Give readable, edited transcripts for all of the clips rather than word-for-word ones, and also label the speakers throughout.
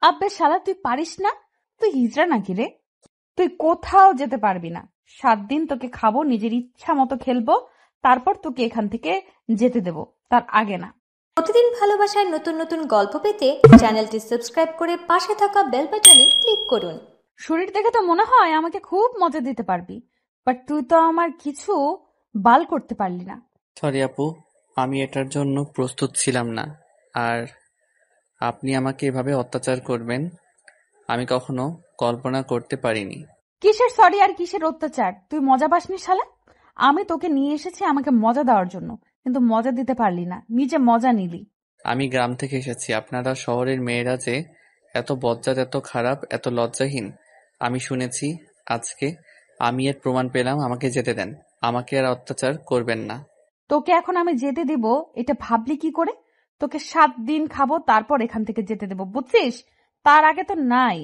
Speaker 1: আব্বে শালা, তুই পারিস না? তুই হিজড়া নাকি রে? তুই কোথাও যেতে পারবি না। 7 দিন তোকে খাবো, নিজের ইচ্ছা মতো খেলবো, তারপর তোকে এখান থেকে যেতে দেব, তার আগে না।
Speaker 2: প্রতিদিন ভালোবাসার নতুন নতুন গল্প পেতে চ্যানেলটি সাবস্ক্রাইব করে পাশে থাকা বেল বাটনে ক্লিক করুন।
Speaker 1: শরীর দেখে তো মনে হয় আমাকে খুব মজা দিতে পারবি, বাট তুই তো আমার কিছু বাল করতে পারলি না।
Speaker 3: সরি আপু, আমি এটার জন্য প্রস্তুত ছিলাম না। আর আপনি আমাকে এভাবে অত্যাচার করবেন আমি কখনো কল্পনা করতে পারিনি।
Speaker 1: কিসের সরি আর কিসের অত্যাচার? তুই মজা পাসনি শালা। আমি তোকে নিয়ে এসেছি আমাকে মজা দেওয়ার জন্য, কিন্তু মজা দিতে পারলি না, নিজে মজা নিলি।
Speaker 3: আমি গ্রাম থেকে এসেছি, আপনারা শহরের মেয়েরা যে এত বজ্জাত, এত খারাপ, এত লজ্জাহীন আমি শুনেছি। আজকে আমি এর প্রমাণ পেলাম। আমাকে যেতে দেন, আমাকে আর অত্যাচার করবেন না।
Speaker 1: তোকে এখন আমি যেতে দিব এটা ভাবলি কি করে? তোকে 7 দিন খাবো, তারপর এখান থেকে যেতে দেব, বুঝছিস? তার আগে তো নাই।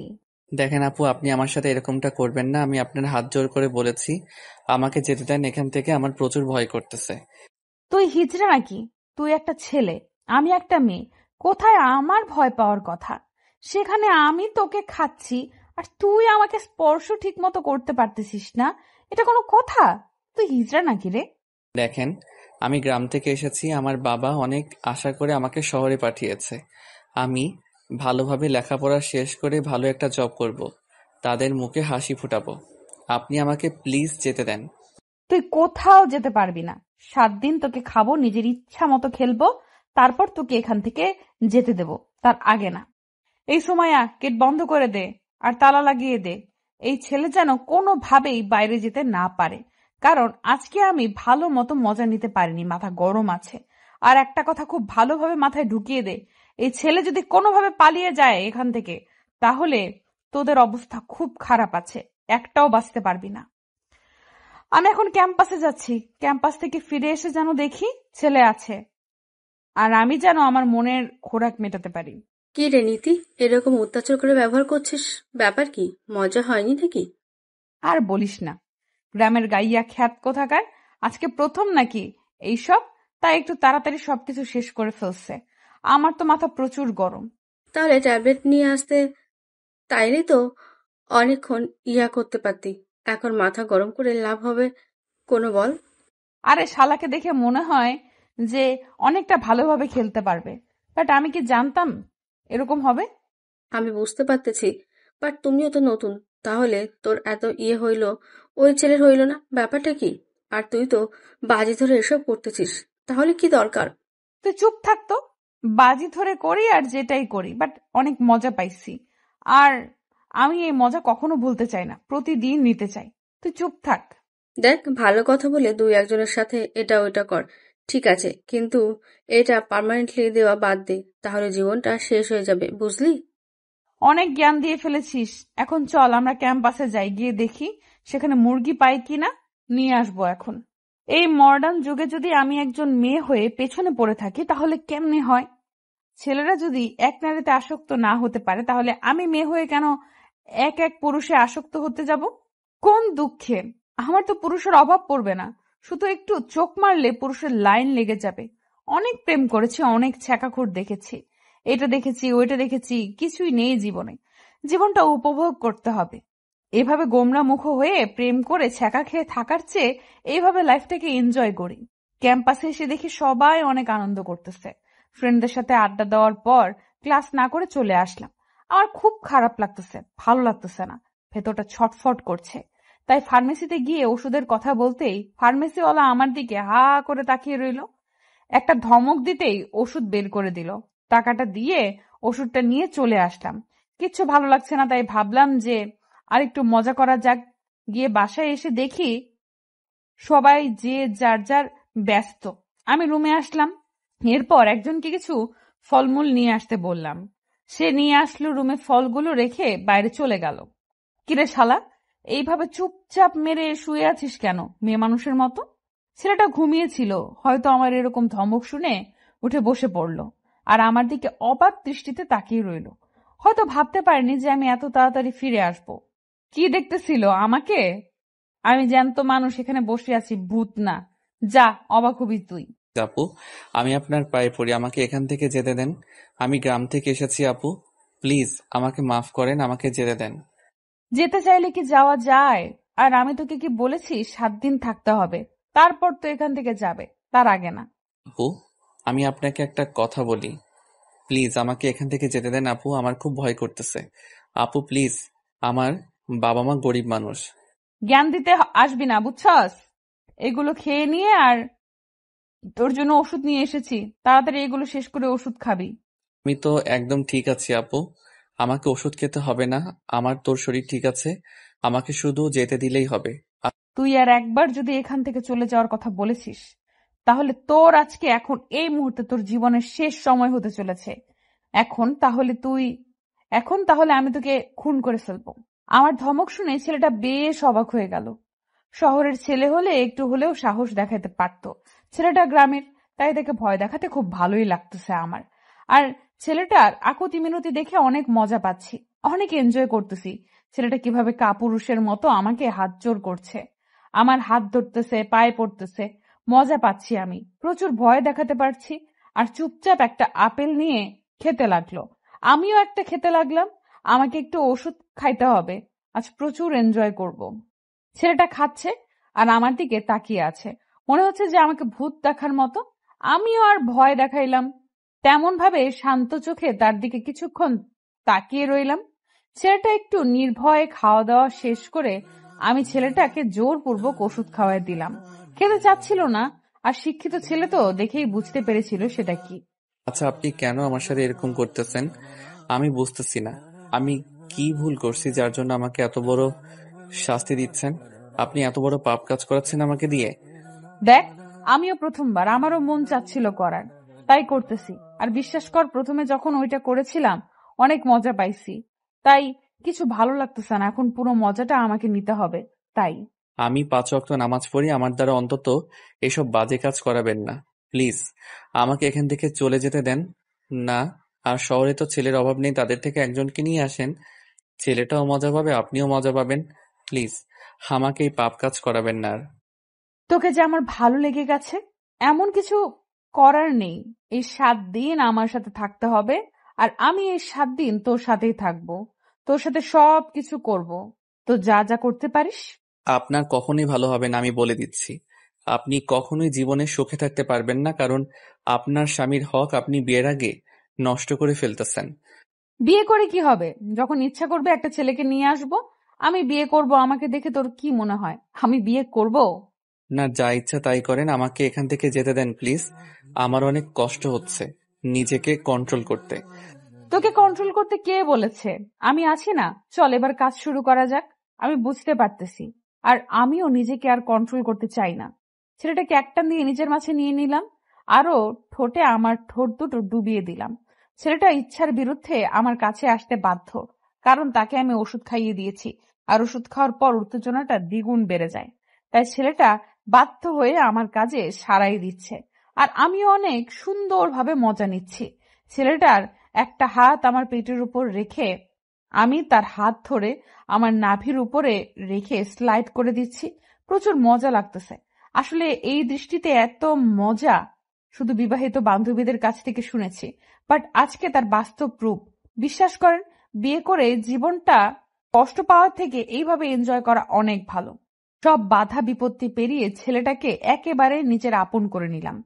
Speaker 3: দেখেন আপু, আপনি আমার সাথে এরকমটা করবেন না। আমি আপনার হাত জোর করে বলেছি আমাকে যেতে দেন এখান থেকে, আমার প্রচুর ভয় করতেছে।
Speaker 1: তুই হিজড়া নাকি? তুই একটা ছেলে, আমি একটা মেয়ে। কোথায় আমার ভয় পাওয়ার কথা? সেখানে আমি তোকে খাচ্ছি, আর তুই আমাকে স্পর্শ ঠিক মতো করতে পারতেছিস না। এটা কোনো কথা? তুই হিজড়া নাকি রে?
Speaker 3: দেখেন, আমি গ্রাম থেকে এসেছি, আমার বাবা অনেক আশা করে আমাকে শহরে পাঠিয়েছে। আমি ভালোভাবে লেখাপড়া শেষ করে ভালো একটা জব করব, তাদের মুখে হাসি ফুটাবো। আপনি আমাকে প্লিজ যেতে দেন।
Speaker 1: তুই কোথাও যেতে পারবি না। 7 দিন তোকে খাবো, নিজের ইচ্ছা মতো খেলবো, তারপর তোকে এখান থেকে যেতে দেব, তার আগে না। এই সুমাইয়া, গেট বন্ধ করে দে আর তালা লাগিয়ে দে। এই ছেলে যেন কোনোভাবেই বাইরে যেতে না পারে, কারণ আজকে আমি ভালো মতো মজা নিতে পারিনি, মাথা গরম আছে। আর একটা কথা খুব ভালোভাবে মাথায় ঢুকিয়ে দে, এই ছেলে যদি কোনোভাবে পালিয়ে যায় এখান থেকে, তাহলে তোদের অবস্থা খুব খারাপ আছে, একটাও বাঁচতে পারবি না। আমি এখন ক্যাম্পাসে যাচ্ছি, ক্যাম্পাস থেকে ফিরে এসে যেন দেখি ছেলে আছে, আর আমি যেন আমার মনের খোরাক মেটাতে পারি।
Speaker 4: কি রে নীতি, এরকম অত্যাচার করে ব্যবহার করছিস? ব্যাপার কি, মজা হয়নি নাকি?
Speaker 1: আর বলিস না, গ্রামের গাইয়া খ্যাত কোথাকার, আজকে প্রথম নাকি এইসব, তাই একটু তাড়াতাড়ি সবকিছু শেষ করে ফেলছে। আমার তো মাথা প্রচুর গরম।
Speaker 4: তাহলে ট্যাবলেট নিয়ে আসতে, তাইলে তো অনেকক্ষণ করতে পারতি। এখন মাথা গরম করে লাভ হবে কোনো বল?
Speaker 1: আরে শালাকে দেখে মনে হয় যে অনেকটা ভালোভাবে খেলতে পারবে, বাট আমি কি জানতাম এরকম হবে?
Speaker 4: আমি বুঝতে পারতেছি, বাট তুমিও তো নতুন। তাহলে তোর এত হইলো, ওই ছেলের হইলো না? ব্যাপারটা কি? আর তুই তো বাজি ধরে এসব করতেছিস, তাহলে কি দরকার?
Speaker 1: তুই চুপ থাকতো। বাজি ধরে করি আর যেটাই করি, বাট অনেক মজা পাইছি। আর আমি এই মজা কখনো ভুলতে চাই না, প্রতিদিন নিতে চাই। তুই চুপ থাক।
Speaker 4: দেখ, ভালো কথা বলে দুই একজনের সাথে এটা ওইটা কর, ঠিক আছে, কিন্তু এটা পার্মানেন্টলি দেওয়া বাদ দে, তাহলে জীবনটা শেষ হয়ে যাবে, বুঝলি?
Speaker 1: অনেক জ্ঞান দিয়ে ফেলেছিস, এখন চল আমরা ক্যাম্পাসে যাই, গিয়ে দেখি সেখানে মুরগি পাই কিনা, নিয়ে আসবো এখন। এই মডার্ন যুগে যদি আমি একজন মেয়ে হয়ে পেছনে পড়ে থাকি তাহলে কেমনে হয়? ছেলেরা যদি এক নারীতে আসক্ত না হতে পারে, তাহলে আমি মেয়ে হয়ে কেন এক এক পুরুষে আসক্ত হতে যাব? কোন দুঃখে! আমার তো পুরুষের অভাব পড়বে না, শুধু একটু চোখ মারলে পুরুষের লাইন লেগে যাবে। অনেক প্রেম করেছি, অনেক ছ্যাঁকাখুর দেখেছি, এটা দেখেছি ওইটা দেখেছি, কিছুই নেই জীবনে। জীবনটা উপভোগ করতে হবে। এভাবে গোমরা মুখ হয়ে প্রেম করে ছ্যাঁকা খেয়ে থাকার চেয়ে এইভাবে লাইফটাকে এনজয় করি। ক্যাম্পাসে এসে দেখি সবাই অনেক আনন্দ করতেছে। ফ্রেন্ডদের সাথে আড্ডা দেওয়ার পর ক্লাস না করে চলে আসলাম। আমার খুব খারাপ লাগতেছে, ভালো লাগতেছে না, ভেতরটা ছটফট করছে। তাই ফার্মেসিতে গিয়ে ওষুধের কথা বলতেই ফার্মেসিওয়ালা আমার দিকে হা করে তাকিয়ে রইল। একটা ধমক দিতেই ওষুধ বের করে দিল। টাকাটা দিয়ে ওষুধটা নিয়ে চলে আসলাম। কিচ্ছু ভালো লাগছে না, তাই ভাবলাম যে আর একটু মজা করা যাক। গিয়ে বাসায় এসে দেখি সবাই যে যার যার ব্যস্ত। আমি রুমে আসলাম, এরপর একজনকে কিছু ফলমূল নিয়ে আসতে বললাম। সে নিয়ে আসলো, রুমে ফলগুলো রেখে বাইরে চলে গেল। কিরে শালা, এইভাবে চুপচাপ মেরে শুয়ে আছিস কেন মেয়ে মানুষের মতো? ছেলেটা ঘুমিয়েছিল, হয়তো আমার এরকম ধমক শুনে উঠে বসে পড়লো, আর আমার দিকে অবাক দৃষ্টিতে তাকিয়ে রইল। হয়তো ভাবতে পারেনি যে আমি এত তাড়াতাড়ি ফিরে আসব। কি দেখতেছিল আমাকে? আমি জ্যান্ত মানুষ এখানে বসে আছি, ভূত না। যা, অবাক হবি তুই।
Speaker 3: আপু, আমি আপনার পায়ে পড়ি, আমাকে এখান থেকে যেতে দেন। আমি গ্রাম থেকে এসেছি আপু, প্লিজ আমাকে মাফ করেন, আমাকে যেতে দেন।
Speaker 1: যেতে চাইলে কি যাওয়া যায়? আর আমি তোকে কি বলেছি 7 দিন থাকতে হবে? তারপর তো এখান থেকে যাবে, তার আগে না।
Speaker 3: আপু, আমি আপনাকে একটা কথা বলি, প্লিজ আমাকে এখান থেকে যেতে দেন আপু, আমার খুব ভয় করতেছে। আপু প্লিজ, আমার বাবা মা গরিব মানুষ।
Speaker 1: জ্ঞান দিতে আসবি না, বুঝছস? এগুলো খেয়ে নিয়ে আর তোর জন্য ওষুধ নিয়ে এসেছি, তাড়াতাড়ি এগুলো শেষ করে ওষুধ খাবি।
Speaker 3: আমি তো একদম ঠিক আছি আপু, আমাকে ওষুধ খেতে হবে না, আমার তোর শরীর ঠিক আছে, আমাকে শুধু যেতে দিলেই হবে।
Speaker 1: তুই আর একবার যদি এখান থেকে চলে যাওয়ার কথা বলেছিস, তাহলে তোর আজকে এখন এই মুহূর্তে তোর জীবনের শেষ সময় হতে চলেছে। এখন তাহলে আমি তোকে খুন করে ফেলবো। আমার ধমক শুনে ছেলেটা বেশ অবাক হয়ে গেল। শহরের ছেলে হলে একটু হলেও সাহস দেখাতে পারতো, ছেলেটা গ্রামের, তাই তাকে ভয় দেখাতে খুব ভালোই লাগতেছে আমার। আর ছেলেটার আকুতি মিনতি দেখে অনেক মজা পাচ্ছি, অনেক এনজয় করতেছি। ছেলেটা কিভাবে কাপুরুষের মতো আমাকে হাত জোর করছে, আমার হাত ধরতেছে, পায়ে পড়তেছে, মজা পাচ্ছি আমি, প্রচুর ভয় দেখাতে পারছি। আর চুপচাপ একটা আপেল নিয়ে খেতে লাগলো, আমিও একটা খেতে লাগলাম। আমাকে একটু ওষুধ খাইতে হবে, আজ প্রচুর এনজয় করব। ছেলেটা খাচ্ছে আর আমার দিকে তাকিয়ে আছে, মনে হচ্ছে যে আমাকে ভূত দেখার মতো। আমিও আর ভয় দেখাইলাম, তেমন ভাবে শান্ত চোখে তার দিকে কিছুক্ষণ তাকিয়ে রইলাম। ছেলেটা একটু নির্ভয়ে খাওয়া দাওয়া শেষ করে আমি ছেলেটাকে জোরপূর্বক ওষুধ খাওয়াই দিলাম। খেতে চাচ্ছিল না, আর শিক্ষিত ছেলে তো দেখেই বুঝতে পেরেছিল সেটা কি।
Speaker 3: আচ্ছা, আপনি কেন আমার সাথে এরকম করতেছেন? আমি বুঝতেছি না, আমি কি ভুল করছি যার জন্য আমাকে এত বড় শাস্তি দিচ্ছেন? আপনি এত বড় পাপ কাজ করাচ্ছেন আমাকে দিয়ে।
Speaker 1: দেখ, আমিও প্রথমবার, আমারও মন চাচ্ছিল করার, তাই করতেছি। আর বিশ্বাস কর, প্রথমে যখন ওইটা করেছিলাম অনেক মজা পাইছি, তাই কিছু ভালো লাগতেছে না, এখন পুরো মজাটা আমাকে নিতে হবে। তাই
Speaker 3: আমি 5 ওয়াক্ত নামাজ পড়ি, আমার দ্বারা অন্তত এসব বাজে কাজ করাবেন না প্লিজ। আমাকে এখান থেকে চলে যেতে দেন। না, আর শহরে তো ছেলের অভাব নেই, তাদের থেকে একজনকে নিয়ে আসেন, ছেলেটাও মজা পাবে, আপনিও মজা পাবেন। প্লিজ আমাকে এই পাপ কাজ করাবেন না আর।
Speaker 1: তোকে যে আমার ভালো লেগে গেছে, এমন কিছু করার নেই। এই 7 দিন আমার সাথে থাকতে হবে, আর আমি এই 7 দিন তোর সাথেই থাকবো, তোর সাথে সব কিছু করবো, তো যা যা করতে পারিস।
Speaker 3: আপনার কখনোই ভালো হবে না, আমি বলে দিচ্ছি। আপনি কখনোই জীবনে সুখে থাকতে পারবেন না, কারণ আপনার স্বামীর হক আপনি বিয়ের আগে নষ্ট করে ফেলতেছেন।
Speaker 1: বিয়ে করে কি হবে? যখন ইচ্ছা করবে একটা ছেলেকে নিয়ে আসবো, আমি বিয়ে করব। আমাকে দেখে তোর কি মনে হয় আমি বিয়ে করব?
Speaker 3: না, যা ইচ্ছা তাই করেন, আমাকে এখান থেকে যেতে দেন প্লিজ। আমার অনেক কষ্ট হচ্ছে নিজেকে কন্ট্রোল করতে।
Speaker 1: তোকে কন্ট্রোল করতে কে বলেছে? আমি আছি না, চল এবার কাজ শুরু করা যাক। আমি বুঝতে পারতেছি, আর আমিও নিজেকে আর কন্ট্রোল করতে চাই না। ছেলেটাকে একটা দিয়ে নিজের মাঝে নিয়ে নিলাম, আরো ঠোঁটে আমার ঠোঁট দুটো ডুবিয়ে দিলাম। ছেলেটা ইচ্ছার বিরুদ্ধে আমার কাছে আসতে বাধ্য, কারণ তাকে আমি ওষুধ খাইয়ে দিয়েছি, আর ওষুধ খাওয়ার পর উত্তেজনাটা দ্বিগুণ বেড়ে যায়। তাই ছেলেটা বাধ্য হয়ে আমার কাজে সাড়াই দিচ্ছে, আর আমিও অনেক সুন্দরভাবে মজা নিচ্ছি। ছেলেটার একটা হাত আমার পেটের উপর রেখে আমি তার হাত ধরে আমার নাভির উপরে রেখে স্লাইড করে দিচ্ছি। প্রচুর মজা লাগতেছে। আসলে এই দৃষ্টিতে এত মজা শুধু বিবাহিত বান্ধবীদের কাছ থেকে শুনেছি, বাট আজকে তার বাস্তব রূপ। বিশ্বাস করেন, বিয়ে করে জীবনটা কষ্ট পাওয়ার থেকে এইভাবে এনজয় করা অনেক ভালো। সব বাধা বিপত্তি পেরিয়ে ছেলেটাকে একেবারে নিজের আপন করে নিলাম।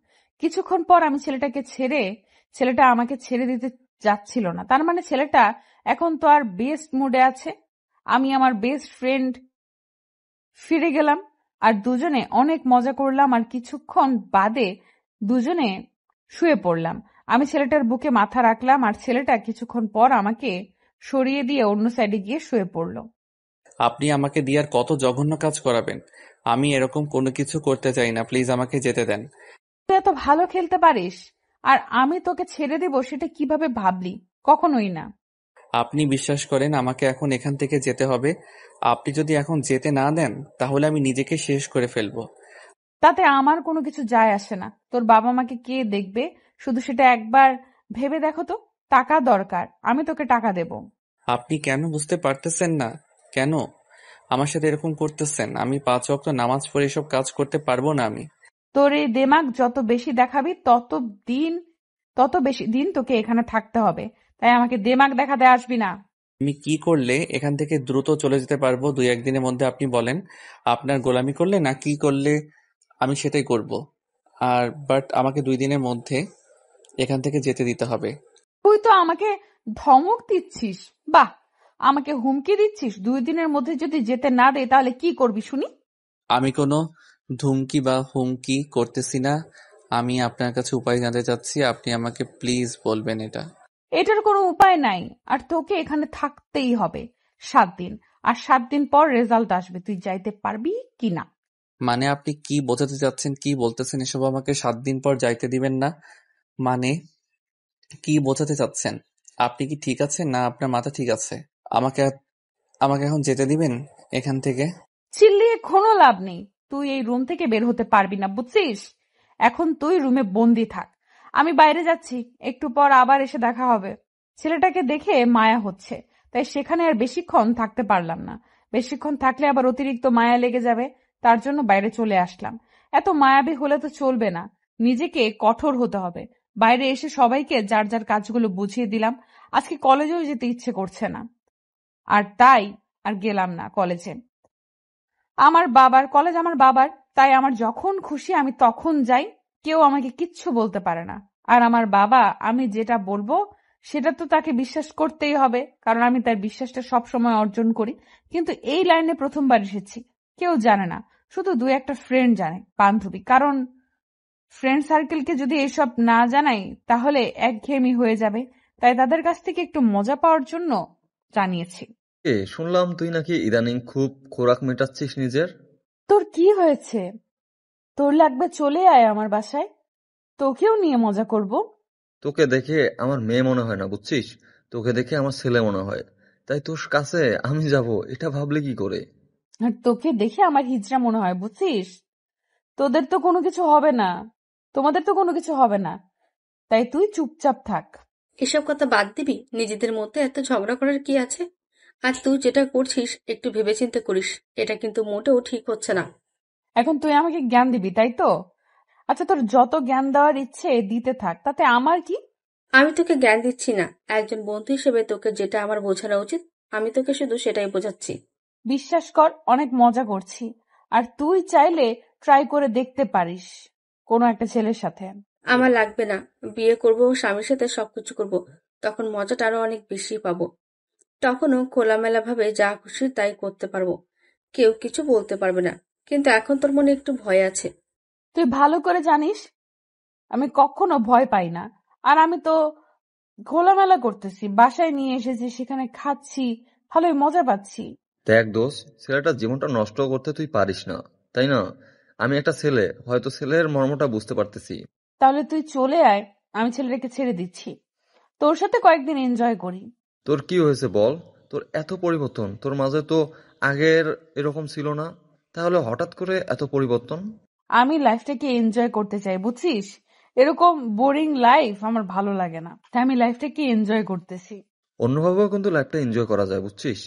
Speaker 1: কিছুক্ষণ পর আমি ছেলেটা আমাকে ছেড়ে দিতে যাচ্ছিল না, তার মানে ছেলেটা এখন তো আর বেস্ট মুডে আছে। আমি আমার বেস্ট ফ্রেন্ড ফিরে গেলাম, আর দুজনে অনেক মজা করলাম, আর কিছুক্ষণ বাদে দুজনে শুয়ে পড়লাম। আমি ছেলেটার বুকে মাথা রাখলাম, আর ছেলেটা কিছুক্ষণ পর আমাকে সরিয়ে দিয়ে অন্য সাইডে গিয়ে শুয়ে পড়ল।
Speaker 3: আপনি আমাকে দিয়ে আর কত জঘন্য কাজ করাবেন? আমি এরকম কোনো কিছু করতে চাই না, প্লিজ আমাকে যেতে দেন।
Speaker 1: তুই এত ভালো খেলতে পারিস, আর আমি তোকে ছেড়ে দিব সেটা কিভাবে ভাবলি? কখনোই না।
Speaker 3: আপনি বিশ্বাস করেন আমাকে এখন এখান থেকে যেতে হবে। আপনি যদি এখন যেতে না দেন তাহলে আমি নিজেকে শেষ করে ফেলবো।
Speaker 1: তাতে আমার কোনো কিছু যায় আসে না, তোর বাবা মাকে কে দেখবে? শুধু সেটা একবার ভেবে দেখো তো। টাকা দরকার, আমি তোকে টাকা দেব।
Speaker 3: আপনি কেন বুঝতে পারতেছেন না? কেন আমার সাথে এরকম করতেছেন? আমি 5 ওয়াক্ত নামাজ পড়ে এসব কাজ করতে পারবো না আমি।
Speaker 1: তোর এই দেমাগ যত বেশি দেখাবি, তত বেশি দিন তোকে এখানে থাকতে হবে। তাই আমাকে দেমাগ দেখাতে আসবি না।
Speaker 3: আমি কি করলে এখান থেকে দ্রুত চলে যেতে পারবো 2-1 দিনের মধ্যে আপনি বলেন। আপনার গোলামি করলে না কি করলে আমি সেটাই করব। আর বাট আমাকে 2 দিনের মধ্যে এখান থেকে যেতে দিতে হবে।
Speaker 1: তুই তো আমাকে ধমক দিচ্ছিস। বাহ, আমাকে হুমকি দিচ্ছিস 2 দিনের মধ্যে যদি যেতে না দে তাহলে কি করবি শুনি?
Speaker 3: আমি কোনো ধুমকি বা হুমকি করতেছি না। আমি আপনার কাছে উপায় জানতে চাচ্ছি। আপনি আমাকে প্লিজ বলবেন এটা।
Speaker 1: এটার কোনো উপায় নাই, আর তোকে এখানে থাকতেই হবে 7 দিন। আর 7 দিন পর রেজাল্ট আসবে, তুই যাইতে পারবি কিনা।
Speaker 3: মানে আপনি কি বোঝাতে চাচ্ছেন, কি বলতেছেন এসব? আমাকে 7 দিন পর যাইতে দিবেন না মানে কি বোঝাতে চাচ্ছেন? আপনি কি ঠিক আছেন না আপনার মাথা ঠিক আছে? আমাকে আমাকে এখন যেতে দিবেন এখান থেকে?
Speaker 1: চিল্লিয়ে কোনো লাভ নেই, তুই এই রুম থেকে বের হতে পারবি না, বুঝছিস? এখন তুই রুমে বন্দি থাক। আমি বাইরে যাচ্ছি, একটু পর আবার এসে দেখা হবে। ছেলেটাকে দেখে মায়া হচ্ছে, তাই সেখানে আর বেশিক্ষণ থাকতে পারলাম না। বেশিক্ষণ থাকলে আবার অতিরিক্ত মায়া লেগে যাবে, তার জন্য বাইরে চলে আসলাম। এত মায়াবী হলে তো চলবে না, নিজেকে কঠোর হতে হবে। বাইরে এসে সবাইকে যার যার কাজগুলো বুঝিয়ে দিলাম। আজকে কলেজেও যেতে ইচ্ছে করছে না, আর তাই আর গেলাম না কলেজে। কলেজ আমার বাবার, তাই আমার যখন খুশি আমি তখন যাই, কেউ আমাকে কিচ্ছু বলতে পারে না। আর আমার বাবা, আমি যেটা বলবো সেটা তো তাকে বিশ্বাস করতেই হবে, কারণ আমি তার বিশ্বাসটা সবসময় অর্জন করি। কিন্তু এই লাইনে প্রথমবার এসেছি, কেউ জানে না, শুধু 2-1টা ফ্রেন্ড জানে, বান্ধবী। কারণ ফ্রেন্ড সার্কেলকে যদি এসব না জানাই তাহলে একঘেয়েমি হয়ে যাবে, তাই তাদের কাছ থেকে একটু মজা পাওয়ার জন্য জানিয়েছি।
Speaker 5: শুনলাম তুই নাকি ইদানিং খুব খোরাক মেটাচ্ছিস নিজের।
Speaker 1: তোর কি হয়েছে? তোর লাগবে চলে আয় আমার বাসায়, তোকেও নিয়ে মজা করব।
Speaker 5: তোকে দেখে আমার মেয়ে মনে হয় না, বুঝছিস? তোকে দেখে আমার ছেলে মনে হয়। তাই তোর কাছে আমি যাব এটা ভাবলে কি করে?
Speaker 1: আর তোকে দেখে আমার হিজড়া মনে হয়, বুঝছিস? তোদের তো কোনো কিছু হবে না, তোমাদের তো কোনো কিছু হবে না, তাই তুই চুপচাপ থাক।
Speaker 4: এসব কথা বাদ দিবি? নিজেদের মধ্যে এত ঝগড়া করার কি আছে? আর তুই যেটা করছিস একটু ভেবেচিন্তে করিস, এটা কিন্তু মোটেও ঠিক হচ্ছে না।
Speaker 1: এখন তুই আমাকে জ্ঞান দিবি, তাই তো? আচ্ছা, তোর যত জ্ঞান দেওয়ার ইচ্ছে দিতে থাক, তাতে আমার কি?
Speaker 4: আমি তোকে জ্ঞান দিচ্ছি না, একজন বন্ধু হিসেবে তোকে যেটা আমার বোঝানো উচিত আমি তোকে শুধু সেটাই বোঝাচ্ছি।
Speaker 1: বিশ্বাস কর, অনেক মজা করছি। আর তুই চাইলে ট্রাই করে দেখতে পারিস কোনো একটা ছেলের সাথে।
Speaker 4: আমার লাগবে না, বিয়ে করব, স্বামীর সাথে সবকিছু করব, তখন মজাটা আরো অনেক বেশি পাবো। তখনও খোলামেলা ভাবে যা খুশি তাই করতে পারবো, কেউ কিছু বলতে পারবে না। কিন্তু এখন তোর মনে একটু ভয় আছে।
Speaker 1: তুই ভালো করে জানিস আমি কখনো ভয় পাই না। আর আমি তো খোলামেলা করতেছি, বাসায় নিয়ে এসেছি, সেখানে খাচ্ছি, ভালোই মজা পাচ্ছি।
Speaker 5: দেখ দোষ, ছেলেটার জীবনটা নষ্ট করতে তুই পারিস না, তাই না? আমি একটা ছেলে, হয়তো ছেলের মর্মটা বুঝতে পারতেছি।
Speaker 1: তাহলে তুই চলে আয়, আমি ছেলেটাকে ছেড়ে দিচ্ছি, তোর সাথে কয়েকদিন এনজয় করি।
Speaker 5: তোর কি হয়েছে বল? তোর এত পরিবর্তন, তোর মাঝে তো আগের এরকম ছিল না, তাহলে হঠাৎ করে এত পরিবর্তন?
Speaker 1: আমি লাইফটাকে এনজয় করতে চাই, বুঝছিস? এরকম বোরিং লাইফ আমার ভালো লাগে না, তাই আমি লাইফটাকে এনজয় করতেছি।
Speaker 5: অন্যভাবেও কিন্তু লাইফটা এনজয় করা যায়, বুঝছিস?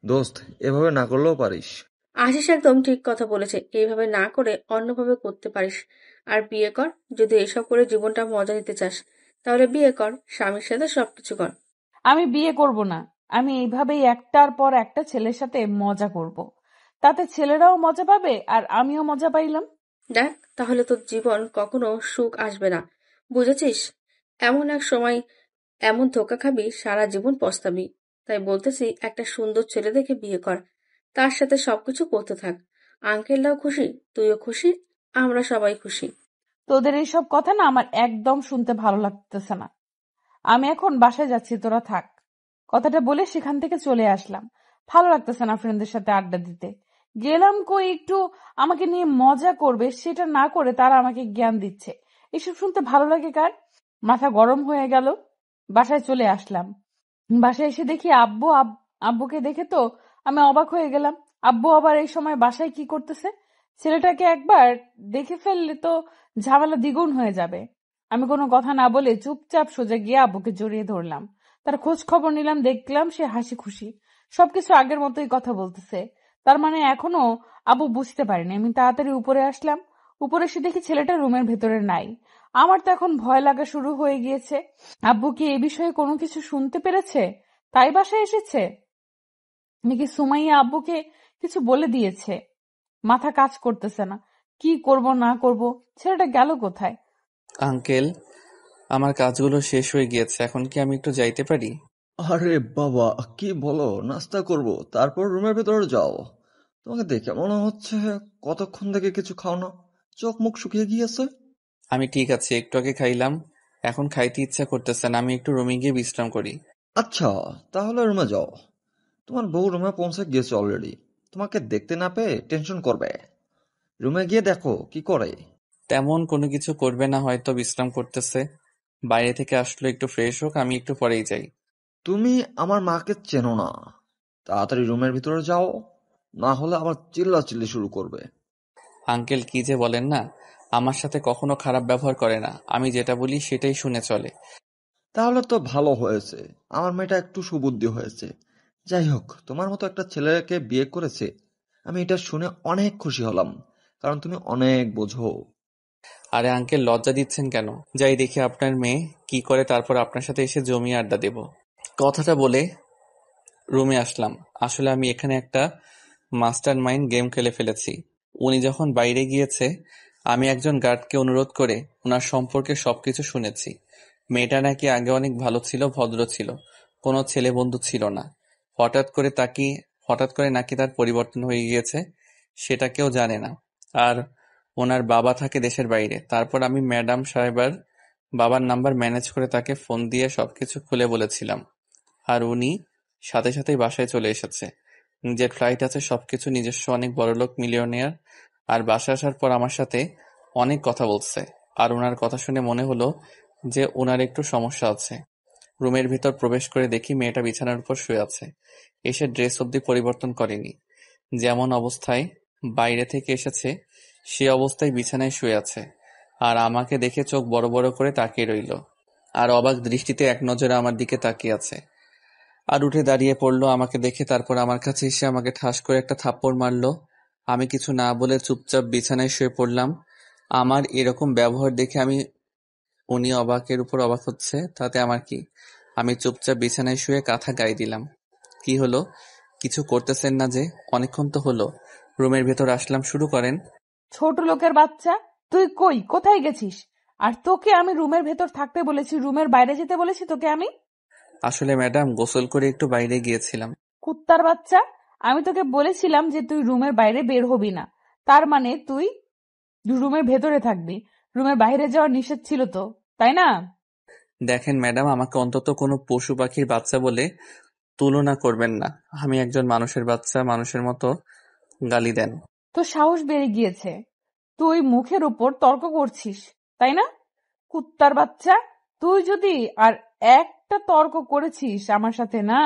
Speaker 5: দোস্ত, এভাবে না করলেও পারিস।
Speaker 4: আশিস একদম ঠিক কথা বলেছে, এইভাবে না করে অন্যভাবে করতে পারিস। আর বিয়ে কর, যদি এসব করে জীবনটা মজা নিতে চাস তাহলে বিয়ে কর, স্বামীর সাথে সবকিছু কর।
Speaker 1: আমি বিয়ে করব না, আমি এইভাবেই একটার পর একটা ছেলের সাথে মজা করব, তাতে ছেলেরাও মজা পাবে আর আমিও মজা পাইলাম।
Speaker 4: দেখ, তাহলে তোর জীবন কখনো সুখ আসবে না, বুঝেছিস? এমন এক সময় এমন ধোকা খাবি, সারা জীবন পস্তাবি। তাই বলতেছি, একটা সুন্দর ছেলে দেখে বিয়ে কর, তার সাথে সবকিছু করতে থাক। আঙ্কেলরাও খুশি, তুইও খুশি, আমরা সবাই খুশি।
Speaker 1: তোদের এইসব কথা না আমার একদম শুনতে ভালো লাগতেছে না। আমি এখন বাসায় যাচ্ছি, তোরা থাক। কথাটা বলে সেখান থেকে চলে আসলাম। ভালো লাগতেছে না ফ্রেন্ডদের সাথে আড্ডা দিতে। গেলাম কই একটু আমাকে নিয়ে মজা করবে, সেটা না করে তারা আমাকে জ্ঞান দিচ্ছে। এসব শুনতে ভালো লাগে কার? মাথা গরম হয়ে গেল। বাসায় চলে আসলাম। বাসায় এসে দেখি আব্বুকে দেখে তো আমি অবাক হয়ে গেলাম। আব্বু আবার এই সময় বাসায় কি করতেছে? ছেলেটাকে একবার দেখে ফেললে তো ঝামেলা দ্বিগুণ হয়ে যাবে। আমি কোনো কথা না বলে চুপচাপ সোজা গিয়ে আব্বুকে জড়িয়ে ধরলাম। তার খোঁজ খবর নিলাম, দেখলাম সে হাসি খুশি, সবকিছু আগের মতোই কথা বলতেছে। তার মানে এখনো আব্বু বুঝতে পারেনি। আমি তাড়াতাড়ি উপরে আসলাম। উপরে এসে দেখি ছেলেটা রুমের ভেতরে নাই। আমার তো এখন ভয় লাগা শুরু হয়ে গিয়েছে। আব্বু কি এ বিষয়ে কোনো কিছু শুনতে পেরেছে, তাই বাসায় এসেছে? নাকি সুমাইয়া আব্বুকে কিছু বলে দিয়েছে? মাথা কাজ করতেছে না, কি করব না করব। ছেলেটা গেল কোথায়?
Speaker 3: আঙ্কেল, আমার কাজগুলো শেষ হয়ে গিয়েছে, এখন কি আমি একটু যাইতে পারি?
Speaker 5: আরে বাবা, কি বলো? নাস্তা করব, তারপর রুমের ভেতরে যাও। তোমাকে দেখে মনে হচ্ছে কতক্ষণ থেকে কিছু খাও না, চোখ মুখ শুকিয়ে গিয়েছে।
Speaker 3: আমি ঠিক আছে, একটু আগে খাইলাম, এখন খাইতে ইচ্ছা করতেছে না, আমি একটু রুমে গিয়ে বিশ্রাম করি।
Speaker 5: আচ্ছা, তাহলে রুমে যাও। তোমার বউ রুমে পৌঁছে গিয়েছে অলরেডি, তোমাকে দেখতে না পেয়ে টেনশন করবে। রুমে গিয়ে দেখো কি করে।
Speaker 3: তেমন কোনো কিছু করবে না, হয়তো বিশ্রাম করতেছে। বাইরে থেকে আসলো, একটু ফ্রেশ হোক, আমি একটু পরেই যাই।
Speaker 5: তুমি আমার মাকে চেনো না, তাড়াতাড়ি রুমের ভিতরে যাও, না হলে আবার চিল্লাচিল্লি শুরু করবে।
Speaker 3: আঙ্কেল, কি যে বলেন না, আমার সাথে কখনো খারাপ ব্যবহার করে না, আমি যেটা বলি সেটাই শুনে চলে।
Speaker 5: তাহলে তো ভালো হয়েছে, আমার মেয়েটা একটু সুবুদ্ধি হয়েছে। যাই হোক, তোমার মতো একটা ছেলেকে বিয়ে করেছে, আমি এটা শুনে অনেক খুশি হলাম, কারণ তুমি অনেক বোঝো।
Speaker 3: আরে আঙ্কেল, লজ্জা দিচ্ছেন কেন? যাই দেখি আপনার মেয়ে কি করে, তারপর আপনার সাথে এসে জমিয়ে আড্ডা দেব। কথাটা বলে রুমে আসলাম। আসলে আমি এখানে একটা মাস্টার মাইন্ড গেম খেলে ফেলেছি। উনি যখন বাইরে গিয়েছে, আমি একজন গার্ডকে অনুরোধ করে ওনার সম্পর্কে সবকিছু শুনেছি। মেয়েটা নাকি আগে অনেক ভালো ছিল, ভদ্র ছিল, কোনো ছেলে বন্ধু ছিল না। হঠাৎ করে নাকি তার পরিবর্তন হয়ে গিয়েছে, সেটা কেউ জানে না। আর ওনার বাবা থাকে দেশের বাইরে। তারপর আমি ম্যাডাম সাহেবার বাবার নাম্বার ম্যানেজ করে তাকে ফোন দিয়ে সবকিছু খুলে বলেছিলাম। আর উনি সাথে সাথেই বাসায় চলে এসেছে। নিজের ফ্লাইট আছে, সবকিছু নিজস্ব, অনেক বড়লোক মিলিয়নিয়ার। আর বাসায় আসার পর আমার সাথে অনেক কথা বলছে। আর ওনার কথা শুনে মনে হলো যে ওনার একটু সমস্যা আছে। রুমের ভিতর প্রবেশ করে দেখি মেয়েটা বিছানার উপর শুয়ে আছে। এসে ড্রেস অবধি পরিবর্তন করেনি, যেমন অবস্থায় বাইরে থেকে এসেছে সে অবস্থায় বিছানায় শুয়ে আছে। আর আমাকে দেখে চোখ বড় বড় করে তাকিয়ে রইল, আর অবাক দৃষ্টিতে এক নজরে আমার দিকে তাকিয়ে আছে। আর উঠে দাঁড়িয়ে পড়লো আমাকে দেখে, তারপর আমার কাছে এসে আমাকে ঠাস করে একটা থাপ্পড় মারলো। আমি কিছু না বলে চুপচাপ বিছানায় শুয়ে পড়লাম। আমার এরকম ব্যবহার দেখে উনি অবাকের উপর অবাক হচ্ছে, তাতে আমার কি? আমি চুপচাপ বিছানায় শুয়ে কাঁথা গায়ে দিলাম। কি হলো? কিছু করতেছেন না যে? অনেকক্ষণ তো হলো। রুমের ভেতর আসলাম, শুরু করেন।
Speaker 1: ছোট লোকের বাচ্চা, তুই কোথায় গেছিস? আর তোকে আমি রুমের ভেতর থাকতে বলেছি, রুমের বাইরে যেতে বলেছি তোকে আমি?
Speaker 3: আসলে ম্যাডাম, গোসল করে একটু বাইরে গিয়েছিলাম।
Speaker 1: কুত্তার বাচ্চা, আমি তোকে বলেছিলাম যে তুই রুমের বাইরে বের হবি না, তার মানে তুই রুমের ভেতরে থাকবি। রুমের বাইরে যাওয়ার নিষেধ ছিল তো, তাই না?
Speaker 3: দেখেন ম্যাডাম, আমাকে অন্তত কোনো পশু পাখির বাচ্চা বলে তুলনা করবেন না। আমি একজন মানুষের বাচ্চা, মানুষের মতো গালি দেন।
Speaker 1: তোর সাহস বেড়ে গিয়েছে, তুই মুখের উপর তর্ক করছিস, তাই না? কুত্তার বাচ্চা, তুই যদি আর একটা তর্ক করেছিস আমার সাথে না।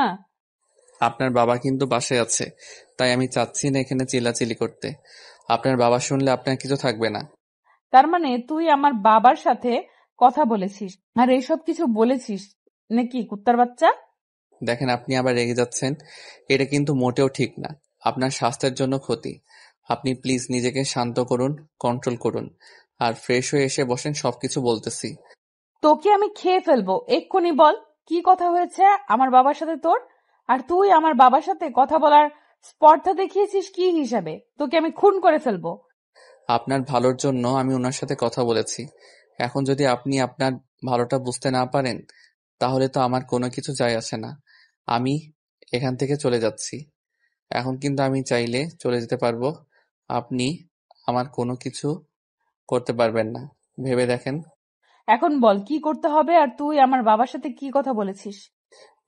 Speaker 3: আপনার বাবা কিন্তু বাসায় আছে, তাই আমি চাচ্ছি না এখানে চিল্লাচিল্লি করতে। আপনার বাবা শুনলে আপনার কিছু থাকবে না।
Speaker 1: তার মানে তুই আমার বাবার সাথে কথা বলেছিস আর এইসব কিছু বলেছিস নাকি, কুত্তার বাচ্চা?
Speaker 3: দেখেন, আপনি আবার রেগে যাচ্ছেন, এটা কিন্তু মোটেও ঠিক না। আপনার স্বাস্থ্যের জন্য ক্ষতি। আপনি প্লিজ নিজেকে শান্ত করুন, কন্ট্রোল করুন, আর ফ্রেশ হয়ে এসে বসেন, সবকিছু বলতেছি।
Speaker 1: তোকে আমি খেয়ে ফেলবো, এক্ষুনি বল কি কথা হয়েছে আমার বাবার সাথে তোর? আর তুই আমার বাবার সাথে কথা বলার স্পর্ধা দেখিয়েছিস কি হিসাবে? তোকে আমি খুন করে ফেলবো।
Speaker 3: আপনার ভালোর জন্য আমি ওনার সাথে কথা বলেছি। এখন যদি আপনি আপনার ভালোটা বুঝতে না পারেন, তাহলে তো আমার কোনো কিছু যায় আসে না। আমি এখান থেকে চলে যাচ্ছি। এখন কিন্তু আমি চাইলে চলে যেতে পারবো। আপনি আমার কোনো কিছু করতে পারবেন না। ভেবে দেখেন।
Speaker 1: এখন বল কি করতে হবে, আর তুই আমার বাবার সাথে কি কথা বলেছিস?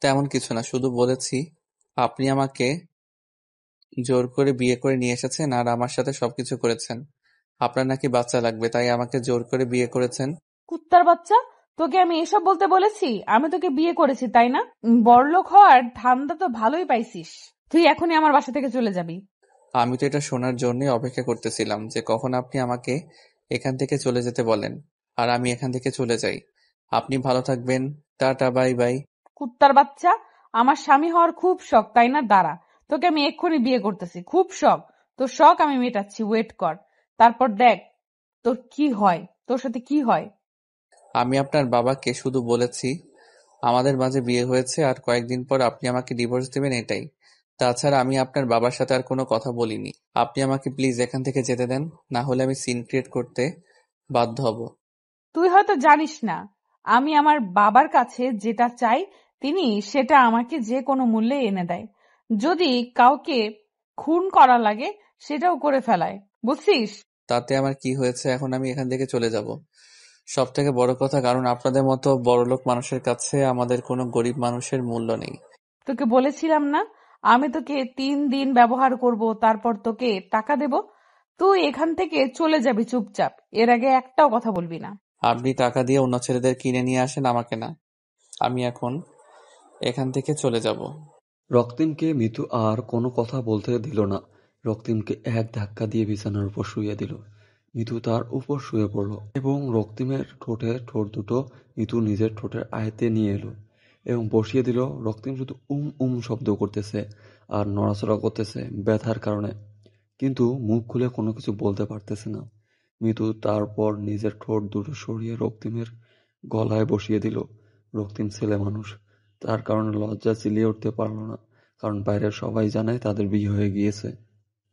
Speaker 3: তেমন কিছু না, শুধু বলেছি আপনি আমাকে জোর করে বিয়ে করে নিয়ে এসেছেন আর আমার সাথে সবকিছু করেছেন। আপনার নাকি বাচ্চা লাগবে, তাই আমাকে জোর করে বিয়ে করেছেন।
Speaker 1: কুত্তার বাচ্চা, তোকে আমি এসব বলতে বলেছি? আমি তোকে বিয়ে করেছি, তাই না? বড়লোক হওয়ার ধান্দা তো ভালোই পাইছিস। তুই এখনই আমার বাসা থেকে চলে যাবি।
Speaker 3: আমি তো এটা শোনার জন্যই অপেক্ষা করতেছিলাম যে কখন আপনি আমাকে এখান থেকে চলে যেতে বলেন, আর আমি এখান থেকে চলে যাই। আপনি ভালো থাকবেন। Tata, bye bye.
Speaker 1: কুত্তার বাচ্চা, আমার স্বামী হওয়ার খুব শখ, তাই না? দাঁড়া, তোকে আমি এক্ষুনি বিয়ে করতেছি, খুব শখ। তোর শখ আমি মেটাচ্ছি, ওয়েট কর, তারপর দেখ তোর কি হয়, তোর সাথে কি হয়।
Speaker 3: আমি আপনার বাবাকে শুধু বলেছি আমাদের মাঝে বিয়ে হয়েছে আর কয়েকদিন পর আপনি আমাকে ডিভোর্স দেবেন, এটাই। তাছাড়া আমি আপনার বাবার সাথে আর কোনো কথা বলিনি। আপনি আমাকে প্লিজ এখান থেকে যেতে দেন, না হলে আমি সিন ক্রিয়েট করতে বাধ্য হব।
Speaker 1: তুই হয়তো জানিস না, আমি আমার বাবার কাছে যেটা চাই তিনি সেটা আমাকে যে কোনো মূল্যে এনে দেয়। যদি কাউকে খুন করা লাগে সেটাও করে ফেলায়, বুঝছিস?
Speaker 3: তাতে আমার কি হয়েছে, এখন আমি এখান থেকে চলে যাব। সব থেকে বড় কথা, কারণ আপনাদের মতো বড়লোক মানুষের কাছে আমাদের কোনো গরিব মানুষের মূল্য নেই।
Speaker 1: তোকে বলেছিলাম না আমি তোকে 3 দিন ব্যবহার করব, তারপর তোকে টাকা দেব। তুই এখান থেকে চলে যাবি চুপচাপ, এর আগে একটাও কথা বলবি না।
Speaker 3: আপনি টাকা দিয়ে অন্য ছেলেদের কিনে নিয়ে আসেন, আমাকে না। আমি এখন এখান থেকে চলে যাব।
Speaker 6: রক্তিমকে মিতু আর কোনো কথা বলতে দিল না। রক্তিমকে এক ধাক্কা দিয়ে বিছানার উপর শুইয়ে দিল। মিতু তার উপর শুয়ে পড়ল এবং রক্তিমের ঠোঁটে ঠোঁট দুটো মিতু নিজের ঠোঁটের আয়ত্তে নিয়ে এলো এবং বসিয়ে দিল। রক্তিম শুধু শব্দ করতেছে আর নড়াচড়া করতেছে ব্যথার কারণে, কিন্তু মুখ খুলে কোনো কিছু বলতে পারতেছে না। মিতু তারপর নিজের ঠোঁট দুটো সরিয়ে রক্তিমের গলায় বসিয়ে দিল। রক্তিম ছেলে মানুষ, তার কারণে লজ্জা চিলিয়ে উঠতে পারল না, কারণ বাইরের সবাই জানে তাদের বিয়ে হয়ে গিয়েছে।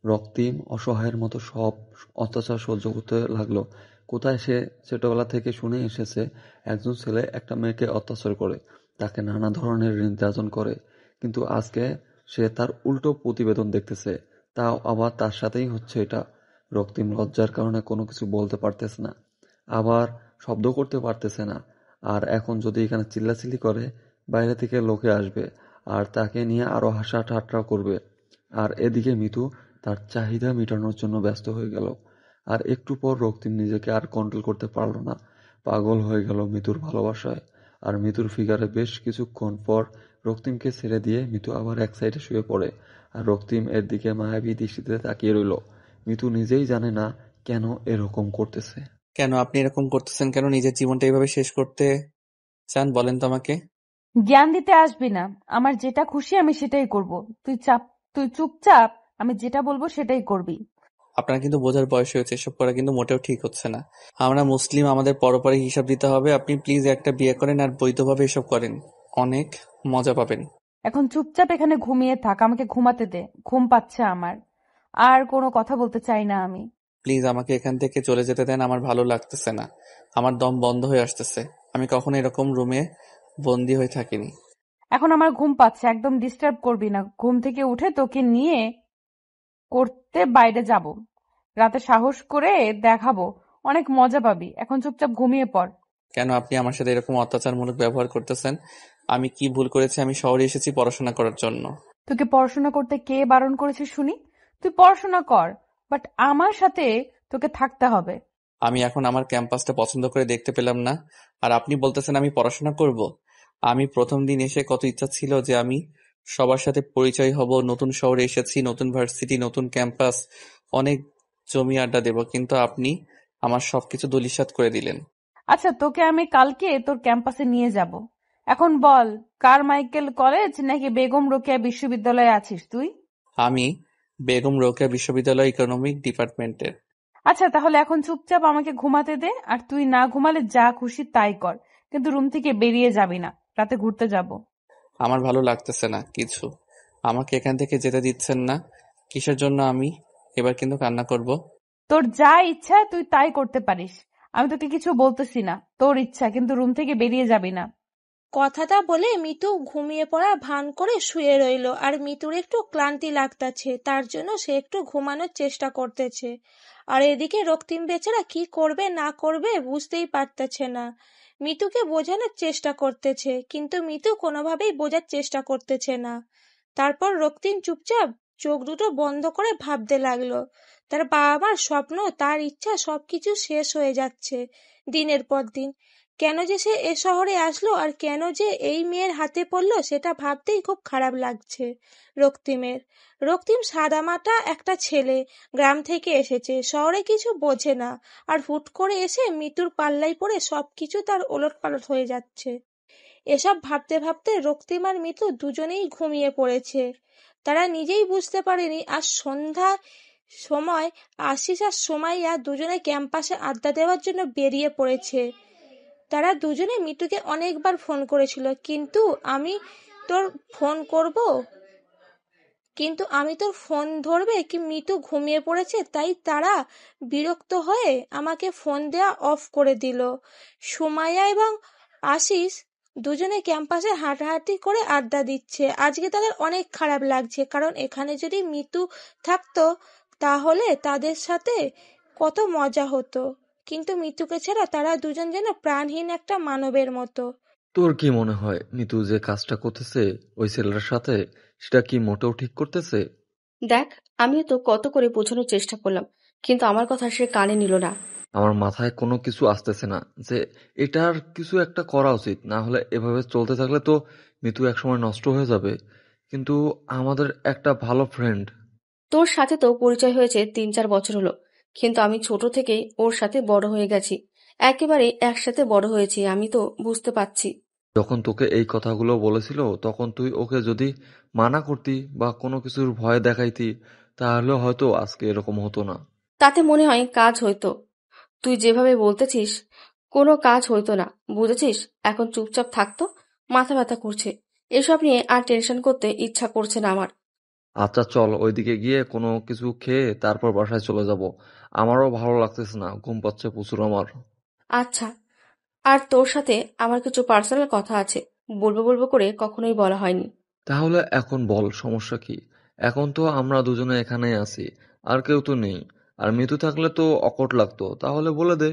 Speaker 6: রক্তিম অসহায়ের মতো সব অত্যাচার সহ্য করতে লাগলো। কোথায় সে ছোটবেলা থেকে শুনে এসেছে একজন ছেলে একটা মেয়েকে অত্যাচার করে, তাকে নানা ধরনের নির্যাতন করে, কিন্তু আজকে সে তার উল্টো প্রতিবেদন দেখতেছে, তাও আবার তার সাথেই হচ্ছে এটা। রক্তিম লজ্জার কারণে কোনো কিছু বলতে পারতেছে না, আবার শব্দ করতে পারতেছে না। আর এখন যদি এখানে চিল্লাচিল্লি করে, বাইরে থেকে লোকে আসবে আর তাকে নিয়ে আরো হাসা ঠাট্টা করবে। আর এদিকে মিতু তার চাহিদা মেটানোর জন্য ব্যস্ত হয়ে গেল। আর একটু পর রক্তিম নিজেকে আর কন্ট্রোল করতে পারল না, পাগল হয়ে গেল মিতুর ভালোবাসায়। আর মিতুর ফিগারে বেশ কিছুক্ষণ পর রক্তিমকে ছেড়ে দিয়ে মিতু আবার এক সাইডে শুয়ে পড়ে। আর রক্তিম এর দিকে মায়াবী দৃষ্টিতে তাকিয়ে রইল। মিতু নিজেই জানে না কেন এরকম করতেছে।
Speaker 3: কেন আপনি এরকম করতেছেন? কেন নিজের জীবনটা এইভাবে শেষ করতে চান বলেন তো আমাকে?
Speaker 1: জ্ঞান দিতে আসবি না, আমার যেটা খুশি আমি সেটাই করব। তুই চুপচাপ, আমি যেটা বলবো সেটাই করবি।
Speaker 3: আপনার কিন্তু বোঝার বয়স হয়েছে, এসব করা কিন্তু মোটেও ঠিক হচ্ছে না। আমরা মুসলিম, আমাদের পরপারে হিসাব দিতে হবে। আপনি প্লিজ একটা বিয়ে করেন আর বৈধভাবে এসব করেন, অনেক মজা পাবেন।
Speaker 1: এখন চুপচাপ এখানে ঘুমিয়ে থাক, আমাকে ঘুমাতে দে, ঘুম পাচ্ছে আমার। আর কোনো কথা বলতে চাই না আমি।
Speaker 3: প্লিজ আমাকে এখান থেকে চলে যেতে দেন, আমার ভালো লাগতেছে না, আমার দম বন্ধ হয়ে আসতেছে। আমি কখনো এরকম রুমে বন্দি হয়ে থাকিনি।
Speaker 1: এখন আমার ঘুম পাচ্ছে, একদম ডিস্টার্ব করবি না। ঘুম থেকে উঠে তোকে নিয়ে করতে বাইরে যাব, রাতে সাহস করে দেখাবো, অনেক মজা পাবি। এখন চুপচাপ ঘুমিয়ে পড়।
Speaker 3: কেন আপনি আমার সাথে এরকম অত্যাচারমূলক ব্যবহার করতেছেন? আমি কি ভুল করেছি? আমি শহরে এসেছি পড়াশোনা করার জন্য।
Speaker 1: তোকে পড়াশোনা করতে কে বারণ করেছে শুনি? তুই পড়াশোনা কর, বাট আমার সাথে তোকে থাকতে হবে।
Speaker 3: আমি এখন আমার ক্যাম্পাসটা পছন্দ করে দেখতে পেলাম না, আর আপনি বলতেছেন আমি পড়াশোনা করব? আমি প্রথম দিন এসে কত ইচ্ছা ছিল যে আমি সবার সাথে পরিচয় হব, নতুন শহরে এসেছি, নতুন ভার্সিটি, নতুন ক্যাম্পাস, অনেক জমি আড্ডা দেব, কিন্তু আপনি আমার সবকিছু ধূলিসাৎ করে দিলেন।
Speaker 1: আচ্ছা, তোকে আমি কালকে তোর ক্যাম্পাসে নিয়ে যাব। এখন বল, কারমাইকেল কলেজ নাকি বেগম রোকেয়া বিশ্ববিদ্যালয়ে আছিস তুই?
Speaker 3: আমি বেগম রোকেয়া বিশ্ববিদ্যালয় ইকোনমিক ডিপার্টমেন্টের।
Speaker 1: আচ্ছা, তাহলে এখন চুপচাপ আমাকে ঘুমাতে দে, আর তুই না ঘুমালে যা খুশি তাই কর, কিন্তু রুম থেকে বেরিয়ে যাবি না, রাতে ঘুরতে যাব।
Speaker 3: আমার ভালো লাগতেছে না কিছু, আমাকে এখান থেকে যেতে দিচ্ছেন না। কিসের জন্য আমি এবার কিন্তু কান্না করব?
Speaker 1: তোর যা ইচ্ছা তুই তাই করতে পারিস, আমি তোকে কিছু বলতেছি না, তোর ইচ্ছা, কিন্তু রুম থেকে বেরিয়ে যাবি না।
Speaker 7: কথাটা বলে মিতু ঘুমিয়ে পড়ার ভান করে শুয়ে রইল। আর মিতুর একটু ক্লান্তি লাগতাছে, তার জন্য সে একটু ঘুমানোর চেষ্টা করতেছে। আর এদিকে রক্তিম বেচারা কি করবে না করবে বুঝতেই পারতেছে না। মিতুকে বোঝানোর চেষ্টা করতেছে, কিন্তু মিতু কোনোভাবেই বোঝার চেষ্টা করতেছে না। তারপর রক্তিম চুপচাপ চোখ দুটো বন্ধ করে ভাবতে লাগলো, তার বাবা মার স্বপ্ন, তার ইচ্ছা সবকিছু শেষ হয়ে যাচ্ছে দিনের পর দিন। কেন যে সে এ শহরে আসলো আর কেন যে এই মেয়ের হাতে পড়লো সেটা ভাবতেই খুব খারাপ লাগছে রক্তিমের। রক্তিম সাদামাটা একটা ছেলে, গ্রাম থেকে এসেছে, শহরে কিছু বোঝে না, আর হুট করে এসে মিতুর পাল্লায় পড়ে সবকিছু তার ওলটপালট হয়ে যাচ্ছে। এসব ভাবতে ভাবতে রক্তিম আর মিতু দুজনেই ঘুমিয়ে পড়েছে। তারা নিজেই বুঝতে পারেনি আজ সন্ধ্যা সময় আশিস আর সুমাইয়া দুজনে ক্যাম্পাসে আড্ডা দেওয়ার জন্য বেরিয়ে পড়েছে। তারা দুজনে মিতুকে অনেকবার ফোন করেছিল, কিন্তু আমি তোর ফোন ধরবে কি মিতু ঘুমিয়ে পড়েছে, তাই তারা বিরক্ত হয়ে আমাকে ফোন দেয়া অফ করে দিল। সুমাইয়া এবং আশিস দুজনে ক্যাম্পাসে হাঁটাহাঁটি করে আড্ডা দিচ্ছে। আজকে তাদের অনেক খারাপ লাগছে, কারণ এখানে যদি মিতু থাকতো তাহলে তাদের সাথে কত মজা হতো, কিন্তু মিতুকে ছাড়া তারা দুজন যেন প্রাণহীন একটা মানবের মতো।
Speaker 6: তোর কি মনে হয় মিতু যে কাজটা করতেছে ওই ছেলের সাথে, সেটা কি মোটেও ঠিক করতেছে?
Speaker 4: দেখ, আমিও তো কত করে বোঝানোর চেষ্টা করলাম, কিন্তু আমার কথা সে কানে নিল না।
Speaker 6: আমার মাথায় কোনো কিছু আসতেছে না যে এটার কিছু একটা করা উচিত, না হলে এভাবে চলতে থাকলে তো মিতু একসময় নষ্ট হয়ে যাবে। কিন্তু আমাদের একটা ভালো ফ্রেন্ড।
Speaker 4: তোর সাথে তো পরিচয় হয়েছে 3-4 বছর হলো, কিন্তু আমি ছোট থেকেই ওর সাথে বড় হয়ে গেছি, একেবারে একসাথে বড় হয়েছি, আমি তো বুঝতে পারছি।
Speaker 6: যখন তোকে এই কথাগুলো বলেছিল তখন তুই ওকে যদি মানা করতি বা কোনো কিছুর ভয় দেখাইতি, তাহলে হয়তো আজকে এরকম হতো না।
Speaker 4: তাতে মনে হয় কাজ হইতো। তুই যেভাবে বলতেছিস কোনো কাজ হইতো না, বুঝেছিস? এখন চুপচাপ থাকতো, মাথা ব্যথা করছে, এসব নিয়ে আর টেনশন করতে ইচ্ছা করছে না আমার।
Speaker 6: আচ্ছা চল ওইদিকে গিয়ে কোনো কিছু খেয়ে তারপর বাসায় চলে যাব। আমারও ভালো লাগতেছে না, ঘুম পাচ্ছে প্রচুর আমার।
Speaker 4: আচ্ছা, আর তোর সাথে আমার কিছু পার্সোনাল কথা আছে, বলবো বলবো করে কখনোই বলা হয়নি।
Speaker 6: তাহলে এখন বল, সমস্যা কি? এখন তো আমরা দুজনে এখানেই আছি, আর কেউ তো নেই। আর মিতু থাকলে তো অকট লাগতো, তাহলে বলে দে।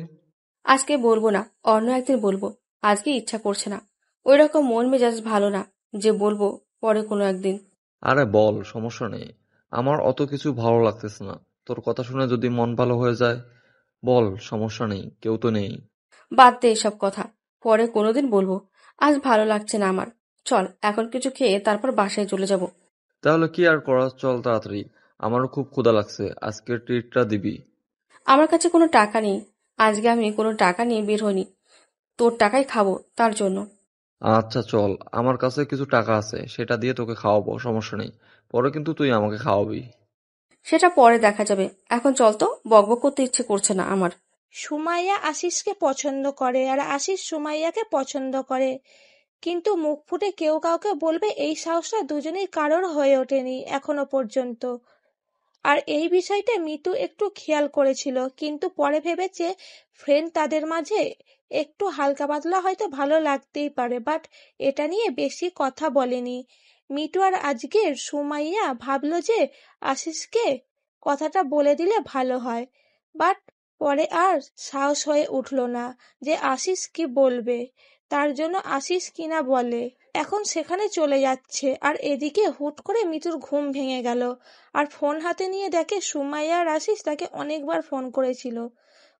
Speaker 4: আজকে বলবো না, অন্য একদিন বলবো, আজকে ইচ্ছা করছে না, ওই রকম মন মেজাজ ভালো না যে বলবো পরে কোনো একদিন।
Speaker 6: আরে বল, সমস্যা নেই। আমার অত কিছু ভালো লাগতেছে না, তোর কথা শুনে যদি মন ভালো হয়ে যায় বল, সমস্যা নেই, কেউ তো নেই।
Speaker 4: বাদ দে এসব কথা, পরে কোনোদিন বলবো, আজ ভালো লাগছে না আমার। চল এখন কিছু খেয়ে তারপর বাসায় চলে যাব।
Speaker 6: তাহলে কি আর করা, চল তাড়াতাড়ি। আমারও খুব ক্ষুধা লাগছে, আজকের ট্রিটটা দিবি?
Speaker 4: আমার কাছে কোনো টাকা নেই, আজকে আমি কোনো টাকা নিয়ে বের হইনি, তোর টাকাই খাবো তার জন্য।
Speaker 6: আচ্ছা চল, আমার কাছে কিছু টাকা আছে, সেটা দিয়ে তোকে খাওয়াবো, সমস্যা নেই। পরে কিন্তু তুই আমাকে খাওয়াবি।
Speaker 4: সেটা পরে দেখা যাবে, এখন চল তো, বকবক করতে ইচ্ছে করছে না আমার।
Speaker 7: সুমাইয়া আশিসকে পছন্দ করে আর আশিস সুমাইয়াকে পছন্দ করে, কিন্তু মুখ ফুটে কেউ কাউকে বলবে এই সাহসটা দুজনেই কারোর হয়ে ওঠেনি এখনো পর্যন্ত। আর এই বিষয়টা মিতু একটু খেয়াল করেছিল, কিন্তু পরে ভেবেছে ফ্রেন্ড তাদের মাঝে একটু হালকা পাতলা হয়তো ভালো লাগতেই পারে, বাট এটা নিয়ে বেশি কথা বলেনি মিতু। আর আজকে সুমাইয়া ভাবলো যে আশিসকে কথাটা বলে দিলে ভালো হয়, বাট পরে আর সাহস হয়ে উঠল না যে আশিস কি বলবে, তার জন্য আশিস কিনা বলে। এখন সেখানে চলে যাচ্ছে, আর এদিকে হুট করে মিতুর ঘুম ভেঙে গেল, আর ফোন হাতে নিয়ে দেখে সুমাইয়া আর আশিস তাকে অনেকবার ফোন করেছিল।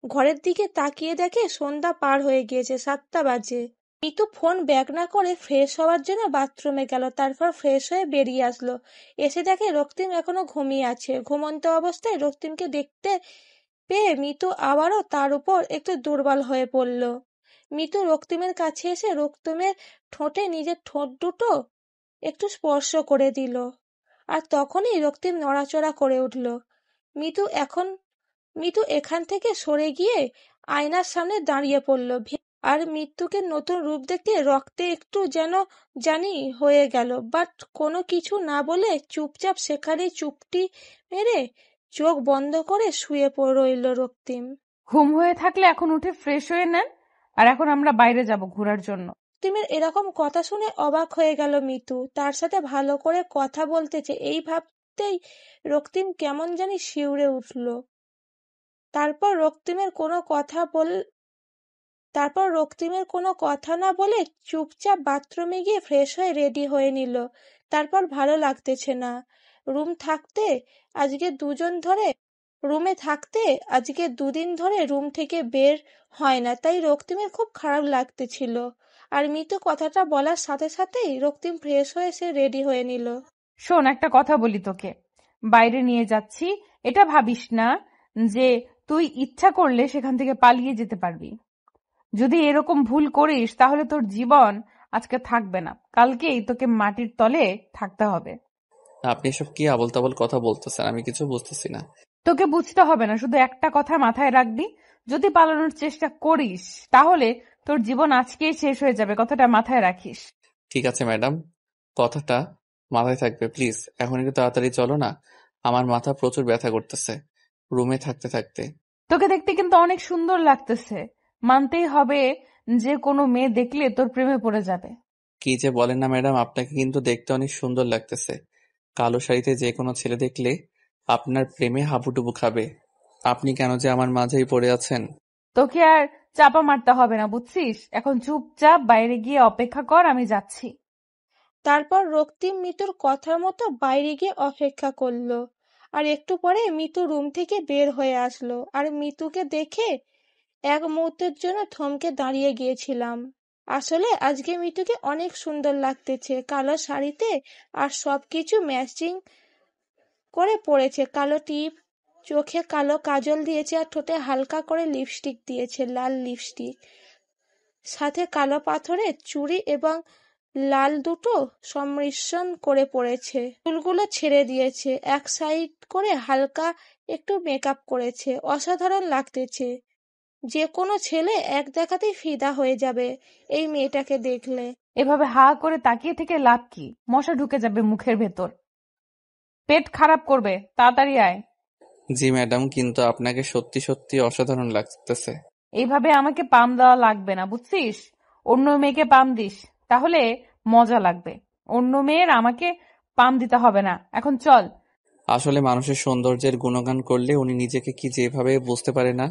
Speaker 7: ঘরের দিকে তাকিয়ে দেখে সন্ধ্যা পার হয়ে গিয়েছে, 7টা বাজে। মিতু ফোন ব্যাক না করে ফ্রেশ হওয়ার জন্য বাথরুমে গেল, তারপর ফ্রেশ হয়ে বেরিয়ে আসলো। এসে দেখে রক্তিম এখনো ঘুমিয়ে আছে। ঘুমন্ত অবস্থায় রক্তিমকে দেখতে পেয়ে মিতু আবারও তার উপর একটু দুর্বল হয়ে পড়ল। মিতু রক্তিমের কাছে এসে রক্তিমের ঠোঁটে নিজের ঠোঁট দুটো একটু স্পর্শ করে দিল, আর তখনই রক্তিম নড়াচড়া করে উঠল। মিতু এখন মিতু এখান থেকে সরে গিয়ে আয়নার সামনে দাঁড়িয়ে পড়ল, আর মৃত্যুকে নতুন রূপ দেখে রক্তে একটু যেন জানি হয়ে গেল, বাট কোনো কিছু না বলে চুপচাপ সেখানেই চুপটি মেরে চোখ বন্ধ করে শুয়ে রইল রক্তিম।
Speaker 1: ঘুম হয়ে থাকলে এখন উঠে ফ্রেশ হয়ে নেন, আর এখন আমরা বাইরে যাব ঘোরার জন্য।
Speaker 7: রক্তিমের এরকম কথা শুনে অবাক হয়ে গেল মিতু, তার সাথে ভালো করে কথা বলতেছে এই ভাবতেই রক্তিম কেমন জানি শিউরে উঠল। তারপর রক্তিমের কোনো কথা না বলে চুপচাপ বাথরুমে গিয়ে ফ্রেশ হয়ে রেডি হয়ে নিল। তারপর ভালো লাগতেছে না রুমে থাকতে, আজকে 2 দিন ধরে রুম থেকে বের হয় না, তাই রক্তিমের খুব খারাপ লাগতেছিল। আর মিতু কথাটা বলার সাথে সাথেই রক্তিম ফ্রেশ হয়ে সে রেডি হয়ে নিল।
Speaker 1: শোন, একটা কথা বলি তোকে, বাইরে নিয়ে যাচ্ছি, এটা ভাবিস না যে তুই ইচ্ছা করলে সেখান থেকে পালিয়ে যেতে পারবি। যদি এরকম ভুল করিস তাহলে তোর জীবন আজকে থাকবে না, কালকেই তোকে মাটির তলে থাকতে হবে।
Speaker 3: আপনি এসব কি আবোল তাবোল কথা বলতেছেন, আমি কিছু বুঝতেছি না।
Speaker 1: তোকে বুঝতে হবে না, শুধু একটা কথা মাথায় রাখবি, যদি পালানোর চেষ্টা করিস তাহলে তোর জীবন আজকেই শেষ হয়ে যাবে, কথাটা মাথায় রাখিস।
Speaker 3: ঠিক আছে ম্যাডাম, কথাটা মাথায় থাকবে। প্লিজ এখন একটু তাড়াতাড়ি চলো না, আমার মাথা প্রচুর ব্যথা করতেছে রুমে থাকতে থাকতে।
Speaker 1: তোকে দেখতে কিন্তু অনেক সুন্দর লাগতেছে, মানতেই হবে যে কোনো মেয়ে দেখলে তোর প্রেমে পড়ে যাবে।
Speaker 3: কি যে বলেন না ম্যাডাম, আপনাকে কিন্তু দেখতে অনেক সুন্দর লাগতেছে। কালো শাড়িতে যে কোনো ছেলে দেখলে আপনার প্রেমে হাবুডুবু খাবে। আপনি কেন যে আমার মাঝেই পড়ে আছেন।
Speaker 1: তোকে আর চাপা মারতে হবে না, বুঝছিস? এখন চুপচাপ বাইরে গিয়ে অপেক্ষা কর, আমি যাচ্ছি।
Speaker 7: তারপর রক্তিম মিতুর কথার মতো বাইরে গিয়ে অপেক্ষা করলো। আর একটু পরে মিতু রুম থেকে বের হয়ে আসলো। আর মিতুকে দেখে এক মুহূর্তের জন্য থমকে দাঁড়িয়ে গিয়েছিলাম। আসলে আজকে মিতুকে অনেক সুন্দর লাগতেছে কালো শাড়িতে, আর সবকিছু ম্যাচিং করে পরেছে। কালো টিপ, চোখে কালো কাজল দিয়েছে, আর ঠোঁটে হালকা করে লিপস্টিক দিয়েছে, লাল লিপস্টিক, সাথে কালো পাথরের চুড়ি এবং লাল দুটো সংমিশ্রণ করে পরেছে। চুলগুলো ছেড়ে দিয়েছে, এক সাইড করে হালকা একটু মেকআপ করেছে। অসাধারণ লাগতেছে। যে কোনো ছেলে এক দেখাতেই ফিদা হয়ে যাবে এই মেয়েটাকে দেখলে।
Speaker 1: এভাবে হা করে তাকিয়ে থেকে লাভ কি? মশা ঢুকে যাবে মুখের ভেতর, পেট খারাপ করবে। তাড়াতাড়ি আয়।
Speaker 3: জি ম্যাডাম, কিন্তু আপনাকে সত্যি সত্যি অসাধারণ লাগতেছে।
Speaker 1: এইভাবে আমাকে পাম দেওয়া লাগবে না, বুঝছিস? অন্য মেয়েকে পাম দিস, তাহলে মজা লাগবে। অন্য মেয়ের আমাকে পাম দিতে হবে না, এখন চল।
Speaker 3: আসলে মানুষের সৌন্দর্যের গুণগান করলে উনি নিজেকে কি যেভাবে বুঝতে পারে না।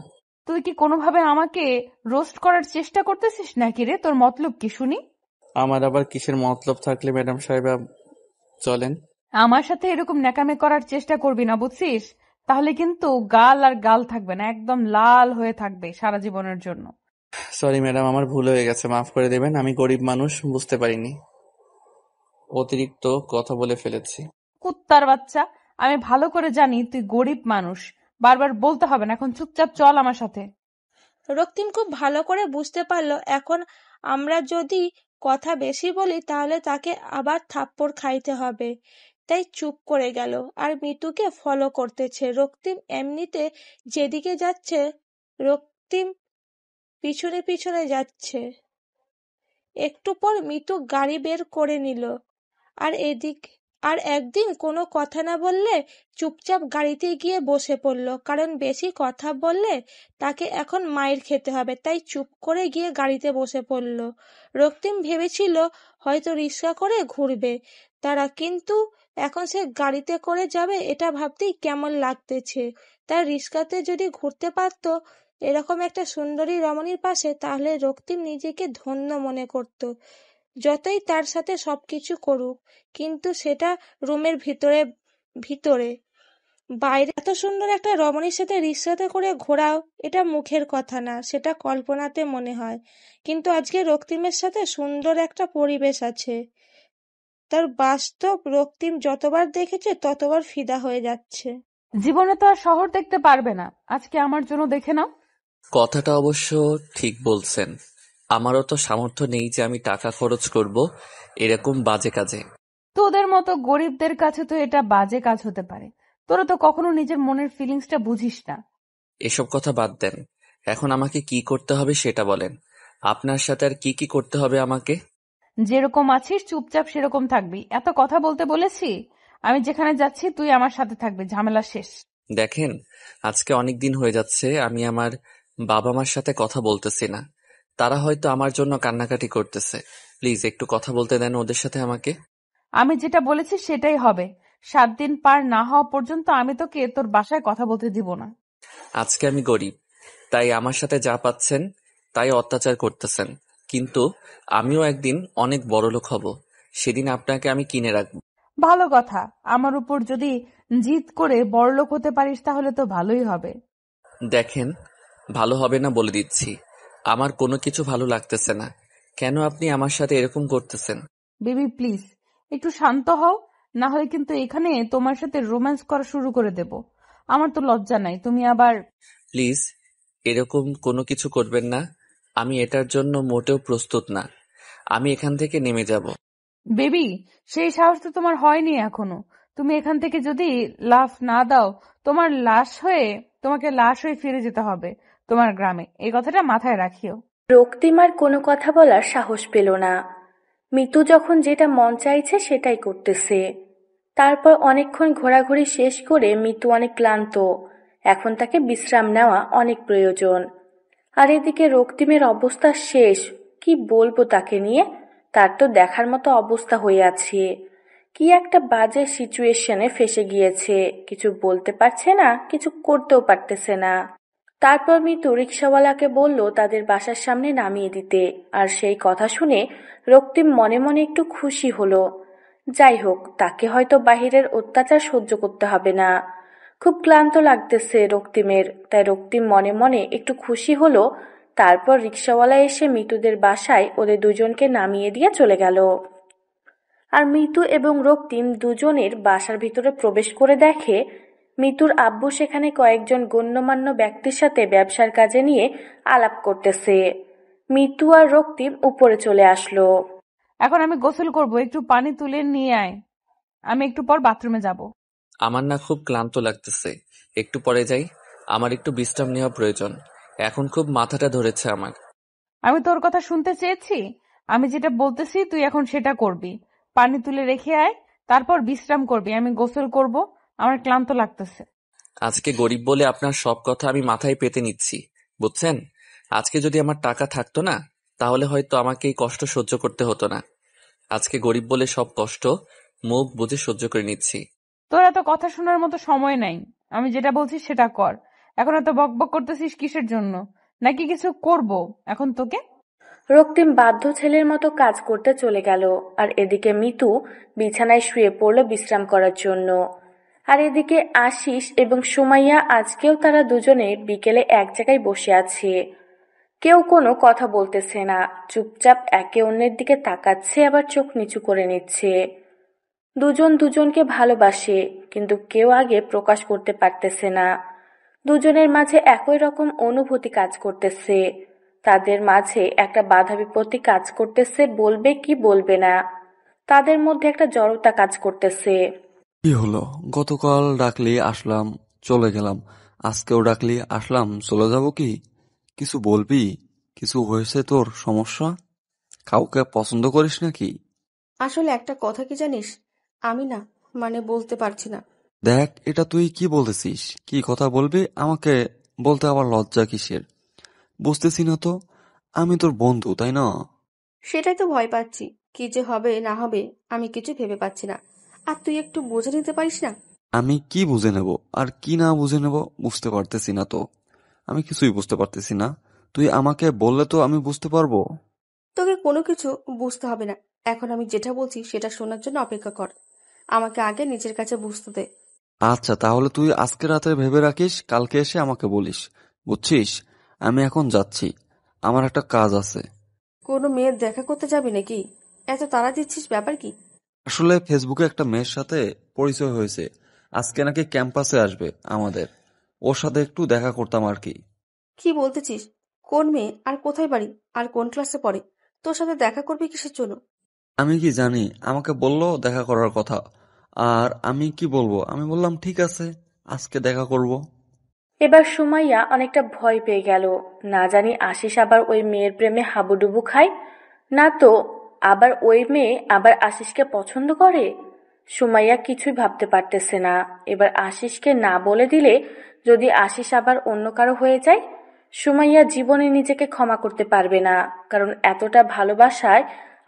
Speaker 1: তুই কি কোনোভাবে আমাকে রোস্ট করার চেষ্টা করতেছিস নাকি রে? তোর মতলব কি শুনি?
Speaker 3: আমার আবার কিসের মতলব থাকলে ম্যাডাম সাহেবা, চলেন।
Speaker 1: আমার সাথে এরকম ন্যাকামে করার চেষ্টা করবি না, বুঝছিস? তাহলে কিন্তু গাল আর গাল থাকবে না, একদম লাল হয়ে থাকবে সারা জীবনের জন্য।
Speaker 3: সরি ম্যাডাম, আমার ভুল হয়ে গেছে, মাফ করে দেবেন। আমি গরিব মানুষ, বুঝতে পারিনি, অতিরিক্ত কথা বলে ফেলেছি।
Speaker 1: কুত্তার বাচ্চা, আমি ভালো করে জানি তুই গরিব মানুষ, বারবার বলতে হবে না। এখন চুপচাপ চল আমার সাথে।
Speaker 7: রক্তিম খুব ভালো করে বুঝতে পারলো এখন আমরা যদি কথা বেশি বলি তাহলে তাকে আবার থাপ্পড় খাইতে হবে। তাই চুপ করে গেল আর মিতুকে ফলো করতেছে। রক্তিম এমনিতে যেদিকে যাচ্ছে রক্তিম পিছনে পিছনে যাচ্ছে। একটু পর মিতু গাড়ি বের করে নিল আর একদিন কোনো কথা না বললে চুপচাপ গাড়িতে গিয়ে বসে পড়ল, কারণ বেশি কথা বললে তাকে এখন মাইর খেতে হবে। তাই চুপ করে গিয়ে গাড়িতে বসে পড়ল। রক্তিম ভেবেছিল হয়তো রিক্সা করে ঘুরবে তারা, কিন্তু এখন সে গাড়িতে করে যাবে এটা ভাবতেই কেমন লাগতেছে। তার রিক্সাতে যদি ঘুরতে পারতো এরকম একটা সুন্দরী রমণীর পাশে, তাহলে রক্তিম নিজেকে ধন্য মনে করত। যতই তার সাথে সবকিছু করুক, কিন্তু সেটা রুমের ভিতরে বাইরে এত সুন্দর একটা রমণীর সাথে রিক্সাতে করে ঘোরাও, এটা মুখের কথা না, সেটা কল্পনাতে মনে হয়। কিন্তু আজকে রক্তিমের সাথে সুন্দর একটা পরিবেশ আছে। তার বাস্তব রক্তিম যতবার দেখেছে ততবার ফিদা হয়ে যাচ্ছে।
Speaker 1: জীবনে তো আর শহর দেখতে পারবে না, আজকে আমার জন্য দেখে নাও।
Speaker 3: কথাটা অবশ্য ঠিক বলছেন। আমারও তো সামর্থ্য নেই যে আমি টাকা খরচ করব এরকম বাজে কাজে।
Speaker 1: তোদের মতো গরিবদের কাছে তো এটা বাজে কাজ হতে পারে। তোরা তো কখনো নিজের মনের ফিলিংসটা বুঝিস না।
Speaker 3: এসব কথা বাদ দেন, এখন আমাকে কি করতে হবে সেটা বলেন। আপনার সাথে আর কি কি করতে হবে আমাকে?
Speaker 1: যেরকম আছিস চুপচাপ সেরকম থাকবি। এত কথা বলতে বলেছি? আমি যেখানে যাচ্ছি তুই আমার সাথে থাকবি, ঝামেলা শেষ।
Speaker 3: দেখেন, আজকে অনেক দিন হয়ে যাচ্ছে আমি আমার বাবা মার সাথে কথা বলতেছি না। তারা হয়তো আমার জন্য কান্নাকাটি করতেছে। প্লিজ একটু কথা বলতে দেন ওদের সাথে আমাকে।
Speaker 1: আমি যেটা বলেছি সেটাই হবে। 7 দিন পার না হওয়া পর্যন্ত আমি তোকে তোর বাসায় কথা বলতে দিব না।
Speaker 3: আজকে আমি গরিব, তাই আমার সাথে যা পাচ্ছেন তাই অত্যাচার করতেছেন, কিন্তু আমিও একদিন অনেক বড়লোক হব, সেদিন আপনাকে আমি কিনে রাখবো।
Speaker 1: ভালো কথা, আমার উপর যদি জিদ করে বড়লোক হতে পারিস তাহলে তো ভালোই হবে।
Speaker 3: দেখেন, ভালো হবে না বলে দিচ্ছি। আমার কোনো কিছু ভালো লাগতেছে না। কেন আপনি আমার সাথে এরকম করতেছেন?
Speaker 1: বেবি প্লিজ একটু শান্ত হও, না হলে কিন্তু এখানে তোমার সাথে রোম্যান্স করা শুরু করে দেব। আমার তো লজ্জা নাই, তুমি আবার।
Speaker 3: প্লিজ এরকম কোনো কিছু করবেন না। আমি এটার জন্য মোটেও প্রস্তুত না। আমি এখান থেকে নেমে যাব।
Speaker 1: বেবি, সেই সাহস তো তোমার হয়নি এখনো। তুমি এখান থেকে যদি লাফ না দাও, তোমাকে লাশ হয়ে ফিরে যেতে হবে তোমার গ্রামে। এই কথাটা মাথায় রাখিও।
Speaker 8: রক্তিম আর কোনো কথা বলার সাহস পেল না। মিতু যখন যেটা মন চাইছে সেটাই করতেছে। তারপর অনেকক্ষণ ঘোরাঘুরি শেষ করে মিতু অনেক ক্লান্ত। এখন তাকে বিশ্রাম নেওয়া অনেক প্রয়োজন। আর এদিকে রক্তিমের অবস্থা শেষ। কি বলবো তাকে নিয়ে? তার তো দেখার মতো অবস্থা হয়ে আছে। কি একটা বাজে সিচুয়েশনে ফেসে গিয়েছে। কিছু বলতে পারছে না, কিছু করতেও পারতেছে না। তারপর মিতু রিকশাওয়ালাকে বলল তাদের বাসার সামনে নামিয়ে দিতে। আর সেই কথা শুনে রক্তিম মনে মনে একটু খুশি হলো। যাই হোক, তাকে হয়তো বাহিরের অত্যাচার সহ্য করতে হবে না। খুব ক্লান্ত লাগতেছে রক্তিমের, তাই রক্তিম মনে মনে একটু খুশি হলো। তারপর রিকশাওয়ালা এসে মিতুদের বাসায় ওদের দুজনকে নামিয়ে দিয়ে চলে গেল। আর মিতু এবং রক্তিম দুজনের বাসার ভিতরে প্রবেশ করে দেখে মিতুর আব্বু সেখানে কয়েকজন গণ্যমান্য ব্যক্তির সাথে ব্যবসার কাজে নিয়ে আলাপ করতেছে। মিতু আর রক্তিম উপরে চলে আসলো।
Speaker 1: এখন আমি গোসল করব, একটু পানি তুলে নিয়ে আয়। আমি একটু পর বাথরুমে যাব।
Speaker 3: আমার না খুব ক্লান্ত লাগতেছে, একটু পরে যাই। আমার একটু বিশ্রাম নেওয়া প্রয়োজন, এখন খুব মাথাটা ধরেছে আমার।
Speaker 1: আমি তোর কথা শুনতে চেয়েছি? আমি যেটা বলতেছি তুই এখন সেটা করবি। পানি তুলে রেখে আয়, তারপর বিশ্রাম করবি। আমি গোসল করব, আমার ক্লান্ত লাগতেছে।
Speaker 3: আজকে গরিব বলে আপনার সব কথা আমি মাথায় পেতে নিচ্ছি, বুঝছেন? আজকে যদি আমার টাকা থাকতো না, তাহলে হয়তো আমাকে এই কষ্ট সহ্য করতে হতো না। আজকে গরিব বলে সব কষ্ট মুখ বুজে সহ্য করে নিচ্ছি।
Speaker 1: তোর এত কথা শোনার মতো সময় নাই। আমি যেটা বলছি সেটা কর। এখন এত বকবক করতেছিস কিসের জন্য? নাকি কিছু করব এখন তোকে?
Speaker 8: রক্তিম বাধ্য ছেলের মতো কাজ করতে চলে গেল। আর এদিকে মিতু বিছানায় শুয়ে পড়ল বিশ্রাম করার জন্য। আর এদিকে আশিস এবং সুমাইয়া আজকেও তারা দুজনে বিকেলে এক জায়গায় বসে আছে। কেউ কোনো কথা বলতেছে না, চুপচাপ একে অন্যের দিকে তাকাচ্ছে, আবার চোখ নিচু করে নিচ্ছে। দুজন দুজনকে ভালোবাসে, কিন্তু কেউ আগে প্রকাশ করতে পারতেছে না। দুজনের মাঝে একই রকম অনুভূতি কাজ করতেছে। তাদের মাঝে একটা বাধা বিপত্তি কাজ করতেছে, বলবে কি বলবে না। তাদের মধ্যে একটা জড়তা কাজ করতেছে।
Speaker 6: কি হলো? গতকাল ডাকলি আসলাম, চলে গেলাম। আজকেও ডাকলি আসলাম, চলে যাব কি? কিছু বলবি? কিছু হয়েছে তোর সমস্যা? কাউকে পছন্দ করিস নাকি?
Speaker 4: আসলে একটা কথা কি জানিস, আমি না বলতে পারছি না।
Speaker 6: দেখ, এটা তুই কি বলতেছিস? কি কথা বলবি? আমাকে বলতে আবার লজ্জা কিসের? বুঝতেছি না তো। আমি তোর বন্ধু, তাই না?
Speaker 4: সেটাই তো ভয় পাচ্ছি, কি যে হবে না হবে আমি কিছু ভেবে পাচ্ছি না। আর তুই একটু বুঝে নিতে পারিস না?
Speaker 6: আমি কি বুঝে নেব আর কি না বুঝে নেব বুঝতে পারতেছি না তো। আমি কিছুই বুঝতে পারতেছি না। তুই আমাকে বললে তো আমি বুঝতে পারবো।
Speaker 4: তোকে কোনো কিছু বুঝতে হবে না। এখন আমি যেটা বলছি সেটা শোনার জন্য অপেক্ষা কর। আমাকে আগে নিজের কাছে বুঝতে দে।
Speaker 6: আচ্ছা, তাহলে তুই আজকে রাতে ভেবে রাখিস, কালকে এসে আমাকে বলিস, বুঝছিস? আমি এখন যাচ্ছি, আমার একটা কাজ আছে।
Speaker 4: কোনো মেয়ের দেখা করতে যাবি নাকি? এত তাড়া দিচ্ছিস, ব্যাপার কি?
Speaker 6: আসলে ফেসবুকে একটা মেয়ের সাথে পরিচয় হয়েছে, আজকে নাকি ক্যাম্পাসে আসবে আমাদের। ওর সাথে একটু দেখা করতাম আর কি।
Speaker 4: কি বলতেছিস? কোন মেয়ে, আর কোথায় বাড়ি, আর কোন ক্লাসে পড়ে? তোর সাথে দেখা করবি কিসের জন্য?
Speaker 6: আমি কি জানি, আমাকে বললো দেখা করার কথা। আর আমি কি বলবো? আমি বললাম ঠিক আছে, আজকে দেখা করব।
Speaker 8: এবার সুমাইয়া অনেকটা ভয় পেয়ে গেল। না জানি আশিস আবার ওই মেয়ের প্রেমে হাবুডুবু খায়, না তো আবার ওই মেয়ে আবার আশিসকে পছন্দ করে। সুমাইয়া কিছুই ভাবতে পারতেছে না। এবার আশিসকে না বলে দিলে যদি আশিস আবার অন্য কারো হয়ে যায়, সুমাইয়া জীবনে নিজেকে ক্ষমা করতে পারবে না, কারণ এতটা ভালোবাসায়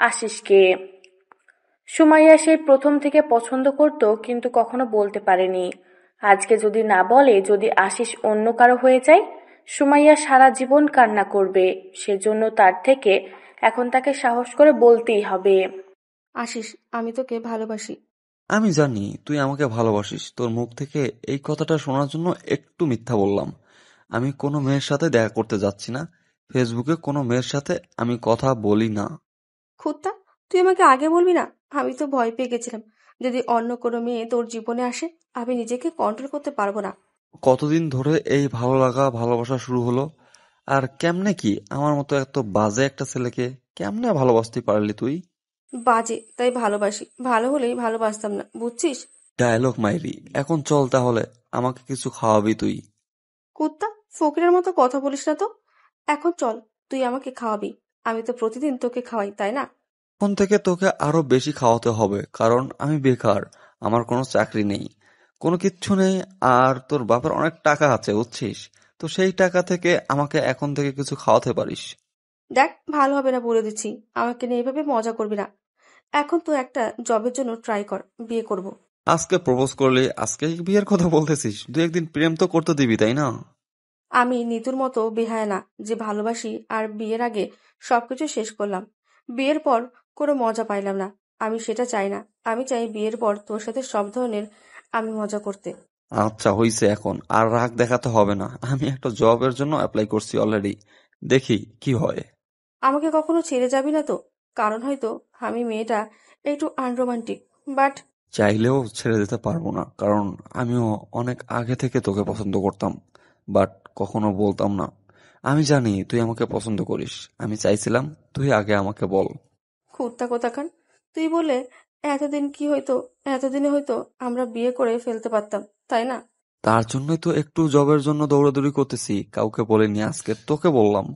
Speaker 8: আশিসকে। সুমাইয়া সেই প্রথম থেকে পছন্দ করত, কিন্তু কখনো বলতে পারেনি। আজকে যদি না বলে, যদি আশিস অন্য কারো হয়ে যায়, সুমাইয়া সারা জীবন কান্না করবে। সেজন্য তার থেকে এখন তাকে সাহস করে বলতেই হবে।
Speaker 4: আশিস, আমি তোকে ভালোবাসি।
Speaker 6: আমি জানি তুই আমাকে ভালোবাসিস, তোর মুখ থেকে এই কথাটা শোনার জন্য একটু মিথ্যা বললাম। আমি কোনো মেয়ের সাথে দেখা করতে যাচ্ছি না। ফেসবুকে কোনো মেয়ের সাথে আমি কথা বলি না।
Speaker 4: খুত্তা, তুই আমাকে আগে বলবি না? আমি তো ভয় পেয়ে গেছিলাম, যদি অন্য কোনো মেয়ে তোর জীবনে আসে আমি নিজেকে কন্ট্রোল করতে পারবো না।
Speaker 6: কতদিন ধরে এই ভালো লাগা ভালোবাসা শুরু হলো? আর কেমনে কি আমার মতো এত বাজে একটা ছেলেকে কেমনে ভালোবাসতে পারলি তুই?
Speaker 4: বাজে তাই ভালোবাসি, ভালো হলেই ভালোবাসতাম না, বুঝছিস?
Speaker 6: ডায়লগ মাইরি। এখন চল তাহলে, আমাকে কিছু খাওয়াবি তুই।
Speaker 4: কুত্তা, ফকিরের মতো কথা বলিস না তো। এখন চল, তুই আমাকে খাওয়াবি। আমি তো প্রতিদিন তোকে খাওয়াই, তাই না?
Speaker 6: এখন থেকে তোকে আরো বেশি খাওয়াতে হবে, কারণ আমি বেকার, আমার কোনো চাকরি নেই, কোনো কিচ্ছু নেই। আর তোর বাপের অনেক টাকা আছে, বুঝছিস? তো সেই টাকা থেকে আমাকে এখন থেকে কিছু খাওয়াতে পারিস।
Speaker 4: দেখ, ভালো হবে না বলে দিচ্ছি। আমাকে নিয়ে এভাবে মজা করবি না। এখন তো একটা জবের জন্য ট্রাই কর, বিয়ে করব।
Speaker 6: আজকে প্রপোজ করলি, আজকেই বিয়ের কথা বলতেছিস? দু একদিন প্রেম তো করতে দিবি, তাই না?
Speaker 4: আমি নিতুর মতো বেহায়া না যে ভালোবাসি আর বিয়ের আগে সবকিছু শেষ করলাম, বিয়ের পর কোনো মজা পাইলাম না। আমি সেটা চাই না। আমি চাই বিয়ের পর তোর সাথে সব ধরনের আমি মজা করতে।
Speaker 6: আচ্ছা হইছে, এখন আর রাগ দেখাতে হবে না। আমি একটা জবের জন্য অ্যাপ্লাই করছি অলরেডি, দেখি কি হয়।
Speaker 4: আমাকে কখনো ছেড়ে যাবি না তো? কারণ হয়তো আমি মেয়েটা একটু আনরোমান্টিক, বাট
Speaker 6: চাইলেও ছেড়ে দিতে পারবো না, কারণ আমিও অনেক আগে থেকে তোকে পছন্দ করতাম, বাট কখনো বলতাম না। আমি জানি তুই আমাকে পছন্দ করিস, আমি চাইছিলাম তুই আগে আমাকে বল।
Speaker 4: কুত্তা কোথাকার! তুই বলে এতদিন কি হইতো, এতদিনে হয়তো আমরা বিয়ে করে ফেলতে পারতাম, তাই না?
Speaker 6: তার জন্যই তো একটু জবের জন্য দৌড়াদৌড়ি করতেছি, কাউকে বলিনি, আজকে তোকে বললাম।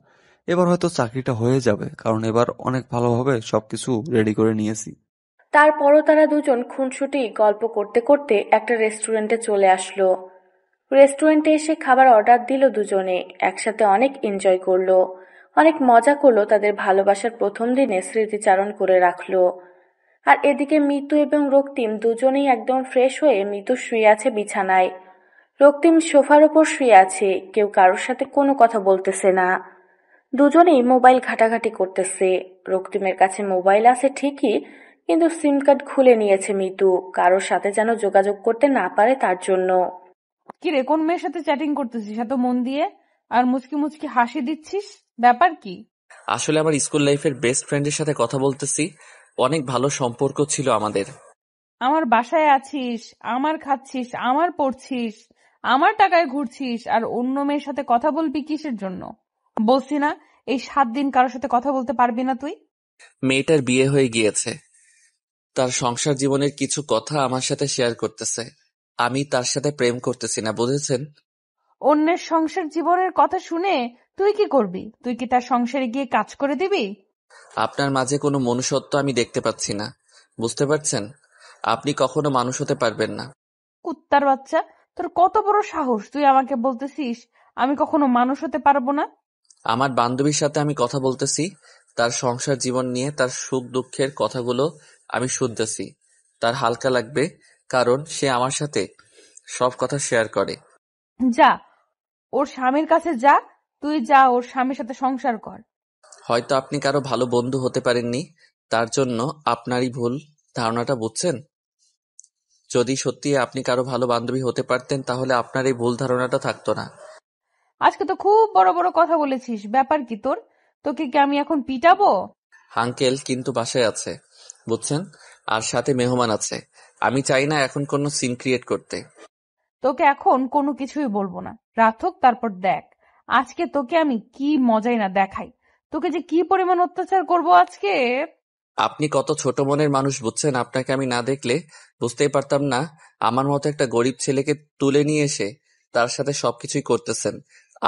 Speaker 6: এবার হয়তো চাকরিটা হয়ে যাবে, কারণ এবার অনেক ভালোভাবে সবকিছু রেডি করে নিয়েছি।
Speaker 8: তারপরও তারা দুজন খুনসুটি গল্প করতে করতে একটা রেস্টুরেন্টে চলে আসলো। রেস্টুরেন্টে এসে খাবার অর্ডার দিল দুজনে, একসাথে অনেক এনজয় করলো, অনেক মজা করলো, তাদের ভালোবাসার প্রথম দিনে স্মৃতিচারণ করে রাখলো। আর এদিকে মিতু এবং রক্তিম দুজনেই একদম ফ্রেশ হয়ে মিতু শুয়ে আছে বিছানায়, রক্তিম সোফার ওপর শুয়ে আছে, কেউ কারোর সাথে কোনো কথা বলতেছে না। দুজনেই মোবাইল ঘাটাঘাটি করতেছে। রক্তিমের কাছে মোবাইল আছে ঠিকই, কিন্তু সিম কার্ড খুলে নিয়েছে মিতু, কারোর সাথে যেন যোগাযোগ করতে না পারে তার জন্য।
Speaker 1: কিরে, কোন মেয়ের সাথে চ্যাটিং করতেছিস এত মন দিয়ে? আর মুচকি মুচকি হাসি দিচ্ছিস, ব্যাপার কি?
Speaker 3: আসলে আমার স্কুল লাইফের বেস্ট ফ্রেন্ডের সাথে কথা বলতেছি। অনেক ভালো সম্পর্ক ছিল আমাদের।
Speaker 1: আমার বাসায় আছিস, আমার খাচ্ছিস, আমার পড়ছিস, আমার টাকায় ঘুরছিস, আর অন্য মেয়ের সাথে কথা বলবি কিসের জন্য? বলছি না এই 7 দিন কারোর সাথে কথা বলতে পারবি না তুই?
Speaker 3: মেয়েটার বিয়ে হয়ে গিয়েছে, তার সংসার জীবনের কিছু কথা আমার সাথে শেয়ার করতেছে। আমি তার সাথে প্রেম করতেছি না, বুঝেছেন?
Speaker 1: অন্যের সংসার জীবনের কথা শুনে তুই কি করবি? তুই কি তার সংসারে গিয়ে কাজ করে দিবি?
Speaker 3: আপনার মাঝে কোনো মনুষ্যত্ব আমি দেখতে পাচ্ছি না, বুঝতে পারছেন? আপনি কখনো মানুষ হতে পারবেন না।
Speaker 1: কুত্তার বাচ্চা, তোর কত বড় সাহস তুই আমাকে বলতেছিস আমি কখনো মানুষ হতে পারবো না?
Speaker 3: আমার বান্ধবীর সাথে আমি কথা বলতেছি, তার সংসার জীবন নিয়ে, তার সুখ দুঃখের কথাগুলো আমি শুনতেছি। তার হালকা লাগবে, কারণ সে আমার সাথে সব কথা শেয়ার করে।
Speaker 1: যা, ওর স্বামীর কাছে যা, তুই যা ওর স্বামীর সাথে সংসার কর।
Speaker 3: হয়তো আপনি কারো ভালো বন্ধু হতে পারেননি, তার জন্য আপনারই ভুল ধারণাটা, বুঝছেন? যদি সত্যি আপনি কারো ভালো বান্ধবী হতে পারতেন, তাহলে আপনার এই ভুল ধারণাটা থাকতো না।
Speaker 1: আজকে তো খুব বড় বড় কথা বলেছিস, ব্যাপার কি তোর? তোকে কি আমি এখন পিটাবো?
Speaker 3: আঙ্কেল কিন্তু বাসায় আছে, বুঝছেন? আর সাথে মেহমান আছে। আমি চাই না এখন কোনো সিন ক্রিয়েট করতে।
Speaker 1: তোকে এখন কোনো কিছুই বলবো না, রাত হোক তারপর দেখ আজকে তোকে আমি কি মজাই না দেখাই। তোকে যে কি পরিমাণ অত্যাচার করব আজকে!
Speaker 3: আপনি কত ছোট মনের মানুষ, বুঝছেন? আপনাকে আমি না দেখলে বুঝতেই পারতাম না আমার মতো একটা গরিব ছেলেকে তুলে নিয়ে এসে তার সাথে সবকিছুই করতেছেন।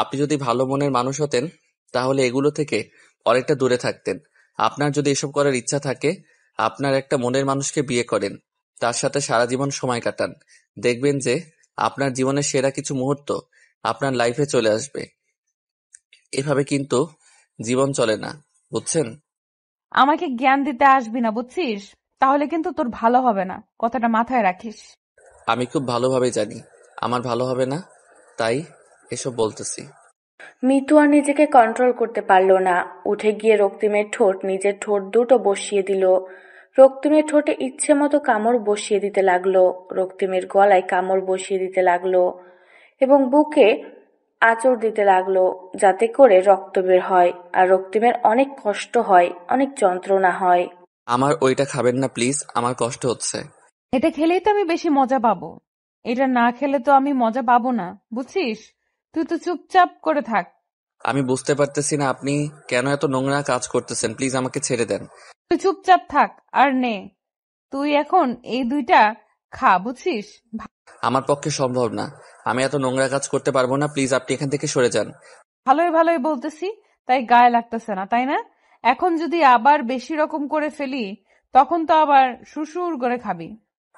Speaker 3: আপনি যদি ভালো মনের মানুষ হতেন, তাহলে এগুলো থেকে অনেকটা দূরে থাকতেন। আপনার যদি এসব করার ইচ্ছা থাকে, আপনার একটা মনের মানুষকে বিয়ে করেন, তার সাথে সারা জীবন সময় কাটান। দেখবেন যে আপনার জীবনের সেরা কিছু মুহূর্ত আপনার লাইফে চলে আসবে। এভাবে কিন্তু জীবন চলে না, বুঝছেন?
Speaker 1: আমাকে জ্ঞান দিতে আসবি না, বুঝছিস? তাহলে কিন্তু তোর ভালো হবে না, কথাটা মাথায় রাখিস।
Speaker 3: আমি খুব ভালোভাবে জানি আমার ভালো হবে না, তাই এসব বলতেছি।
Speaker 8: মিতু আর নিজেকে কন্ট্রোল করতে পারল না, উঠে গিয়ে রক্তিমের ঠোঁট নিজের ঠোঁট দুটো বসিয়ে দিল। রক্তিমের ঠোঁটে ইচ্ছে মতো কামড় বসিয়ে দিতে লাগলো, রক্তিমের গলায় কামড় বসিয়ে দিতে লাগলো এবং বুকে আঁচড় দিতে লাগলো, যাতে করে রক্ত বের হয়। আর রক্তিমের অনেক কষ্ট হয়, অনেক যন্ত্রণা হয়।
Speaker 3: আমার ওইটা খাবেন না প্লিজ, আমার কষ্ট হচ্ছে।
Speaker 1: এটা খেলেই তো আমি বেশি মজা পাবো, এটা না খেলে তো আমি মজা পাবো না, বুঝছিস? তুই তো চুপচাপ করে থাক।
Speaker 3: আমি বুঝতে পারতেছি না আপনি কেন এত নোংরা কাজ করতেছেন, প্লিজ আমাকে ছেড়ে দেন।
Speaker 1: তুই চুপচাপ থাক আর নে, তুই এখন এই দুইটা খা, বুঝছিস?
Speaker 3: আমার পক্ষে সম্ভব না, আমি এত নোংরা কাজ করতে পারবো না, প্লিজ আপনি এখান থেকে সরে যান।
Speaker 1: ভালোই ভালোই বলতেছি, তাই গায়ে লাগতেছে না, তাই না? এখন যদি আবার বেশি রকম করে ফেলি তখন তো আবার সুসুর করে খাবি।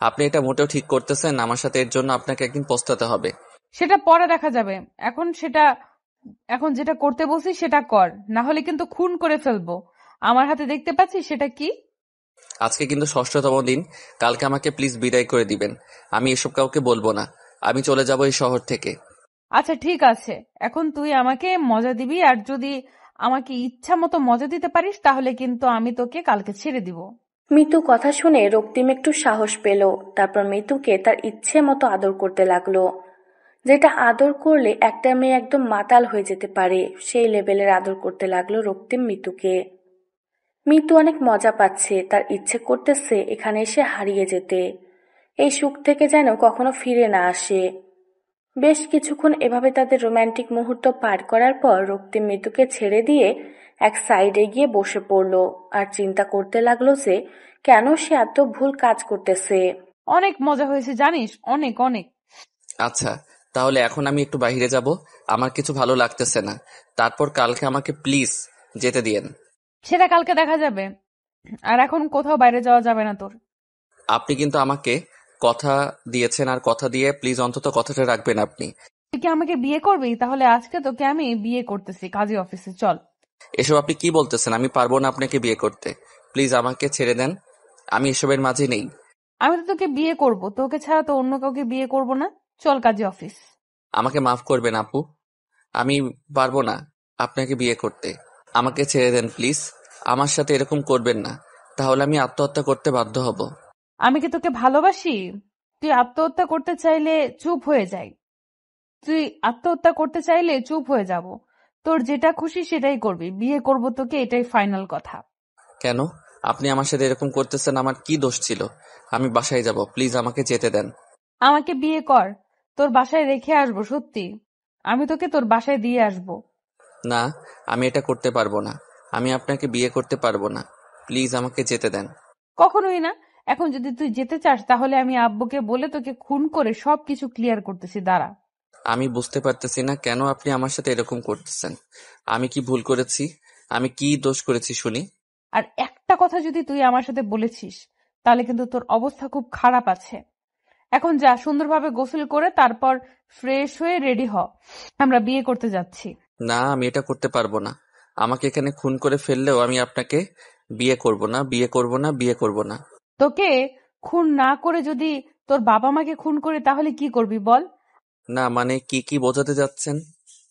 Speaker 3: আপনি এটা মোটেও ঠিক করতেছেন। আমার সাথে এর জন্য আপনাকে একদিন পস্তাতে হবে।
Speaker 1: সেটা পরে দেখা যাবে। এখন যেটা করতে বলছি সেটা কর, না হলে কিন্তু খুন করে ফেলবো। আমার হাতে দেখতে পাচ্ছিস সেটা কি?
Speaker 3: আজকে কিন্তু ৬ষ্ঠতম দিন। কালকে আমাকে প্লিজ বিদায় করে দিবেন। আমি এসব কাউকে বলবো না। আমি চলে যাব এই শহর থেকে।
Speaker 1: আচ্ছা ঠিক আছে, এখন তুই আমাকে মজা দিবি, আর যদি আমাকে ইচ্ছা মতো মজা দিতে পারিস তাহলে কিন্তু আমি তোকে কালকে ছেড়ে দিব।
Speaker 8: মিতু কথা শুনে রক্তিম একটু সাহস পেল। তারপর মিতুকে তার ইচ্ছে মতো আদর করতে লাগলো, যেটা আদর করলে একটা মেয়ে একদম মাতাল হয়ে যেতে পারে সেই লেভেলের আদর করতে লাগলো রক্তিম মিতুকে। মিতু অনেক মজা পাচ্ছে, তার ইচ্ছে করতেছে এখানে এসে হারিয়ে যেতে, এই সুখ থেকে যেন কখনো ফিরে না আসে। বেশ কিছুক্ষণ এভাবে তাদের রোমান্টিক মুহূর্ত পার করার পর রক্তিম মিতুকে ছেড়ে দিয়ে এক সাইডে গিয়ে বসে পড়ল আর চিন্তা করতে লাগলো যে কেন সে এত ভুল কাজ করতেছে।
Speaker 1: অনেক মজা হয়েছে জানিস, অনেক অনেক।
Speaker 3: আচ্ছা, তাহলে এখন আমি একটু বাইরে যাব। আমার কিছু ভালো লাগতেছে না। তারপর কালকে আমাকে প্লিজ যেতে দিয়েন।
Speaker 1: সেটা কালকে দেখা যাবে, আর এখন কোথাও বাইরে যাওয়া যাবে না তোর।
Speaker 3: আপনি কিন্তু আমাকে কথা দিয়েছেন, আর কথা দিয়ে প্লিজ অন্তত কথাটা রাখবেন আপনি।
Speaker 1: তুই কি আমাকে বিয়ে করবি? তাহলে আজকে তোকে আমি বিয়ে করতেছি কাজী অফিসে, চল।
Speaker 3: এসব আপনি কি বলতেছেন? আমি পারবো না আপনাকে বিয়ে করতে। প্লিজ আমাকে ছেড়ে দেন। আমি এসবের মাঝে নেই।
Speaker 1: আমি তো তোকে বিয়ে করব, তোকে ছাড়া তো অন্য কাউকে বিয়ে করব না। চল কাজী অফিস।
Speaker 3: আমাকে মাফ করবেন আপু, আমি পারবো না আপনাকে বিয়ে করতে। আমাকে ছেড়ে দেন প্লিজ। আমার সাথে এরকম করবেন না, তাহলে আমি আত্মহত্যা করতে বাধ্য হব।
Speaker 1: আমি কি তোকে ভালোবাসি? তুই আত্মহত্যা করতে চাইলে চুপ হয়ে যাই। তুই আত্মহত্যা করতে চাইলে চুপ হয়ে যাব। তোর যেটা খুশি সেটাই করবি, বিয়ে করব তোকে, এটাই ফাইনাল কথা।
Speaker 3: কেন আপনি আমার সাথে এরকম করতেছেন? আমার কি দোষ ছিল? আমি বাসায় যাব, প্লিজ আমাকে যেতে দেন।
Speaker 1: আমাকে বিয়ে কর, তোর বাসায় রেখে আসবো, সত্যি। আমি তোকে তোর বাসায় দিয়ে আসবো।
Speaker 3: না, আমি এটা করতে পারবো না। আমি আপনাকে বিয়ে করতে পারবো না। প্লিজ আমাকে যেতে দেন।
Speaker 1: কখনোই না। এখন যদি তুই যেতে চাস তাহলে আমি আব্বুকে বলে তোকে খুন করে সবকিছু ক্লিয়ার করতেছি, দাঁড়া।
Speaker 3: আমি বুঝতে পারতেছি না কেন আপনি আমার সাথে এরকম করতেছেন। আমি কি ভুল করেছি? আমি কি দোষ করেছি শুনি?
Speaker 1: আর একটা কথা যদি তুই আমার সাথে বলেছিস তাহলে কিন্তু তোর অবস্থা খুব খারাপ আছে। এখন যা, সুন্দরভাবে গোসল করে তারপর ফ্রেশ হয়ে রেডি হ, আমরা বিয়ে করতে যাচ্ছি।
Speaker 3: না, আমি এটা করতে পারবো না। আমাকে এখানে খুন করে ফেললেও আমি আপনাকে বিয়ে করব না, বিয়ে করব না, বিয়ে করব না।
Speaker 1: তোকে খুন না করে যদি তোর বাবা মাকে খুন করে তাহলে কি করবি বল?
Speaker 3: না মানে কি বোঝাতে যাচ্ছেন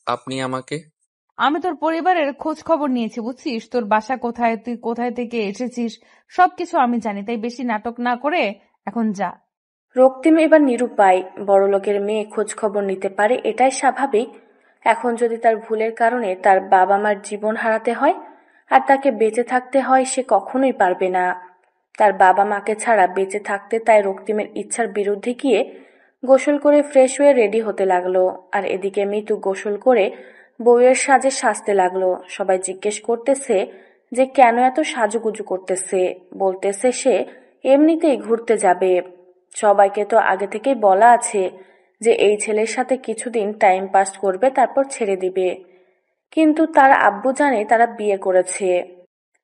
Speaker 3: আপনি আমাকে?
Speaker 1: আমি তোর পরিবারের খোঁজ খবর নিয়েছি, বুঝছিস? তোর বাসা কোথায়, তুই কোথায় থেকে এসেছিস, সবকিছু আমি জানি। তাই বেশি নাটক না করে এখন যা।
Speaker 8: রক্তিম এবার নিরুপায়, বড়লোকের মেয়ে খোঁজ খবর নিতে পারে এটাই স্বাভাবিক। এখন যদি তার ভুলের কারণে তার বাবা মার জীবন হারাতে হয় আর তাকে বেঁচে থাকতে হয়, সে কখনোই পারবে না। তার বাবা মাকে ছাড়া বেঁচে থাকতে তাই রক্তিমের ইচ্ছার বিরুদ্ধে গিয়ে গোসল করে ফ্রেশ হয়ে রেডি হতে লাগলো। আর এদিকে মিতু গোসল করে বউয়ের সাজে সাজতে লাগলো। সবাই জিজ্ঞেস করতেছে যে কেন এত সাজুগুজু করতেছে, বলতেছে সে এমনিতেই ঘুরতে যাবে। সবাইকে তো আগে থেকেই বলা আছে যে এই ছেলের সাথে কিছুদিন টাইম পাস করবে, তারপর ছেড়ে দিবে। কিন্তু তার আব্বু জানে তারা বিয়ে করেছে।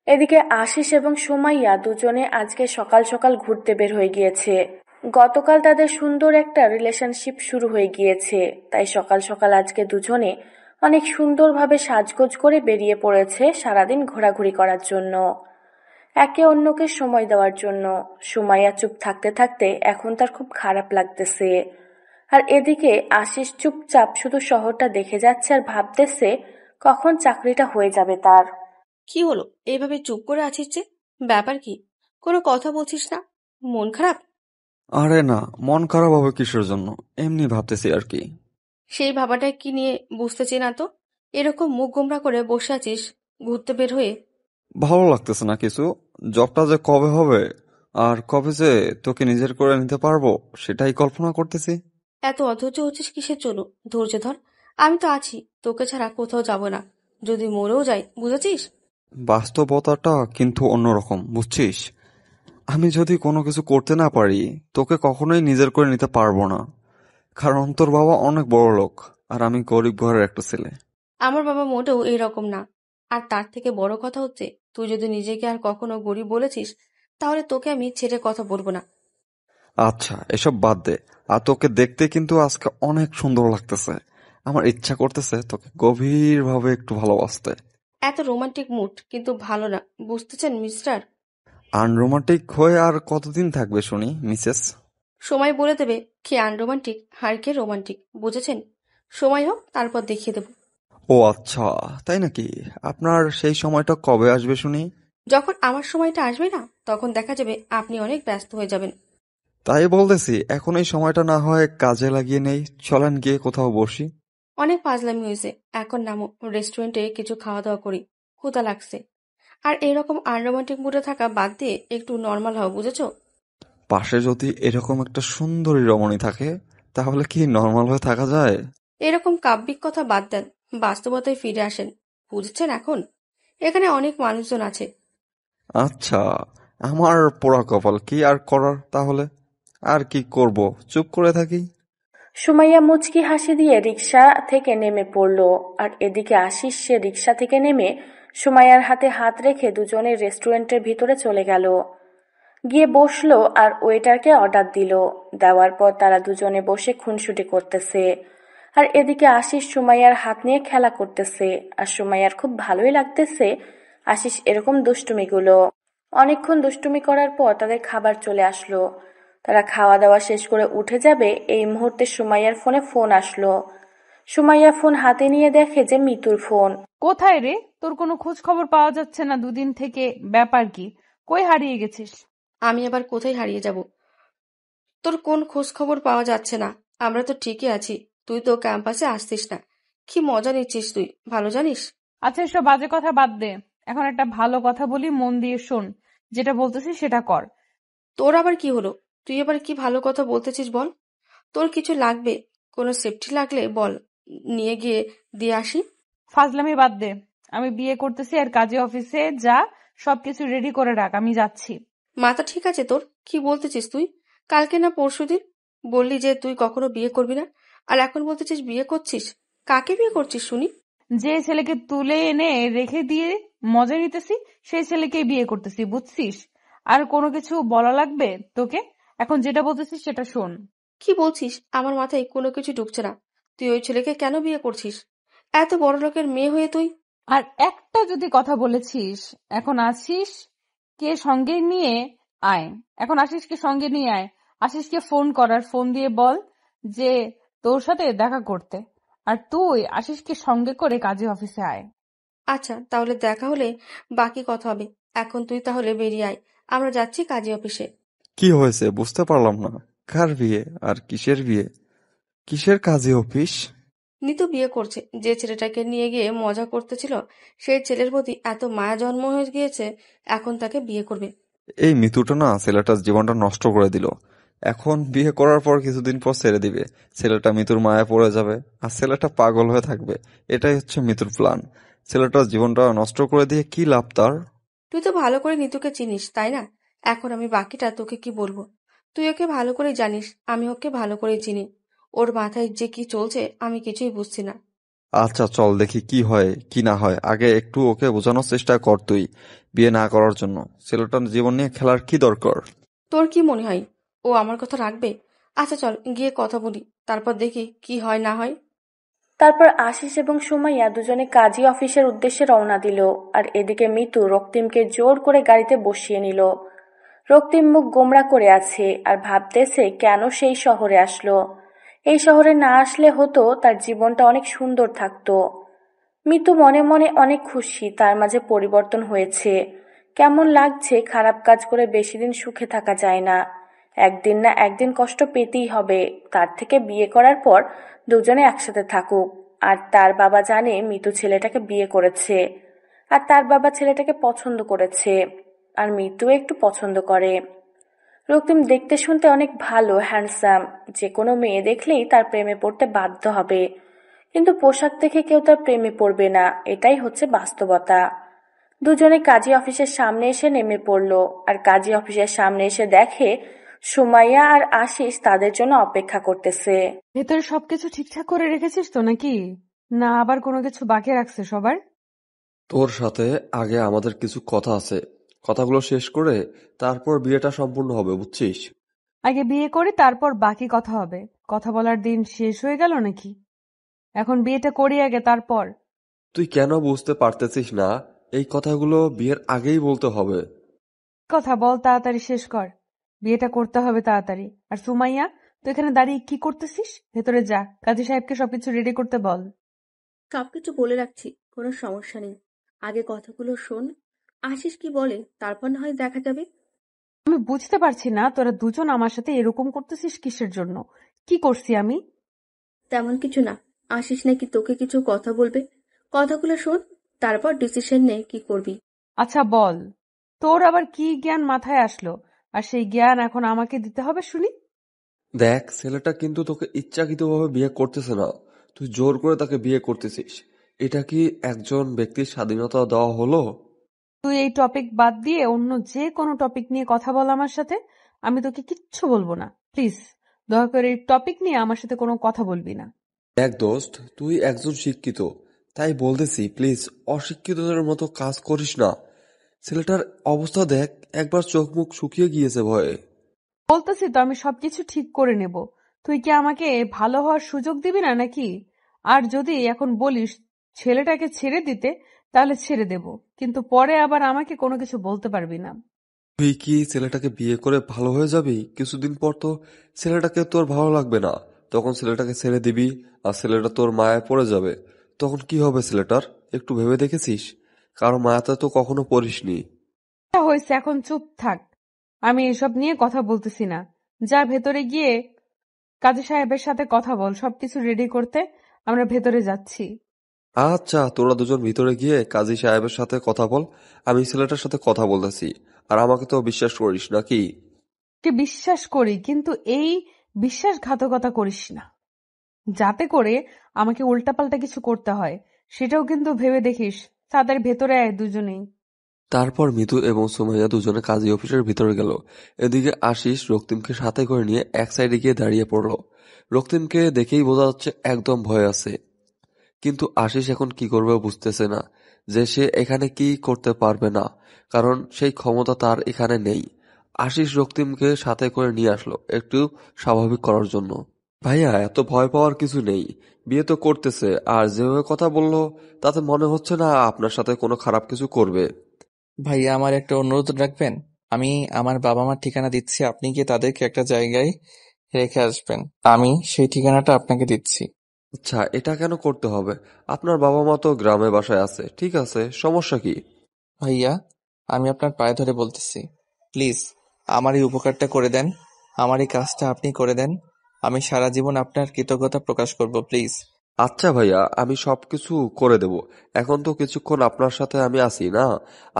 Speaker 8: এদিকে আশিস এবং সুমাইয়া দুজনে আজকে সকাল সকাল ঘুরতে বের হয়ে গিয়েছে। গতকাল তাদের সুন্দর একটা রিলেশনশিপ শুরু হয়ে গিয়েছে, তাই সকাল সকাল আজকে দুজনে অনেক সুন্দরভাবে সাজগোজ করে বেরিয়ে পড়েছে সারাদিন ঘোরাঘুরি করার জন্য, একে অন্যকে সময় দেওয়ার জন্য। সুমাইয়া চুপ থাকতে থাকতে এখন তার খুব খারাপ লাগতেছে। আর এদিকে আশিস চুপচাপ শুধু শহরটা দেখে যাচ্ছে আর ভাবতেছে কখন চাকরিটা হয়ে যাবে তার।
Speaker 4: কি হলো, এইভাবে চুপ করে আছিস যে? ব্যাপার কি? কোনো কথা বলছিস না? মন খারাপ?
Speaker 6: আরে না, মন খারাপ হবে কিসের জন্য? এমনি ভাবতেছি আর কি।
Speaker 4: সেই ভাবাটা কি নিয়ে বুঝতেছি না তো। এরকম মুখ গোমরা করে বসে আছিস ঘুরতে বের হয়ে।
Speaker 6: ভালো লাগতেছে না কিছু। জবটা যে কবে হবে আর কবে যে তোকে নিজের করে নিতে পারবো সেটাই কল্পনা করতেছি।
Speaker 4: এত অধৈর্য হচ্ছিস কিসের জন্য? ধৈর্য ধর, আমি তো আছি, তোকে ছাড়া কোথাও যাব না। যদি মরেও যাই, বুঝেছিস?
Speaker 6: বাস্তবতাটা কিন্তু অন্যরকম, বুঝছিস? আমি যদি কোনো কিছু করতে না পারি তোকে কখনোই নিজের করে নিতে পারবো না, কারণ তোর বাবা অনেক বড় লোক আর আমি গরিব ঘরের একটা ছেলে।
Speaker 4: আমার বাবা মোটেও এইরকম না। আর তার থেকে বড় কথা হচ্ছে, তুই যদি নিজেকে আর কখনো গরিব বলেছিস, তাহলে তোকে আমি ছেড়ে কথা বলবো না।
Speaker 6: আচ্ছা, এসব বাদ দে। আর তোকে দেখতে কিন্তু আজকে অনেক সুন্দর লাগতেছে। আমার ইচ্ছা করতেছে তোকে গভীরভাবে একটু ভালোবাসতে।
Speaker 4: এত রোমান্টিক মুড কিন্তু ভালো না, বুঝতেছেন মিস্টার?
Speaker 6: আনরোমান্টিক হয়ে আর কতদিন থাকবে শুনি, মিসেস?
Speaker 4: সময় বলে দেবে কে আনরোমান্টিক আর কে রোমান্টিক, বুঝেছেন? সময় হোক, তারপর দেখিয়ে দেবো।
Speaker 6: ও আচ্ছা, তাই নাকি? আপনার সেই সময়টা কবে আসবে শুনি?
Speaker 4: যখন আমার সময়টা আসবে না, তখন দেখা যাবে আপনি অনেক ব্যস্ত হয়ে যাবেন।
Speaker 6: তাই বলতেছি, এখন এই সময়টা না হয় কাজে লাগিয়ে নেই। চলেন গিয়ে কোথাও বসি।
Speaker 4: অনেক ফাজলামি হয়েছে, এখন নামো, রেস্টুরেন্টে কিছু খাওয়া দাওয়া করি, ক্ষুধা লাগছে। আর এরকম আনরোমান্টিক মুডে থাকা বাদ দিয়ে একটু নর্মাল হও, বুঝেছো?
Speaker 6: পাশে যদি এরকম একটা সুন্দরী রমণী থাকে, তাহলে কি নর্মাল হয়ে থাকা যায়?
Speaker 4: এরকম কাব্যিক কথা বাদ দেন, বাস্তবতায় ফিরে আসেন, বুঝছেন? এখন এখানে অনেক মানুষজন আছে।
Speaker 6: আচ্ছা, আমার পোড়া কপাল, কি আর করার তাহলে? আর কি করব, চুপ করে থাকি।
Speaker 8: সুমাইয়া মুচকি হাসি দিয়ে রিকশা থেকে নেমে পড়ল। আর এদিকে আশিস সে রিকশা থেকে নেমে সুমাইয়ার হাতে হাত রেখে দুজনে রেস্টুরেন্টের ভিতরে চলে গেল। গিয়ে বসলো আর ওয়েটারকে অর্ডার দিল। দেওয়ার পর তারা দুজনে বসে খুনসুটি করতেছে। আর এদিকে আশিস সুমাইয়ার হাত নিয়ে খেলা করতেছে। আর সুমাইয়ার খুব ভালোই লাগতেছে আশিস এরকম দুষ্টুমিগুলো। অনেকক্ষণ দুষ্টুমি করার পর তাদের খাবার চলে আসলো। তারা খাওয়া দাওয়া শেষ করে উঠে যাবে, এই মুহূর্তে সুমাইয়ার ফোনে ফোন আসলো। সুমাইয়া ফোন হাতে নিয়ে দেখে যে মিতুর ফোন।
Speaker 1: কোথায় রে? তোর কোনো খোঁজ খবর পাওয়া যাচ্ছে না দুদিন থেকে। ব্যাপার কি? কই হারিয়ে গেছিস?
Speaker 4: আমি আবার কোথায় হারিয়ে যাব? তোর কোন খোঁজ খবর পাওয়া যাচ্ছে না? আমরা তো ঠিকই আছি, তুই তো ক্যাম্পাসে আসছিস না। কি মজা নিচ্ছিস তুই, ভালো জানিস।
Speaker 1: আচ্ছা, এসব বাজে কথা বাদ দে। এখন একটা ভালো কথা বলি, মন দিয়ে শোন। যেটা বলতেছি সেটা কর।
Speaker 4: তোর আবার কি হলো? তুই আবার কি ভালো কথা বলতেছিস বল। তোর কিছু লাগবে, কোনো সেফটি লাগলে বল, নিয়ে গিয়ে দিয়ে আসি।
Speaker 1: ফাজলামি বাদ দে। আমি বিয়ে করতেছি আর কাজে অফিসে যা, সবকিছু রেডি করে রাখ, আমি যাচ্ছি।
Speaker 4: মাথা ঠিক আছে তোর? কি বলতেছিস তুই? কালকে না পরশুদিন বললি যে তুই কখনো বিয়ে করবি না, আর এখন বলতেছিস বিয়ে করছিস? কাকে বিয়ে করছিস শুনি?
Speaker 1: যে ছেলেকে তুলে এনে রেখে দিয়ে মজা নিতেছি, সেই ছেলেকেই বিয়ে করতেছি, বুঝছিস? আর কোনো কিছু বলা লাগবে তোকে? এখন যেটা বলতেছিস সেটা শোন।
Speaker 4: কি বলছিস? আমার মাথায় কোনো কিছু ঢুকছে না। তুই ওই ছেলেকে কেন বিয়ে করছিস? এত বড় লোকের মেয়ে হয়ে তুই?
Speaker 1: আর একটা যদি কথা বলেছিস, এখন আসিস কে সঙ্গে নিয়ে আয়। এখন আশিসকে সঙ্গে নিয়ে আয়। আশিসকে ফোন কর আর ফোন দিয়ে বল যে তোর সাথে দেখা করতে। আর তুই আশিসকে সঙ্গে করে কাজে অফিসে আয়।
Speaker 4: আচ্ছা, তাহলে দেখা হলে বাকি কথা হবে। এখন তুই তাহলে বেরিয়ে আয়, আমরা যাচ্ছি কাজী অফিসে।
Speaker 6: কি হয়েছে বুঝতে পারলাম না। কার বিয়ে আর কিসের বিয়ে? কিসের কাজে অফিস?
Speaker 4: নিতু বিয়ে করছে। যে ছেলেটাকে নিয়ে গিয়ে মজা করতেছিল, সেই ছেলের প্রতি এত মায়া জন্ম হয়ে গিয়েছে, এখন তাকে বিয়ে করবে।
Speaker 6: এই মিতুটা না ছেলেটার জীবনটা নষ্ট করে দিল। এখন বিয়ে করার পর কিছুদিন পর ছেড়ে দিবে। ছেলেটা মিতুর মায়া পড়ে যাবে আর ছেলেটা পাগল হয়ে থাকবে। এটাই হচ্ছে মিতুর প্ল্যান। ছেলেটার জীবনটা নষ্ট করে দিয়ে কি লাভ তার?
Speaker 4: তুই তো ভালো করে নিতুকে চিনিস, তাই না? এখন আমি বাকিটা তোকে কি বলবো? তুই ওকে ভালো করে জানিস, আমি ওকে ভালো করে চিনি। ওর মাথায় যে কি চলছে আমি কিছুই বুঝছি না।
Speaker 6: আচ্ছা চল দেখি কি হয় কি না হয়। আগে একটু ওকে বোঝানোর চেষ্টা কর তুই, বিয়ে না করার জন্য। ছেলেটার জীবন নিয়ে খেলার কি দরকার?
Speaker 4: তোর কি মনে হয় ও আমার কথা রাখবে? আচ্ছা চল গিয়ে কথা বলি, তারপর দেখি কি হয় না হয়।
Speaker 8: তারপর আশিস এবং সুমাইয়া দুজনে কাজী অফিসের উদ্দেশ্যে রওনা দিল। আর এদিকে মিতু রক্তিমকে জোর করে গাড়িতে বসিয়ে নিল। রক্তিম মুখ গোমড়া করে আছে আর ভাবতেছে কেন সেই শহরে আসলো। এই শহরে না আসলে হতো তার জীবনটা অনেক সুন্দর থাকতো। মিতু মনে মনে অনেক খুশি তার মাঝে পরিবর্তন হয়েছে। কেমন লাগছে, খারাপ কাজ করে বেশি দিন সুখে থাকা যায় না। একদিন না একদিন কষ্ট পেতেই হবে। তার থেকে বিয়ে করার পর দুজনে একসাথে থাকুক। আর তার বাবা জানে মিতু ছেলেটাকে বিয়ে করেছে। আর তার বাবা ছেলেটাকে পছন্দ করেছে। আর মিতু একটু পছন্দ করে। রক্তিম দেখতে শুনতে অনেক ভালো, হ্যান্ডসাম। যে কোনো মেয়ে দেখলেই তার প্রেমে পড়তে বাধ্য হবে। কিন্তু পোশাক দেখে কেউ তার প্রেমে পড়বে না, এটাই হচ্ছে বাস্তবতা। দুজনে কাজী অফিসের সামনে এসে নেমে পড়ল। আর কাজী অফিসের সামনে এসে দেখে সুমাইয়া আর আশিস তাদের জন্য অপেক্ষা করতেছে।
Speaker 1: ভেতরে সবকিছু ঠিকঠাক করে রেখেছিস তো নাকি? না আবার কোনো কিছু বাকি রাখছে সবার?
Speaker 6: তোর সাথে আগে আমাদের কিছু কথা আছে, কথাগুলো শেষ করে তারপর বিয়েটা সম্পূর্ণ হবে, বুঝছিস?
Speaker 1: আগে বিয়ে করি, তারপর বাকি কথা হবে। কথা বলার দিন শেষ হয়ে গেল নাকি? এখন বিয়েটা করি আগে, তারপর।
Speaker 6: তুই কেন বুঝতে পারতেছিস না? এই কথাগুলো বিয়ের আগেই বলতে হবে।
Speaker 1: কথা বল, তাড়াতাড়ি শেষ কর। বিয়েটা করতে হবে তাড়াতাড়ি। আর সুমাইয়া, তুই এখানে দাঁড়িয়ে কি করতেছিস? ভেতরে যা, কাজী সাহেবকে সবকিছু রেডি করতে বল।
Speaker 4: সবকিছু বলে রাখছি, কোনো সমস্যা নেই। আগে কথাগুলো শোন, আশিস কি বলে, তারপর না হয় দেখা যাবে।
Speaker 1: আমি বুঝতে পারছি না তোরা দুজন আমার সাথে এরকম করতেছিস কিসের জন্য? কি করছি আমি?
Speaker 4: তেমন কিছু না, আশিস নাকি তোকে কিছু কথা বলবে। কথাগুলো শোন, তারপর ডিসিশন নে কি করবি।
Speaker 1: আচ্ছা বল, তোর আবার কি জ্ঞান মাথায় আসলো? আর সেই জ্ঞান এখন আমাকে দিতে হবে, শুনি।
Speaker 6: দেখ, ছেলেটা কিন্তু তোকে ইচ্ছাকৃতভাবে বিয়ে করতেছে না, তুই জোর করে তাকে বিয়ে করতেছিস। এটা কি একজন ব্যক্তির স্বাধীনতা দেওয়া হলো?
Speaker 1: তুই এই টপিক বাদ দিয়ে অন্য যে কোনো টপিক নিয়ে কথা বল আমার সাথে। আমি তোকে কিচ্ছু বলবো না, প্লিজ। দয়া করে এই টপিক নিয়ে আমার সাথে কোনো কথা বলবি না।
Speaker 6: দেখ দোস্ত, তুই একজন শিক্ষিত, তাই বলতেছি প্লিজ অশিক্ষিতদের মতো কাজ করিস না। ছেলেটার অবস্থা দেখ, একবার চোখ মুখ শুকিয়ে গিয়েছে ভয়ে।
Speaker 1: বলতেছি তো আমি সবকিছু ঠিক করে নেব। তুই কি আমাকে ভালো হওয়ার সুযোগ দিবি না নাকি? আর যদি এখন বলিস ছেলেটাকে ছেড়ে দিতে, তাহলে ছেড়ে দেব, কিন্তু পরে আবার আমাকে কোনো কিছু বলতে পারবি না।
Speaker 6: তুই কি ছেলেটাকে বিয়ে করে ভালো হয়ে যাবি? কিছুদিন পর তো ছেলেটাকে তোর ভালো লাগবে না, তখন ছেলেটাকে ছেড়ে দিবি, আর ছেলেটা তোর মায়ায় পড়ে যাবে। তখন কি হবে ছেলেটার? একটু ভেবে দেখেছিস? কারো মায়াতে তো কখনো পড়িসনি।
Speaker 1: হয়েছে, এখন চুপ থাক। আমি এসব নিয়ে কথা বলতেছি না। যা ভেতরে গিয়ে কাজী সাহেবের সাথে কথা বল, সবকিছু রেডি করতে। আমরা ভেতরে যাচ্ছি।
Speaker 6: আচ্ছা, তোরা দুজন ভিতরে গিয়ে কাজী সাহেবের সাথে কথা বল, আমি ছেলেটার সাথে কথা বলতেছি। আর আমাকে তো বিশ্বাস করিস নাকি?
Speaker 1: কে বিশ্বাস করি, কিন্তু এই বিশ্বাসঘাতকতা করিস না, যাতে করে আমাকে উল্টাপাল্টা কিছু করতে হয়। সেটাও কিন্তু ভেবে দেখিস। তাদের ভেতরে আয় দুজনেই।
Speaker 6: তারপর মিতু এবং সুমাইয়া দুজনে কাজী অফিসের ভিতরে গেল। এদিকে আশিস রক্তিমকে সাথে করে নিয়ে এক সাইডে গিয়ে দাঁড়িয়ে পড়ল। রক্তিমকে দেখেই বোঝা যাচ্ছে একদম ভয় আছে, কিন্তু আশিস এখন কি করবে বুঝতেছে না, যে সে এখানে কি করতে পারবে না, কারণ সেই ক্ষমতা তার এখানে নেই। আশিস রক্তিমকে সাথে করে নিয়ে আসলো একটু স্বাভাবিক করার জন্য। ভাইয়া, এত ভয় পাওয়ার কিছু নেই, বিয়ে তো করতেছে, আর যেভাবে কথা বললো তাতে মনে হচ্ছে না আপনার সাথে কোনো খারাপ কিছু করবে।
Speaker 3: ভাইয়া, আমার একটা অনুরোধ রাখবেন? আমি আমার বাবা মার ঠিকানা দিচ্ছি, আপনি গিয়ে তাদেরকে একটা জায়গায় রেখে আসবেন। আমি সেই ঠিকানাটা আপনাকে দিচ্ছি।
Speaker 6: আচ্ছা, এটা কেন করতে হবে? আপনার বাবা মা তো গ্রামে বাসায় আছে, ঠিক আছে, সমস্যা কি?
Speaker 3: ভাইয়া, আমি আপনার পায়ে ধরে বলতেছি, প্লিজ আমার এই উপকারটা করে দেন। আমার এই কাজটা আপনি করে দেন। আমি সারা জীবন আপনার কৃতজ্ঞতা প্রকাশ করব, প্লিজ।
Speaker 6: আচ্ছা ভাইয়া, আমি সবকিছু করে দেব। এখন তো কিছুক্ষণ আপনার সাথে আমি আছি না,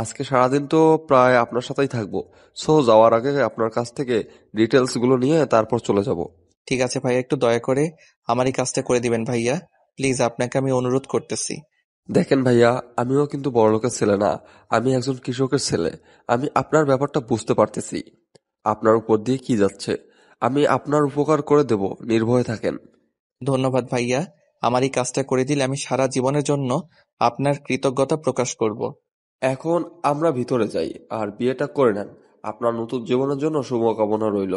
Speaker 6: আজকে সারাদিন তো প্রায় আপনার সাথেই থাকবো। সো যাওয়ার আগে আপনার কাছ থেকে ডিটেলস গুলো নিয়ে তারপর চলে যাব।
Speaker 3: ঠিক আছে ভাইয়া, একটু দয়া করে আমার এই কাজটা করে দিবেন ভাইয়া, প্লিজ, আপনাকে আমি অনুরোধ করতেছি।
Speaker 6: দেখেন ভাইয়া, আমিও কিন্তু বড়লোকের ছেলে না, আমি একজন কৃষকের ছেলে। আমি আপনার ব্যাপারটা বুঝতে পারতেছি, আপনার উপর দিয়ে কি যাচ্ছে। আমি আপনার উপকার করে দেব, নির্ভয়ে থাকেন।
Speaker 3: ধন্যবাদ ভাইয়া, আমার এই কাজটা করে দিলে আমি সারা জীবনের জন্য আপনার কৃতজ্ঞতা প্রকাশ করব।
Speaker 6: এখন আমরা ভিতরে যাই আর বিয়েটা করে নেন। আপনার নতুন জীবনের জন্য শুভকামনা রইল।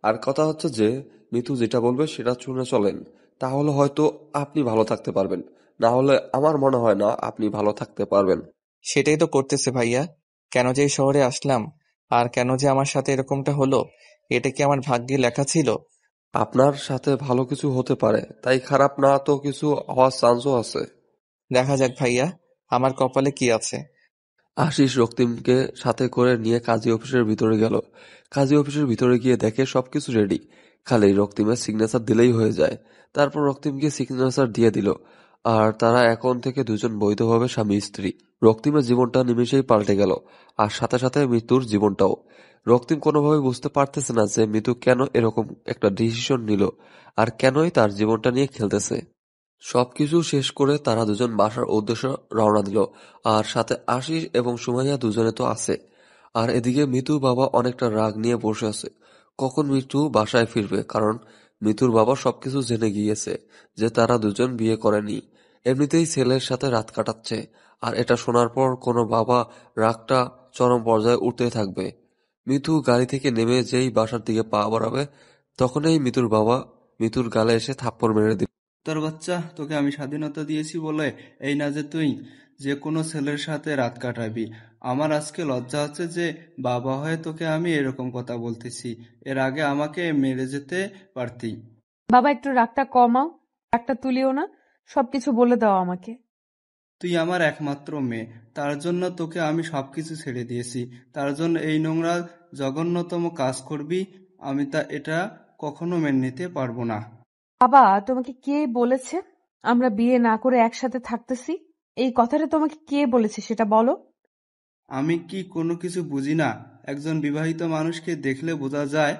Speaker 6: আর কথা হচ্ছে যে, মিতু যেটা বলবে সেটা শুনে চলেন, তাহলে হয়তো আপনি ভালো থাকতে পারবেন, না হলে আমার মনে হয় না আপনি ভালো থাকতে পারবেন।
Speaker 3: সেটাই তো করতেছে ভাইয়া। কেন যে এই শহরে আসলাম, আর কেন যে আমার সাথে এরকমটা হলো, এটা কি আমার ভাগ্যে লেখা ছিল?
Speaker 6: আপনার সাথে ভালো কিছু হতে পারে, তাই খারাপ না তো কিছু হওয়ার চান্সও আছে।
Speaker 3: দেখা যাক ভাইয়া, আমার কপালে কি আছে।
Speaker 6: আশিস রক্তিমকে সাথে করে নিয়ে কাজী অফিসের ভিতরে গেল। কাজী অফিসের ভিতরে গিয়ে দেখে সবকিছু রেডি, খালি রক্তিমের সিগনেচার দিলেই হয়ে যায়। তারপর রক্তিমকে সিগনেচার দিয়ে দিল, আর তারা এখন থেকে দুজন বৈধভাবে স্বামী স্ত্রী। রক্তিমের জীবনটা নিমেষেই পাল্টে গেল, আর সাথে সাথে মৃত্যুর জীবনটাও। রক্তিম কোনোভাবে বুঝতে পারতেছে না যে মৃত্যু কেন এরকম একটা ডিসিশন নিল, আর কেনই তার জীবনটা নিয়ে খেলতেছে। সবকিছু শেষ করে তারা দুজন বাসার উদ্দেশ্যে রওনা দিল, আর সাথে আশিস এবং সুমাইয়া দুজনে তো আছে। আর এদিকে মিতুর বাবা অনেকটা রাগ নিয়ে বসে আছে, কখন মিতু বাসায় ফিরবে, কারণ মিতুর বাবা সবকিছু জেনে গিয়েছে যে তারা দুজন বিয়ে করেনি। এমনিতেই ছেলের সাথে রাত কাটাচ্ছে, আর এটা শোনার পর কোনো বাবা রাগটা চরম পর্যায়ে উঠতেই থাকবে। মিতু গাড়ি থেকে নেমে যেই বাসার দিকে পা বাড়াবে, তখনই মিতুর বাবা মিতুর গালে এসে থাপ্পড় মেরে দিল।
Speaker 9: তোর বাচ্চা, তোকে আমি স্বাধীনতা দিয়েছি বলে এই না যে তুই যে কোনো ছেলের সাথে রাত কাটাবি। আমার আজকে লজ্জা হচ্ছে যে বাবা হয়ে তোকে আমি এরকম কথা বলতেছি। এর আগে আমাকে মেরে যেতে পারতি।
Speaker 1: বাবা একটু রাগটা কমাও, রাগটা তুলিও না, সবকিছু বলে দাও আমাকে।
Speaker 9: তুই আমার একমাত্র মেয়ে, তার জন্য তোকে আমি সবকিছু ছেড়ে দিয়েছি। তার জন্য এই নোংরা জঘন্যতম কাজ করবি? আমি এটা কখনো মেনে নিতে পারবো না।
Speaker 1: বাবা, তোমাকে কে বলেছে আমরা বিয়ে না করে একসাথে থাকতেছি? এই কথাটা তোমাকে কে বলেছে সেটা বলো।
Speaker 9: আমি কি কোনো কিছু বুঝি না? একজন বিবাহিত মানুষকে দেখলে বোঝা যায়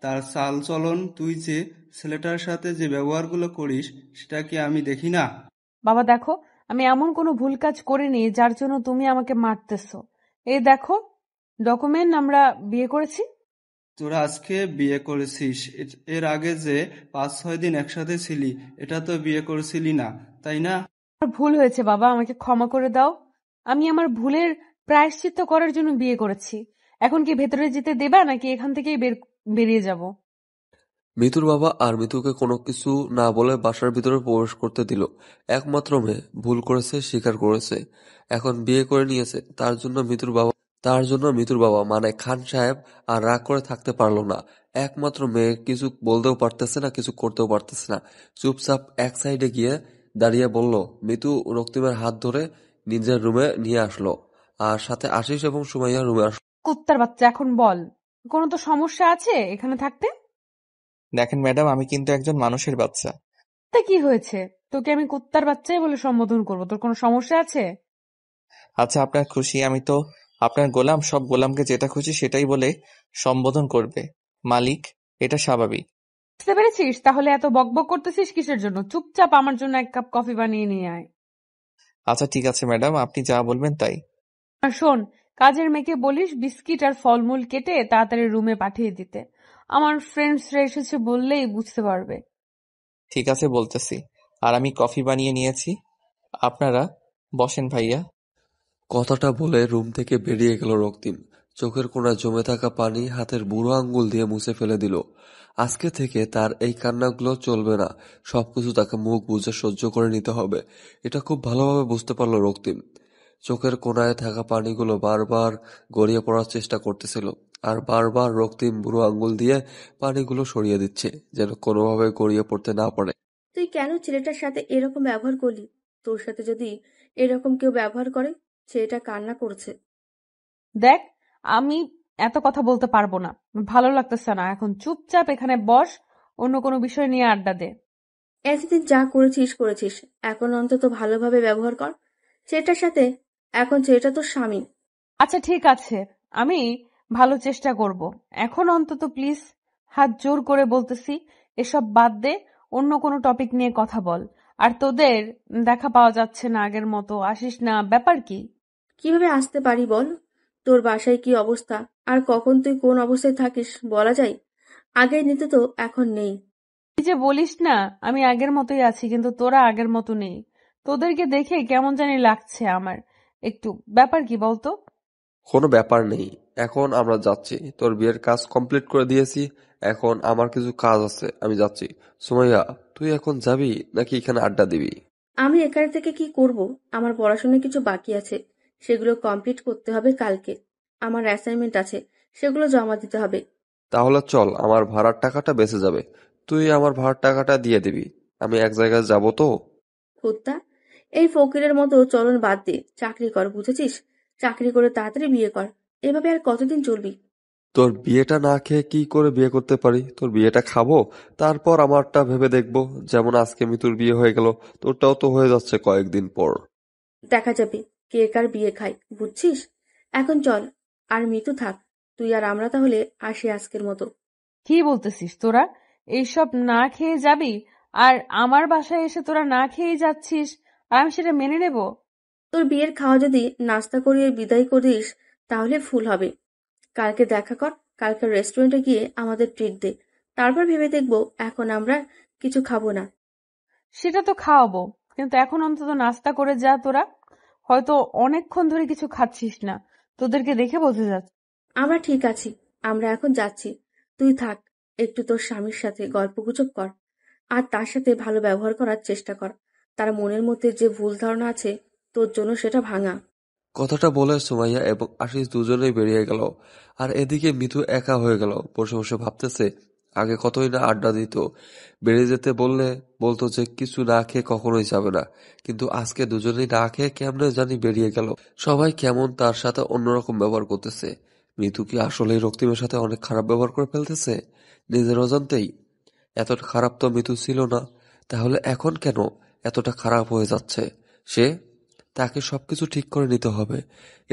Speaker 9: তার চাল চলন। তুই যে ছেলেটার সাথে যে ব্যবহারগুলো করিস সেটা কি আমি দেখি না?
Speaker 1: বাবা দেখো, আমি এমন কোনো ভুল কাজ করিনি যার জন্য তুমি আমাকে মারতেছো। এই দেখো ডকুমেন্ট, আমরা বিয়ে করেছি।
Speaker 9: তোরা আজকে বিয়ে করেছিস, এর আগে যে 5-6 দিন একসাথে ছিলি এটা তো বিয়ে করেছিলি না, তাই না?
Speaker 1: আমার ভুল হয়েছে বাবা, আমাকে ক্ষমা করে দাও। আমি আমার ভুলের প্রায়শ্চিত্ত করার জন্য বিয়ে করেছি। এখন কি ভেতরে যেতে দেবা নাকি এখান থেকেই বেরিয়ে যাব?
Speaker 6: মিতুর বাবা আর মিতুকে কোনো কিছু না বলে বাসার ভিতরে প্রবেশ করতে দিল। একমাত্র মেয়ে, ভুল করেছে, স্বীকার করেছে, এখন বিয়ে করে নিয়েছে। তার জন্য মিতুর বাবা মানে খান সাহেব আর রাগ করে থাকতে পারল না। একমাত্র মেয়ে, কিছু বলতেও পারতেছে না, কিছু করতেও পারতেছে না। চুপচাপ এক সাইডে গিয়ে দাঁড়িয়ে বলল। মিতু রক্তিমের হাত ধরে নিজের রুমে নিয়ে আসলো, আর সাথে আশিস এবং সুমাইয়া রুমে আসলো।
Speaker 1: কুত্তার বাচ্চা, এখন বল, কোনো তো সমস্যা আছে এখানে থাকতে?
Speaker 3: দেখেন ম্যাডাম, আমি কিন্তু একজন মানুষের বাচ্চা।
Speaker 1: তা কি হয়েছে? তোকে আমি কুত্তার বাচ্চাই বলে সম্বোধন করবো, তোর কোনো সমস্যা আছে?
Speaker 3: আচ্ছা, আপনার খুশি, আমি তো আপনার গোলাম। সব গোলামকে যেটা খুশি সেটাই বলে সম্বোধন করবে মালিক, এটা স্বাভাবিক।
Speaker 1: বুঝতে পেরেছিস? তাহলে এত বকবক করতেছিস কিসের জন্য? চুপচাপ আমার জন্য এক কাপ কফি বানিয়ে নিয়ে আয়।
Speaker 3: আচ্ছা ঠিক আছে ম্যাডাম, আপনি যা বলবেন তাই।
Speaker 1: আর শোন, কাজের মেয়েকে বলিস বিস্কিট আর ফলমূল কেটে তাড়াতাড়ি রুমে পাঠিয়ে দিতে। আমার ফ্রেন্ডসরা এসেছে বললেই বুঝতে পারবে।
Speaker 3: ঠিক আছে বলতেছি। আর আমি কফি বানিয়ে নিয়েছি, আপনারা বসেন ভাইয়া।
Speaker 6: কথাটা বলে রুম থেকে বেরিয়ে গেল রক্তিম। চোখের কোণায় জমে থাকা পানি হাতের বুড়ো আঙ্গুল দিয়ে মুছে ফেলে দিল। আজকে থেকে তার এই কান্নাগুলো চলবে না, সবকিছু তাকে মুখ বুজে সহ্য করে নিতে হবে। এটা খুব ভালোভাবে বুঝতে পারল রক্তিম। চোখের কোণায় থাকা পানিগুলো বারবার গড়িয়ে পড়ার চেষ্টা করতেছিল, আর বারবার রক্তিম বুড়ো আঙ্গুল দিয়ে পানিগুলো সরিয়ে দিচ্ছে, যেন কোনোভাবে গড়িয়ে পড়তে না পারে।
Speaker 4: তুই কেন ছেলেটার সাথে এরকম ব্যবহার করলি? তোর সাথে যদি এরকম কেউ ব্যবহার করে, ছেলেটা কান্না করছে।
Speaker 1: দেখ, আমি এত কথা বলতে পারবো না, ভালো লাগতেছে না। এখন চুপচাপ এখানে বস, অন্য কোনো বিষয় নিয়ে আড্ডা দে।
Speaker 4: এতদিন যা করেছিস, এখন অন্তত ভালোভাবে ব্যবহার কর ছেলেটার সাথে। এখন ছেলেটা তোর স্বামী।
Speaker 1: আচ্ছা ঠিক আছে, আমি ভালো চেষ্টা করব। এখন অন্তত প্লিজ হাত জোর করে বলতেছি, এসব বাদ দে, অন্য কোনো টপিক নিয়ে কথা বল। আর তোদের দেখা পাওয়া যাচ্ছে না আগের মতো, আসিস না, ব্যাপার কি?
Speaker 4: কিভাবে আসতে পারি বল? তোর বাসায় কি অবস্থা আর কখন তুই কোন অবস্থায় থাকিস বলা যায়? আগের নীতি তো এখন নেই।
Speaker 1: তুই যে বলিস না আমি আগের মতোই আছি, কিন্তু তোরা আগের মতো নেই। তোদেরকে দেখে কেমন জানি লাগছে আমার একটু। ব্যাপার কি বলতো?
Speaker 6: কোনো ব্যাপার নেই, এখন আমরা যাচ্ছি। তোর বিয়ের কাজ কমপ্লিট করে দিয়েছি, এখন আমার কিছু কাজ আছে, আমি যাচ্ছি। সুমাইয়া, তুই এখন যাবি নাকি এখানে আড্ডা দিবি?
Speaker 4: আমি এখানে থেকে কি করব? আমার পড়াশোনায় কিছু বাকি আছে, সেগুলো কমপ্লিট করতে হবে কালকে। আমার অ্যাসাইনমেন্ট আছে, সেগুলো জমা দিতে হবে।
Speaker 6: তাহলে চল, আমার ভাড়ার টাকাটা বেঁচে যাবে, তুই আমার ভাড়ার টাকাটা দিয়ে দিবি। আমি এক জায়গায় যাব তো।
Speaker 4: কুত্তা, এই ফকিরের মতো চলন বাদ দে, চাকরি কর, বুঝেছিস? চাকরি করে তাড়াতাড়ি বিয়ে কর। এভাবে আর কতদিন চলবি?
Speaker 6: তোর বিয়েটা না খেয়ে কি করে বিয়ে করতে পারি? তোর বিয়েটা খাবো, তারপর আমারটা ভেবে দেখবো। যেমন আজকে মিতুর বিয়ে হয়ে গেল, তোরটাও তো হয়ে যাচ্ছে কয়েকদিন পর।
Speaker 4: দেখা যাবে কে কার বিয়ে খায়, বুঝছিস? এখন চল, আর মৃত্যু থাক। তুই আর আমরা তাহলে আসি আজকের মতো।
Speaker 1: কি বলতেছিস তোরা? এইসব না খেয়ে যাবি? আর আমার বাসায় এসে তোরা না খেয়ে যাচ্ছিস, আর আমি সেটা মেনে নেব?
Speaker 4: তোর বিয়ের খাওয়া যদি নাস্তা করিয়ে বিদায় করিস তাহলে ফুল হবে। কালকে দেখা কর, কালকে রেস্টুরেন্টে গিয়ে আমাদের ট্রিট দে। তারপর ভেবে দেখবো, এখন আমরা কিছু খাবো না।
Speaker 1: সেটা তো খাওয়াবো, কিন্তু এখন অন্তত নাস্তা করে যা তোরা। হয়তো অনেকক্ষণ ধরে কিছু খাচ্ছিস না, তোদেরকে দেখে বোঝা যাচ্ছে।
Speaker 4: আমরা ঠিক আছি, আমরা এখন যাচ্ছি। তুই থাক, একটু তোর স্বামীর সাথে গল্পগুজব কর, আর তার সাথে ভালো ব্যবহার করার চেষ্টা কর। তার মনের মধ্যে যে ভুল ধারণা আছে তোর জন্য সেটা ভাঙা।
Speaker 6: কথাটা বলে সুমাইয়া এবং আশিস দুজনেই বেরিয়ে গেল। আর এদিকে মিতু একা হয়ে গেল। বসে বসে ভাবতেছে, আগে কতই না আড্ডা দিত। বেরিয়ে যেতে বললে বলতো যে কিছু না খেয়ে কখনোই যাবে না, কিন্তু আজকে দুজনেই না খেয়ে কেমনে জানি বেরিয়ে গেল। সবাই কেমন তার সাথে অন্যরকম ব্যবহার করতেছে। মিতু কি আসলেই রক্তিমের সাথে অনেক খারাপ ব্যবহার করে ফেলতেছে নিজের অজান্তেই? এতটা খারাপ তো মিতু ছিল না, তাহলে এখন কেন এতটা খারাপ হয়ে যাচ্ছে সে? তাকে সবকিছু ঠিক করে নিতে হবে।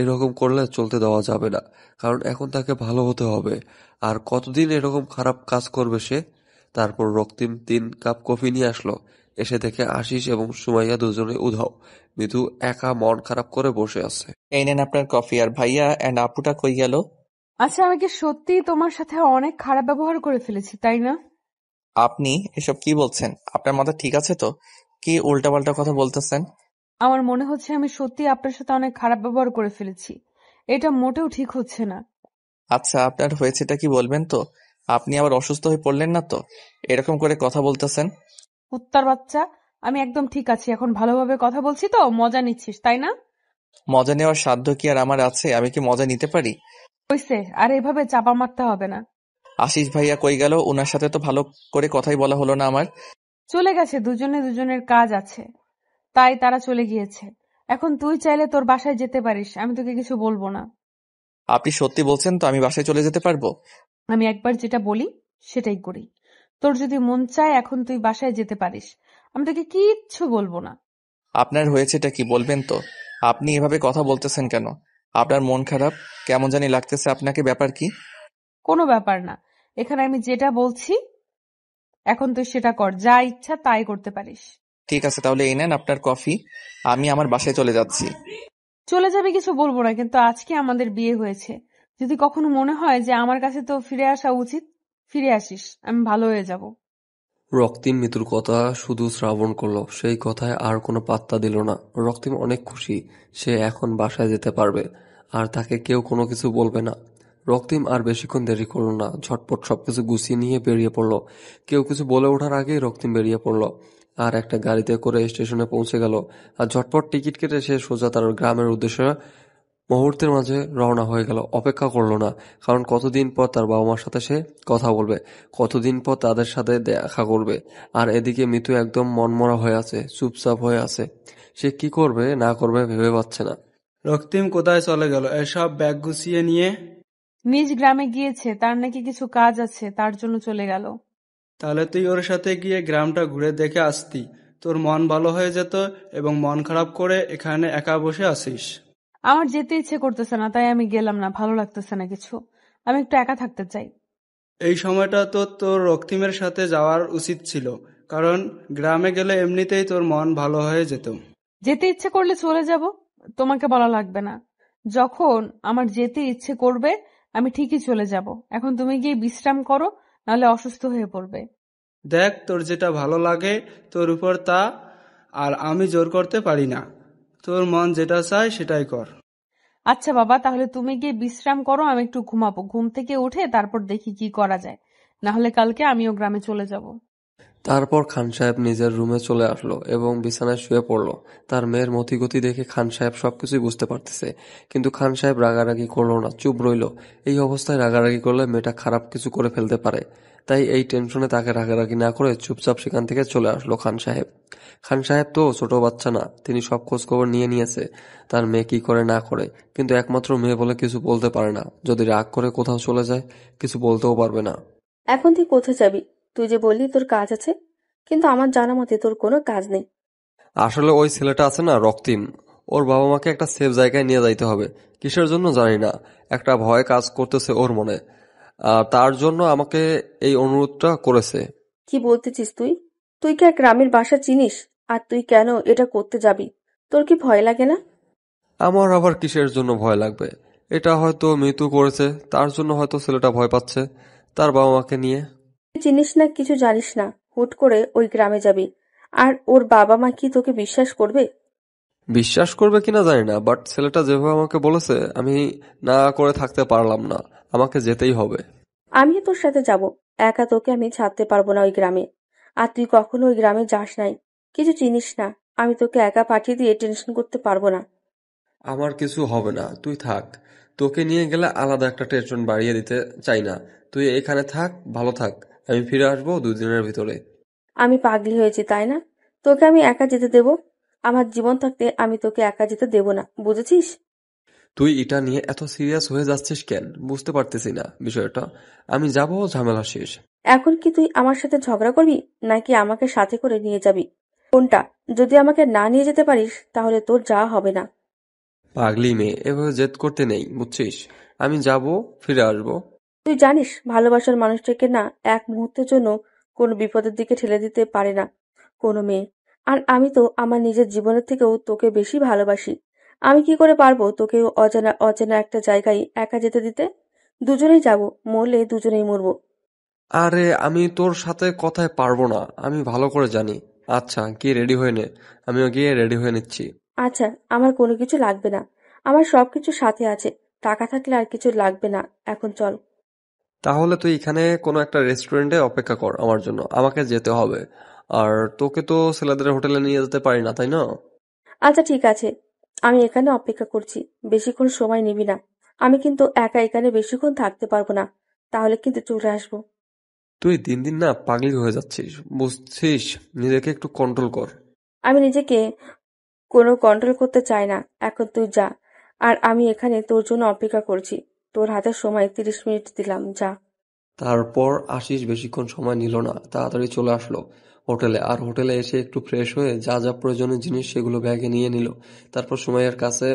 Speaker 6: এরকম করলে চলতে দেওয়া যাবে না, কারণ এখন তাকে ভালো হতে হবে। আর কতদিন এরকম খারাপ কাজ করবে সে? তারপর রক্তিম 3 কাপ কফি নিয়ে আসলো। এসে দেখে আশিস এবং সুমাইয়া দুজনে উধাও। মিতু একা মন খারাপ করে বসে আছে।
Speaker 3: এই নেন আপনার কফি। আর ভাইয়া অ্যান্ড আপুটা কই গেল?
Speaker 1: আচ্ছা, আমি কি সত্যিই তোমার সাথে অনেক খারাপ ব্যবহার করে ফেলেছি, তাই না?
Speaker 3: আপনি এসব কি বলছেন? আপনার মাথা ঠিক আছে তো? কি উল্টাপাল্টা কথা বলতেছেন?
Speaker 1: আমার মনে হচ্ছে আমি সত্যি আপনার সাথে অনেক খারাপ ব্যবহার করে ফেলেছি। এটা মোটেও ঠিক হচ্ছে না।
Speaker 3: আচ্ছা, আপনার হয়েছেটা কি বলবেন তো? আপনি আবার অসুস্থ হয়ে পড়লেন না তো? এরকম করে কথা বলতেছেন।
Speaker 1: কুত্তার বাচ্চা, আমি একদম ঠিক আছি। এখন ভালোভাবে কথা বলছি তো, মজা নিচ্ছিস তাই না?
Speaker 3: মজা নেওয়ার সাধ্য কি আর আমার আছে? আমি কি মজা নিতে পারি?
Speaker 1: হইছে, আর এভাবে চাপা মারতে হবে না।
Speaker 3: আশিস ভাইয়া কই গেল? উনার সাথে তো ভালো করে কথাই বলা হলো না আমার।
Speaker 1: চলে গেছে, দুজনে দুজনের কাজ আছে তাই তারা চলে গিয়েছে। এখন তুই চাইলে তোর বাসায় যেতে পারিস, আমি তোকে কিছু বলবো না।
Speaker 3: আপনি সত্যি বলছেন তো? আমি বাসায় চলে যেতে পারবো?
Speaker 1: আমি একবার যেটা বলি সেটাই করি। তোর যদি মন চায় এখন তুই বাসায় যেতে পারিস, আমি তোকে কিচ্ছু বলবো না।
Speaker 3: আপনার হয়েছেটা কি বলবেন তো? আপনি এভাবে কথা বলতেছেন কেন? আপনার মন খারাপ কেমন জানি লাগতেছে আপনাকে, ব্যাপার কি?
Speaker 1: কোনো ব্যাপার না, এখানে আমি যেটা বলছি এখন তুই সেটা কর, যা ইচ্ছা তাই করতে পারিস।
Speaker 3: ঠিক আছে, তাহলে এই নেন আপনার কফি। আমি আমার বাসায় চলে যাচ্ছি।
Speaker 1: চলে যাবে কিছু বলবো না, কিন্তু আজকে আমাদের বিয়ে হয়েছে। যদি কখনো মনে হয় যে আমার কাছে তো ফিরে আসা উচিত, ফিরে আসিস, আমি ভালো হয়ে যাব।
Speaker 6: রক্তিম মিতুর কথা শুধু শ্রাবণ করলো, সেই কথায় আর কোনো পাত্তা দিল না। রক্তিম অনেক খুশি, সে এখন বাসায় যেতে পারবে আর তাকে কেউ কোনো কিছু বলবে না। রক্তিম আর বেশিক্ষণ দেরি করলো না, ঝটপট সবকিছু গুছিয়ে নিয়ে বেরিয়ে পড়লো। কেউ কিছু বলে ওঠার আগেই রক্তিম বেরিয়ে পড়লো আর একটা গাড়িতে করে স্টেশনে পৌঁছে গেল। আর ঝটপট টিকিট কেটে সে সোজা তার গ্রামের উদ্দেশ্যে মুহূর্তের মাঝে রওনা হয়ে গেল। অপেক্ষা করলো না, কারণ কতদিন পর তার বাবা মার সাথে সে কথা বলবে, কতদিন পর তাদের সাথে দেখা করবে। আর এদিকে মিতু একদম মনমরা হয়ে আছে, চুপচাপ হয়ে আছে। সে কি করবে না করবে ভেবে পাচ্ছে না।
Speaker 9: রক্তিম কোথায় চলে গেল এসব ব্যাগ গুছিয়ে নিয়ে?
Speaker 1: নিজ গ্রামে গিয়েছে, তার নাকি কিছু কাজ আছে, তার জন্য চলে গেল।
Speaker 9: তাহলে তুই ওর সাথে গিয়ে গ্রামটা ঘুরে দেখে আসতি, তোর মন ভালো হয়ে যেত। এবং মন খারাপ করে এখানে একা বসে আছিস।
Speaker 1: আমার যেতে ইচ্ছে করতেছে না, তাই আমি গেলাম না। ভালো লাগতেছে না কিছু, আমি একটু একা থাকতে চাই।
Speaker 9: এই সময়টা তো তোর রক্তিমের সাথে যাওয়ার উচিত ছিল, কারণ গ্রামে গেলে এমনিতেই তোর মন ভালো হয়ে যেত।
Speaker 1: যেতে ইচ্ছে করলে চলে যাব, তোমাকে বলা লাগবে না। যখন আমার যেতে ইচ্ছে করবে আমি ঠিকই চলে যাব। এখন তুমি গিয়ে বিশ্রাম করো, নাহলে অসুস্থ হয়ে পড়বে।
Speaker 9: দেখ, তোর যেটা ভালো লাগে তোর উপর তা, আর আমি জোর করতে পারি না। তোর মন যেটা চায় সেটাই কর।
Speaker 1: আচ্ছা বাবা, তাহলে তুমি গিয়ে বিশ্রাম করো, আমি একটু ঘুমাবো। ঘুম থেকে উঠে তারপর দেখি কি করা যায়, না হলে কালকে আমিও গ্রামে চলে যাব।
Speaker 6: তারপর খান সাহেব নিজের রুমে চলে আসলো এবং বিছানায় শুয়ে পড়লো। তার মেয়ের মতিগতি দেখে খান সাহেব সবকিছুই বুঝতে পারতেছে, কিন্তু খান সাহেব রাগারাগি করলো না, চুপ রইল। এই অবস্থায় রাগারাগি করলে মেয়েটা খারাপ কিছু করে ফেলতে পারে, তাই এই টেনশনে তাকে রাগারাগি না করে চুপচাপ সেখান থেকে চলে আসলো খান সাহেব। খান সাহেব তো ছোট বাচ্চা না, তিনি সব খোঁজ খবর নিয়ে নিয়েছে তার মেয়ে কি করে না করে, কিন্তু একমাত্র মেয়ে বলে কিছু বলতে পারে না। যদি রাগ করে কোথাও চলে যায় কিছু বলতেও পারবে না।
Speaker 4: এখন তুই কোথায় যাবি? তুই যে বললি তোর কাজ আছে, কিন্তু আমার জানা মতে তোর কোনো কাজ নেই।
Speaker 6: আসলে ওই ছেলেটা আছে না রক্তিম, ওর বাবা মাকে একটা সেফ জায়গায় নিয়ে যাইতে হবে। কিসের জন্য জানি না, একটা ভয় কাজ করতেছে ওর মনে, আর তার জন্য আমাকে এই অনুরোধটা করেছে।
Speaker 4: কি বলতেছিস তুই? তুই কি এক গ্রামের বাসা চিনিস? আর তুই কেন এটা করতে যাবি? তোর কি ভয় লাগে না?
Speaker 6: আমার আবার কিসের জন্য ভয় লাগবে? এটা হয়তো মৃত্যু করেছে, তার জন্য হয়তো ছেলেটা ভয় পাচ্ছে তার বাবা মাকে নিয়ে।
Speaker 4: তুই চিনিস না, কিছু জানিস না, হুট করে ওই গ্রামে যাবি। আর ওর বাবা মা কি তোকে বিশ্বাস করবে?
Speaker 6: বিশ্বাস করবে কিনা জানি না, বাট ছেলেটা যেভাবে আমাকে বলেছে আমি না করে থাকতে পারলাম না, আমাকে যেতেই হবে।
Speaker 4: আমিও তোর সাথে যাব। একা তোকে আমি ছাড়তে পারবো না ওই গ্রামে। আর তুই কখনো ওই গ্রামে যাস নাই, কিছু চিনিস না। আমি তোকে একা পাঠিয়ে দিয়ে টেনশন করতে পারবো না।
Speaker 6: আমার কিছু হবে না, তুই থাক। তোকে নিয়ে গেলে আলাদা একটা টেনশন বাড়িয়ে দিতে চাই না। তুই এখানে থাক, ভালো থাক। আমি ফিরে আসবো 2 দিনের ভিতরে।
Speaker 4: আমি পাগলি হয়েছি তাই না? তোকে আমি একা যেতে দেব? আমার জীবন থাকতে আমি তোকে একা যেতে দেব না, বুঝেছিস?
Speaker 6: তুই এটা নিয়ে এত সিরিয়াস হয়ে যাচ্ছিস কেন বুঝতে পারতেছি না বিষয়টা। আমি যাবো, ঝামেলা শেষ।
Speaker 4: এখন কি তুই আমার সাথে ঝগড়া করবি, নাকি আমাকে সাথে করে নিয়ে যাবি? কোনটা? যদি আমাকে না নিয়ে যেতে পারিস তাহলে তোর যাওয়া হবে না।
Speaker 6: পাগলি মেয়ে, এভাবে জেদ করতে নেই, বুঝছিস? আমি যাবো, ফিরে আসবো।
Speaker 4: তুই জানিস ভালোবাসার মানুষটাকে না এক মুহূর্তের জন্য কোনো বিপদের দিকে ঠেলে দিতে পারে না কোনো মেয়ে। আর আমি তো আমার নিজের জীবনের থেকেও তোকে বেশি ভালোবাসি। আমি কি করে পারবো তোকে অজানা অচেনা একটা জায়গায় একা যেতে দিতে? দুজনেই যাব, মরলে দুজনেই মরবো।
Speaker 6: আরে আমি তোর সাথে কথায় পারবো না, আমি ভালো করে জানি। আচ্ছা, গিয়ে রেডি হয়ে নে। আমিও গিয়ে রেডি হয়ে নিচ্ছি।
Speaker 4: আচ্ছা, আমার কোনো কিছু লাগবে না। আমার সবকিছু সাথে আছে। টাকা থাকলে আর কিছু লাগবে না। এখন চল।
Speaker 6: তাহলে তুই এখানে কোনো একটা রেস্টুরেন্টে অপেক্ষা কর আমার জন্য, আমাকে যেতে হবে। আর তোকে তো ছেলেদের হোটেলে নিয়ে যেতে পারি না, তাই না?
Speaker 4: আচ্ছা ঠিক আছে, আমি এখানে অপেক্ষা করছি। বেশিক্ষণ সময় নিবি না। আমি কিন্তু একা এখানে বেশিক্ষণ থাকতে পারবো না, তাহলে কিন্তু চলে আসবো।
Speaker 6: তুই দিন দিন না পাগলি হয়ে যাচ্ছিস, বুঝছিস? নিজেকে একটু কন্ট্রোল কর।
Speaker 4: আমি নিজেকে কোনো কন্ট্রোল করতে চাই না। এখন তুই যা। আর আমি এখানে তোর জন্য অপেক্ষা করছি। তোর হাতে সময় 30 মিনিট দিলাম, যা।
Speaker 6: তারপর আশিস বেশিক্ষণ সময় নিল না, তাড়াতাড়ি চলে আসলো হোটেলে। আর হোটেলে এসে একটু ফ্রেশ হয়ে যা যা প্রয়োজনীয় জিনিস সেগুলো ব্যাগে নিয়ে নিল। তারপর সুমাইয়ার কাছে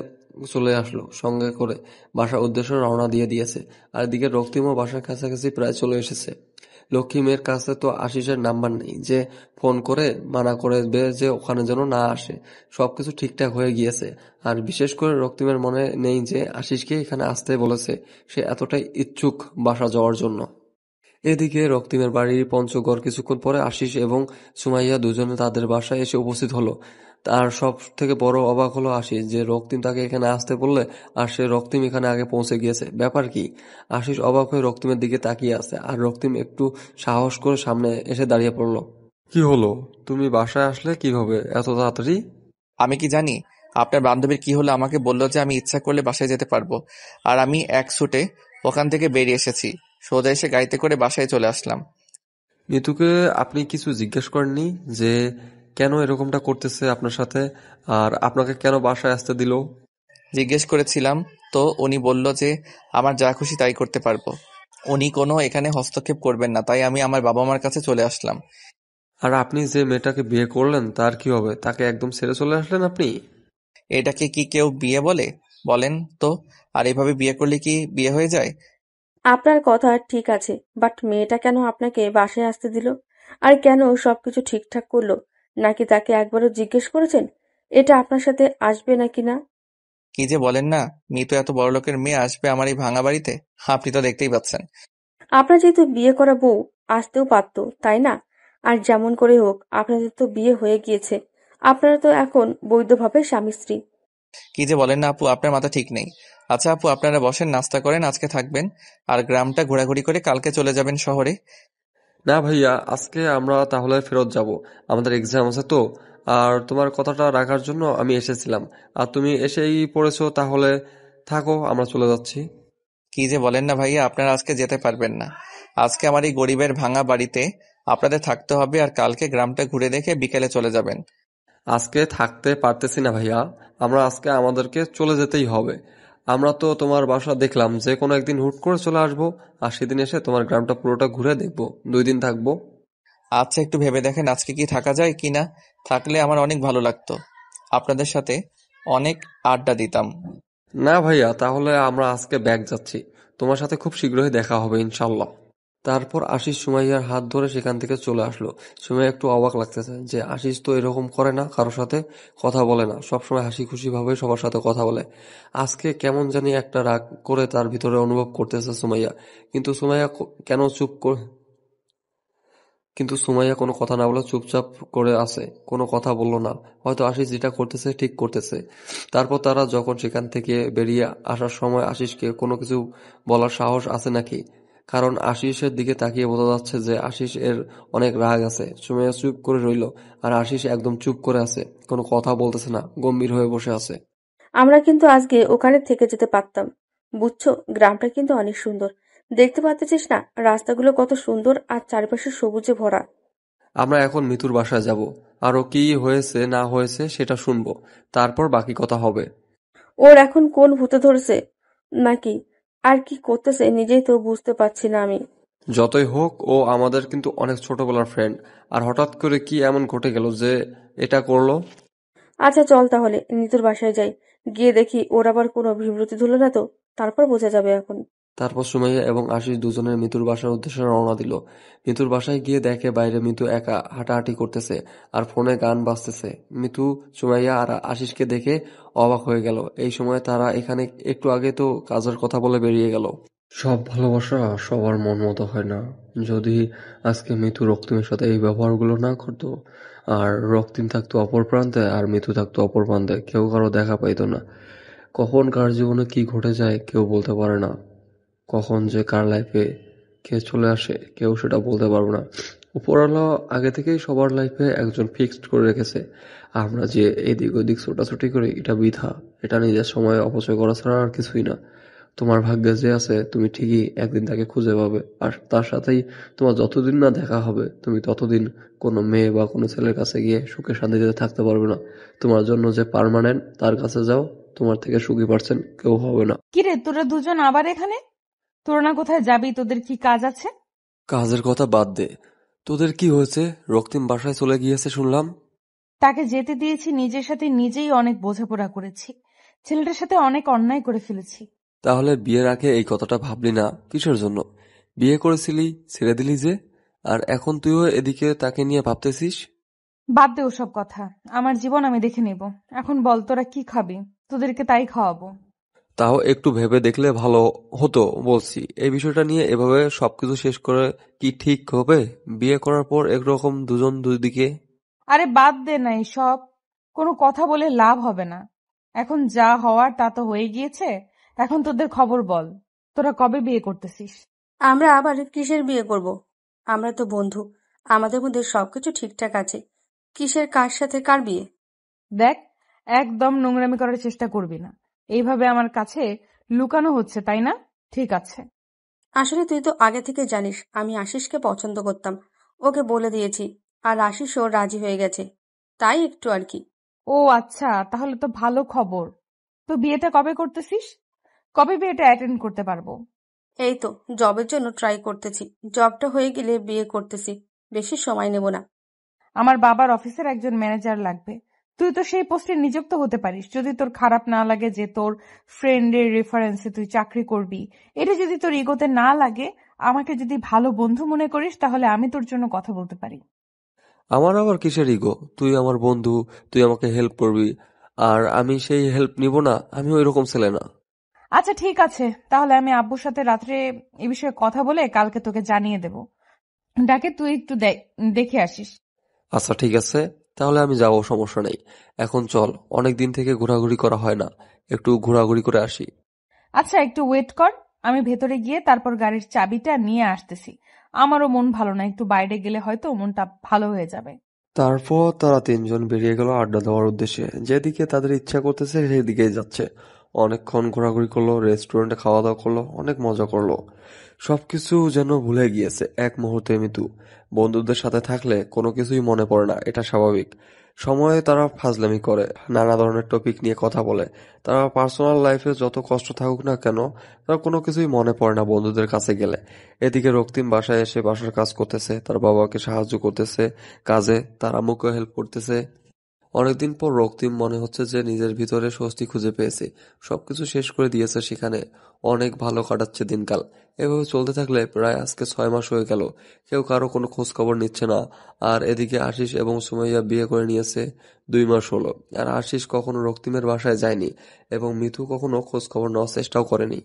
Speaker 6: চলে আসলো, সঙ্গে করে বাসার উদ্দেশ্যে রওনা দিয়ে দিয়েছে। আর এদিকে রক্তিমও বাসার কাছাকাছি প্রায় চলে এসেছে। লক্ষ্মীমের কাছে তো আশিসের নাম্বার নেই যে ফোন করে মানা করবে যে ওখানে যেন না আসে। সবকিছু ঠিকঠাক হয়ে গিয়েছে। আর বিশেষ করে রক্তিমের মনে নেই যে আশিসকে এখানে আসতে বলেছে। সে এতটাই ইচ্ছুক বাসা যাওয়ার জন্য। এদিকে রক্তিমের বাড়ির পঞ্চগড় কিছুক্ষণ পরে আশিস এবং সুমাইয়া দুজনে তাদের বাসায় এসে উপস্থিত হলো। তার সব থেকে বড় অবাক হলো আশিস যে রক্তিম তাকে এখানে আসতে বললে আর সে রক্তিম এখানে আগে পৌঁছে গিয়েছে। ব্যাপার কি? আশিস অবাক হয়ে রক্তিমের দিকে তাকিয়ে আছে। আর রক্তিম একটু সাহস করে সামনে এসে দাঁড়িয়ে পড়ল। কি হলো? তুমি বাসায় আসলে কিভাবে এত তাড়াতাড়ি?
Speaker 3: আমি কি জানি আপনার বান্ধবীর কি হলো? আমাকে বললো যে আমি ইচ্ছা করলে বাসায় যেতে পারবো। আর আমি এক ছুটে ওখান থেকে বেরিয়ে এসেছি, সোজা এসে গাড়িতে করে বাসায় চলে আসলাম।
Speaker 6: মিতুকে আপনি কিছু জিজ্ঞেস করেননি যে কেন এরকমটা করতেছে আপনার সাথে, আর আপনাকে কেন বাসায় আসতে দিল?
Speaker 3: জিজ্ঞেস করেছিলাম তো উনি বলল যে আমার যা খুশি তাই করতে পারবো, উনি কোনো এখানে হস্তক্ষেপ করবেন না, তাই আমি আমার বাবা মার কাছে চলে আসলাম।
Speaker 6: আর আপনি যে মেয়েটাকে বিয়ে করলেন তার কি হবে? তাকে একদম ছেড়ে চলে আসলেন আপনি?
Speaker 3: এটাকে কি কেউ বিয়ে বলে বলেন তো? আর এভাবে বিয়ে করলে কি বিয়ে হয়ে যায়?
Speaker 4: আপনার কথা ঠিক আছে, বাট মেয়েটা কেন আপনাকে বাসায় আসতে দিল? আর কেন সবকিছু ঠিকঠাক করলো? নাকি তাকে একবারও জিজ্ঞেস করেছেন এটা আপনার সাথে আসবে নাকি না?
Speaker 3: কি যে বলেন না, মিতু এত বড়লোকের মেয়ে আসবে আমার এই ভাঙা বাড়িতে? আপনি তো দেখতেই পাচ্ছেন।
Speaker 4: আপনার যেহেতু বিয়ে করা বউ আসতেও পারতো, তাই না? আর যেমন করে হোক আপনাদের তো বিয়ে হয়ে গিয়েছে। আপনারা তো এখন বৈধভাবে স্বামী স্ত্রী।
Speaker 3: কি যে বলেন না আপু, আপনার মাথা ঠিক নেই। আচ্ছা আপু, আপনারা বসেন, নাস্তা করেন, আজকে থাকবেন আর গ্রামটা ঘোরাঘুরি করে কালকে চলে যাবেন শহরে।
Speaker 6: না ভাইয়া, আজকে আমরা তাহলে ফেরত যাব, আমাদের এক্সাম আছে তো। আর তোমার কথাটা রাখার জন্য আমি এসেছিলাম, আর তুমি এসেই পড়েছো, তাহলে থাকো, আমরা চলে যাচ্ছি।
Speaker 3: কি যে বলেন না ভাইয়া, আপনারা আজকে যেতে পারবেন না। আজকে আমার এই গরিবের ভাঙা বাড়িতে আপনাদের থাকতে হবে, আর কালকে গ্রামটা ঘুরে দেখে বিকেলে চলে যাবেন।
Speaker 6: আজকে থাকতে পারতেছি না ভাইয়া, আমরা আজকে আমাদেরকে চলে যেতেই হবে। আমরা তো তোমার বাসা দেখলাম, যে কোনো একদিন হুট করে চলে আসবো। আর সেদিন এসে তোমার গ্রামটা পুরোটা ঘুরে দেখবো, 2 দিন থাকবো।
Speaker 3: আচ্ছা একটু ভেবে দেখেন আজকে কি থাকা যায় কি না। থাকলে আমার অনেক ভালো লাগতো, আপনাদের সাথে অনেক আড্ডা দিতাম।
Speaker 6: না ভাইয়া, তাহলে আমরা আজকে ব্যাগ যাচ্ছি। তোমার সাথে খুব শীঘ্রই দেখা হবে ইনশাল্লাহ। তারপর আশিস সুমাইয়ার হাত ধরে সেখান থেকে চলে আসলো। সুমাইয়া একটু অবাক লাগতেছে যে আশিস তো এরকম করে না, কারোর সাথে কথা বলে না, সবসময় হাসি খুশি ভাবে সবার সাথে কথা বলে। আজকে কেমন জানি একটা রাগ করে তার ভিতরে অনুভব করতেছে সুমাইয়া। কিন্তু সুমাইয়া কেন চুপ করে কিন্তু সুমাইয়া কোনো কথা না বলে চুপচাপ করে আছে, কোনো কথা বলল না। হয়তো আশিস যেটা করতেছে ঠিক করতেছে। তারপর তারা যখন সেখান থেকে বেরিয়ে আসার সময় আশিসকে কোনো কিছু বলার সাহস আছে নাকি, কারণ আশিসের দিকে তাকিয়ে বোঝা যাচ্ছে যে আশিস এর অনেক রাগ আছে। সুমাইয়া চুপ করে রইল, আর আশিস একদম চুপ করে আছে, কোনো কথা বলতেছে না, গম্ভীর হয়ে বসে আছে।
Speaker 4: আমরা কিন্তু আজকে ওখানে থেকে যেতে পারতাম, বুঝছো? গ্রামটা কিন্তু অনেক সুন্দর। দেখতে পাচ্ছিস না রাস্তাগুলো কত সুন্দর, আর চারপাশে সবুজে ভরা।
Speaker 6: আমরা এখন মিতুর বাসায় যাব, আরো কি হয়েছে না হয়েছে সেটা শুনবো, তারপর বাকি কথা হবে।
Speaker 4: ওর এখন কোন ভূতে ধরেছে নাকি আর কি করতেছে নিজেই তো বুঝতে পারছি না আমি।
Speaker 6: যতই হোক ও আমাদের কিন্তু অনেক ছোটবেলার ফ্রেন্ড, আর হঠাৎ করে কি এমন ঘটে গেল যে এটা করলো?
Speaker 4: আচ্ছা চল তাহলে নিতুর বাসায় যাই, গিয়ে দেখি ওর আবার কোনো বিমূর্তি ধরলো না তো, তারপর বোঝা যাবে এখন।
Speaker 6: তারপর সুমাইয়া এবং আশিস দুজনের মিতুর বাসার উদ্দেশ্যে রওনা দিল। মিতুর বাসায় গিয়ে দেখে বাইরে মিতু একা হাঁটাহাঁটি করতেছে আর ফোনে গান বাজতেছে। মিতু, সুমাইয়া আর আশিসকে দেখে অবাক হয়ে গেল। এই সময় তারা এখানে, একটু আগে তো কাজের কথা বলে বেরিয়ে গেল। সব ভালোবাসা সবার মন মতো হয় না। যদি আজকে মিতু রক্তিমের সাথে এই ব্যবহারগুলো না করতো, আর রক্তিম থাকতো অপর প্রান্তে আর মিতু থাকতো অপর প্রান্তে, কেউ কারো দেখা পাইতো না। কখন কার জীবনে কি ঘটে যায় কেউ বলতে পারে না। কখন যে কার লাইফে কে চলে আসে কেউ সেটা বলতে পারবো না। উপরওয়ালা আগে থেকেই সবার লাইফে একজন ফিক্সড করে রেখেছে। আমরা যে এদিক ওদিক ছোটাছুটি করি এটা বৃথা, এটা নিজের সময় অপচয় করা ছাড়া আর কিছুই না। তোমার ভাগ্যে যে আছে তুমি ঠিকই একদিন তাকে খুঁজে পাবে, আর তার সাথেই তোমার যতদিন না দেখা হবে তুমি ততদিন কোনো মেয়ে বা কোনো ছেলের কাছে গিয়ে সুখে শান্তিতে থাকতে পারবে না। তোমার জন্য যে পার্মানেন্ট তার কাছে যাও, তোমার থেকে সুখী পারছেন কেউ হবে না।
Speaker 1: কিরে, তোরা দুজন আবার এখানে? তোরা না কোথায় যাবি? তোদের কি কাজ আছে?
Speaker 6: কাজের কথা বাদ দে, তোদের কি হয়েছে? রক্তিম বাসায় চলে গিয়েছে শুনলাম।
Speaker 1: তাকে যেতে দিয়েছি, নিজের সাথে নিজেই অনেক বোঝাপড়া করেছি। ছেলেটার সাথে অনেক অন্যায় করে ফেলেছি।
Speaker 6: তাহলে বিয়ের আগে এই কথাটা ভাবলি না কিসের জন্য? বিয়ে করেছিলি, ছেড়ে দিলি যে, আর এখন তুইও এদিকে তাকে নিয়ে ভাবতেছিস?
Speaker 1: বাদ দে ওসব কথা, আমার জীবন আমি দেখে নেব। এখন বল, তোরা কি খাবি? তোদেরকে তাই খাওয়াবো।
Speaker 6: তাও একটু ভেবে দেখলে ভালো হতো বলছি। এই বিষয়টা নিয়ে এভাবে সবকিছু শেষ করে কি ঠিক হবে? বিয়ে করার পর একরকম দুজন দুই দিকে।
Speaker 1: আরে বাদ দে না এসব, কোনো কথা বলে লাভ হবে না। এখন যা হওয়ার তা তো হয়ে গিয়েছে। এখন তোদের খবর বল, তোরা কবে বিয়ে করতেছিস?
Speaker 4: আমরা আবার কিসের বিয়ে করব? আমরা তো বন্ধু, আমাদের মধ্যে সবকিছু ঠিকঠাক আছে। কিসের কার সাথে কার বিয়ে?
Speaker 1: দেখ, একদম নোংরামি করার চেষ্টা করবি না। এইভাবে আমার কাছে লুকানো হচ্ছে, তাই না? ঠিক আছে।
Speaker 4: আসলে তুই তো আগে থেকে জানিস আমি আশিসকে পছন্দ করতাম, ওকে বলে দিয়েছি, আর আশিসও রাজি হয়ে গেছে, তাই একটু আর কি।
Speaker 1: ও আচ্ছা, তাহলে তো ভালো খবর। তো বিয়েটা কবে করতেছিস? কবে বিয়েটা অ্যাটেন্ড করতে পারবো?
Speaker 4: এই তো জবের জন্য ট্রাই করতেছি, জবটা হয়ে গেলে বিয়ে করতেছি, বেশি সময় নেব না।
Speaker 1: আমার বাবার অফিসের একজন ম্যানেজার লাগবে। তুই তো সেই পোস্টে নিযুক্ত হতে পারিস, যদি তোর খারাপ না লাগে যে তোর ফ্রেন্ডের রেফারেন্সে তুই চাকরি করবি। এটা যদি তোর ইগোতে না লাগে, আমাকে যদি ভালো বন্ধু মনে করিস, তাহলে আমি তোর জন্য কথা বলতে পারি।
Speaker 6: আমার আবার কিসের ইগো? তুই আমার বন্ধু, তুই আমাকে হেল্প করবি, আর আমি সেই হেল্প নিব না? আমি ওই রকম ছেলে না।
Speaker 1: আচ্ছা ঠিক আছে, তাহলে আমি আব্বুর সাথে রাত্রে এই বিষয়ে কথা বলে কালকে তোকে জানিয়ে দেব। ডাকে তুই একটু দেখে আসিস।
Speaker 6: আচ্ছা ঠিক আছে, তাহলে আমি যাবো, সমস্যা নেই। এখন চল, অনেক দিন থেকে ঘোরাঘুরি করা হয় না, একটু ঘোরাঘুরি করে আসি।
Speaker 1: আচ্ছা একটু ওয়েট কর, আমি ভেতরে গিয়ে তারপর গাড়ির চাবিটা নিয়ে আসতেছি। আমারও মন ভালো না, একটু বাইরে গেলে হয়তো মনটা ভালো হয়ে যাবে।
Speaker 6: তারপর তারা তিনজন বেরিয়ে গেল আড্ডা দেওয়ার উদ্দেশ্যে। যেদিকে তাদের ইচ্ছা করতেছে সেদিকেই যাচ্ছে। অনেকক্ষণ ঘোরাঘুরি করলো, রেস্টুরেন্টে খাওয়া দাওয়া করলো, অনেক মজা করলো। সবকিছু যেন ভুলে গিয়েছে এক মুহূর্তে মিতু। বন্ধুদের সাথে থাকলে কোনো কিছুই মনে পড়ে না, এটা স্বাভাবিক। সময়ে তারা ফাজলামি করে, নানা ধরনের টপিক নিয়ে কথা বলে। তারা পার্সোনাল লাইফে যত কষ্ট থাকুক না কেন, তার কোনো কিছুই মনে পড়ে না বন্ধুদের কাছে গেলে। এদিকে রক্তিম বাসায় এসে বাসার কাজ করতেছে, তার বাবাকে সাহায্য করতেছে কাজে, তার আম্মুকে হেল্প করতেছে। অনেকদিন পর রক্তিম মনে হচ্ছে যে নিজের ভিতরে স্বস্তি খুঁজে পেয়েছে। সবকিছু শেষ করে দিয়েছে সেখানে। অনেক ভালো কাটাচ্ছে দিনকাল। এভাবে চলতে থাকলে প্রায় আজকে 6 মাস হয়ে গেল। কেউ কারো কোনো খোঁজ খবর নিচ্ছে না। আর এদিকে আশিস এবং সুমাইয়া বিয়ে করে নিয়েছে 2 মাস হলো। আর আশিস কখনো রক্তিমের বাসায় যায়নি, এবং মিতু কখনো খোঁজ খবর নেওয়ার চেষ্টাও করেনি।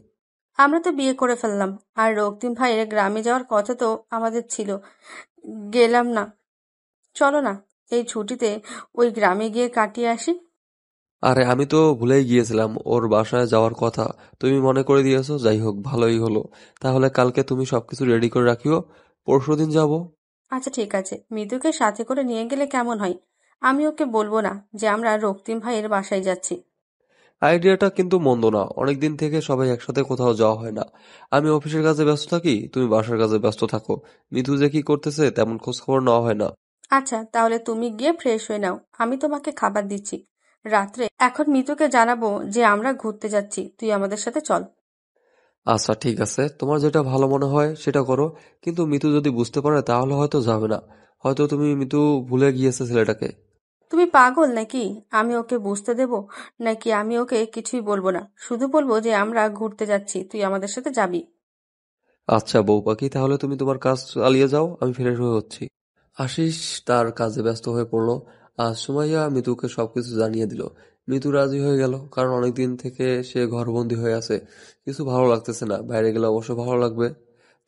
Speaker 4: আমরা তো বিয়ে করে ফেললাম, আর রক্তিম ভাইয়ের গ্রামে যাওয়ার কথা তো আমাদের ছিল, গেলাম না। চলো না, এই ছুটিতে ওই গ্রামে গিয়ে কাটিয়ে আসি।
Speaker 6: আরে আমি তো ভুলেই গিয়েছিলাম ওর বাসায় যাওয়ার কথা, তুমি মনে করে দিয়েছো, যাই হোক ভালোই হলো। তাহলে কালকে তুমি সবকিছু রেডি করে রাখিও, পরশুদিন যাব।
Speaker 4: আচ্ছা ঠিক আছে, মৃদুকে সাথে করে নিয়ে গেলে কেমন হয়? আমি ওকে বলবো না যে আমরা রক্তিম ভাইয়ের বাসায় যাচ্ছি।
Speaker 6: আইডিয়াটা কিন্তু মন্দ না, অনেকদিন থেকে সবাই একসাথে কোথাও যাওয়া হয় না। আমি অফিসের কাজে ব্যস্ত থাকি, তুমি বাসার কাজে ব্যস্ত থাকো। মিথু যে কি করতেছে তেমন খোঁজ খবর নেওয়া হয় না।
Speaker 4: আচ্ছা তাহলে তুমি গিয়ে ফ্রেশ হয়ে নাও, আমি তোমাকে খাবার দিচ্ছি রাত্রে। এখন মিতুকে জানাবো যে আমরা ঘুরতে যাচ্ছি, তুই আমাদের সাথে চল।
Speaker 6: আচ্ছা ঠিক আছে, তোমার যেটা ভালো মনে হয় সেটা করো। কিন্তু মিতু যদি বুঝতে পারে তাহলে হয়তো যাবে না। হয়তো তুমি মিতু ভুলে গিয়েছে ছেলেটাকে।
Speaker 4: তুমি পাগল নাকি? আমি ওকে বুঝতে দেব নাকি? আমি ওকে কিছুই বলবো না, শুধু বলবো যে আমরা ঘুরতে যাচ্ছি, তুই আমাদের সাথে যাবি।
Speaker 6: আচ্ছা বউ পাখি, তাহলে তুমি তোমার কাজ চালিয়ে যাও, আমি ফ্রেশ হয়ে হচ্ছি। আশিস তার কাজে ব্যস্ত হয়ে পড়ল। আজ সুমাইয়া মিতুকে সবকিছু জানিয়ে দিল। মিতু রাজি হয়ে গেল, কারণ অনেকদিন থেকে সে ঘরবন্দি হয়ে আছে। কিছু ভালো লাগতেছে না, বাইরে গেলে অবশ্য ভালো লাগবে।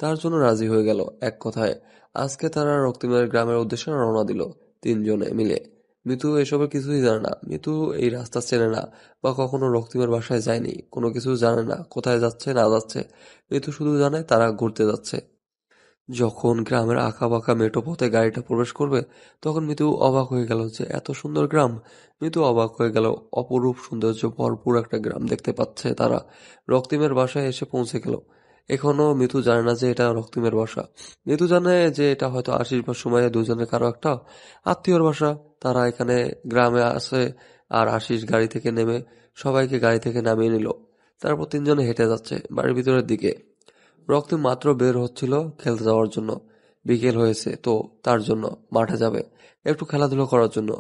Speaker 6: তার জন্য রাজি হয়ে গেল। এক কথায় আজকে তারা রক্তিমের গ্রামের উদ্দেশ্যে রওনা দিল, তিনজনে মিলে। মিতু এসবের কিছুই জানে না। মিতু এই রাস্তা চেনে না, বা কখনো রক্তিমের বাসায় যায়নি, কোনো কিছু জানে না, কোথায় যাচ্ছে না যাচ্ছে। মিতু শুধু জানে তারা ঘুরতে যাচ্ছে। যখন গ্রামের আঁকাবাঁকা মেঠো পথে গাড়িটা প্রবেশ করবে, তখন মিতু অবাক হয়ে গেল যে এত সুন্দর গ্রাম। মিতু অবাক হয়ে গেল, অপরূপ সৌন্দর্য ভরপুর একটা গ্রাম দেখতে পাচ্ছে তারা। রক্তিমের বাসায় এসে পৌঁছে গেল। এখনো মিতু জানে না যে এটা রক্তিমের বাসা। মিতু জানে যে এটা হয়তো আশিস বা সুমাইয়া দুজনের কারো একটা আত্মীয়র বাসা। তারা এখানে গ্রামে আসে, আর আশিস গাড়ি থেকে নেমে সবাইকে গাড়ি থেকে নামিয়ে নিল। তারপর তিনজনে হেঁটে যাচ্ছে বাড়ির ভিতরের দিকে। রক্তিম মাত্র বের হচ্ছিল খেলতে যাওয়ার জন্য। বিকেল হয়েছে তো তার জন্য মাঠে যাবে, একটু খেলাধুলা করার জন্য।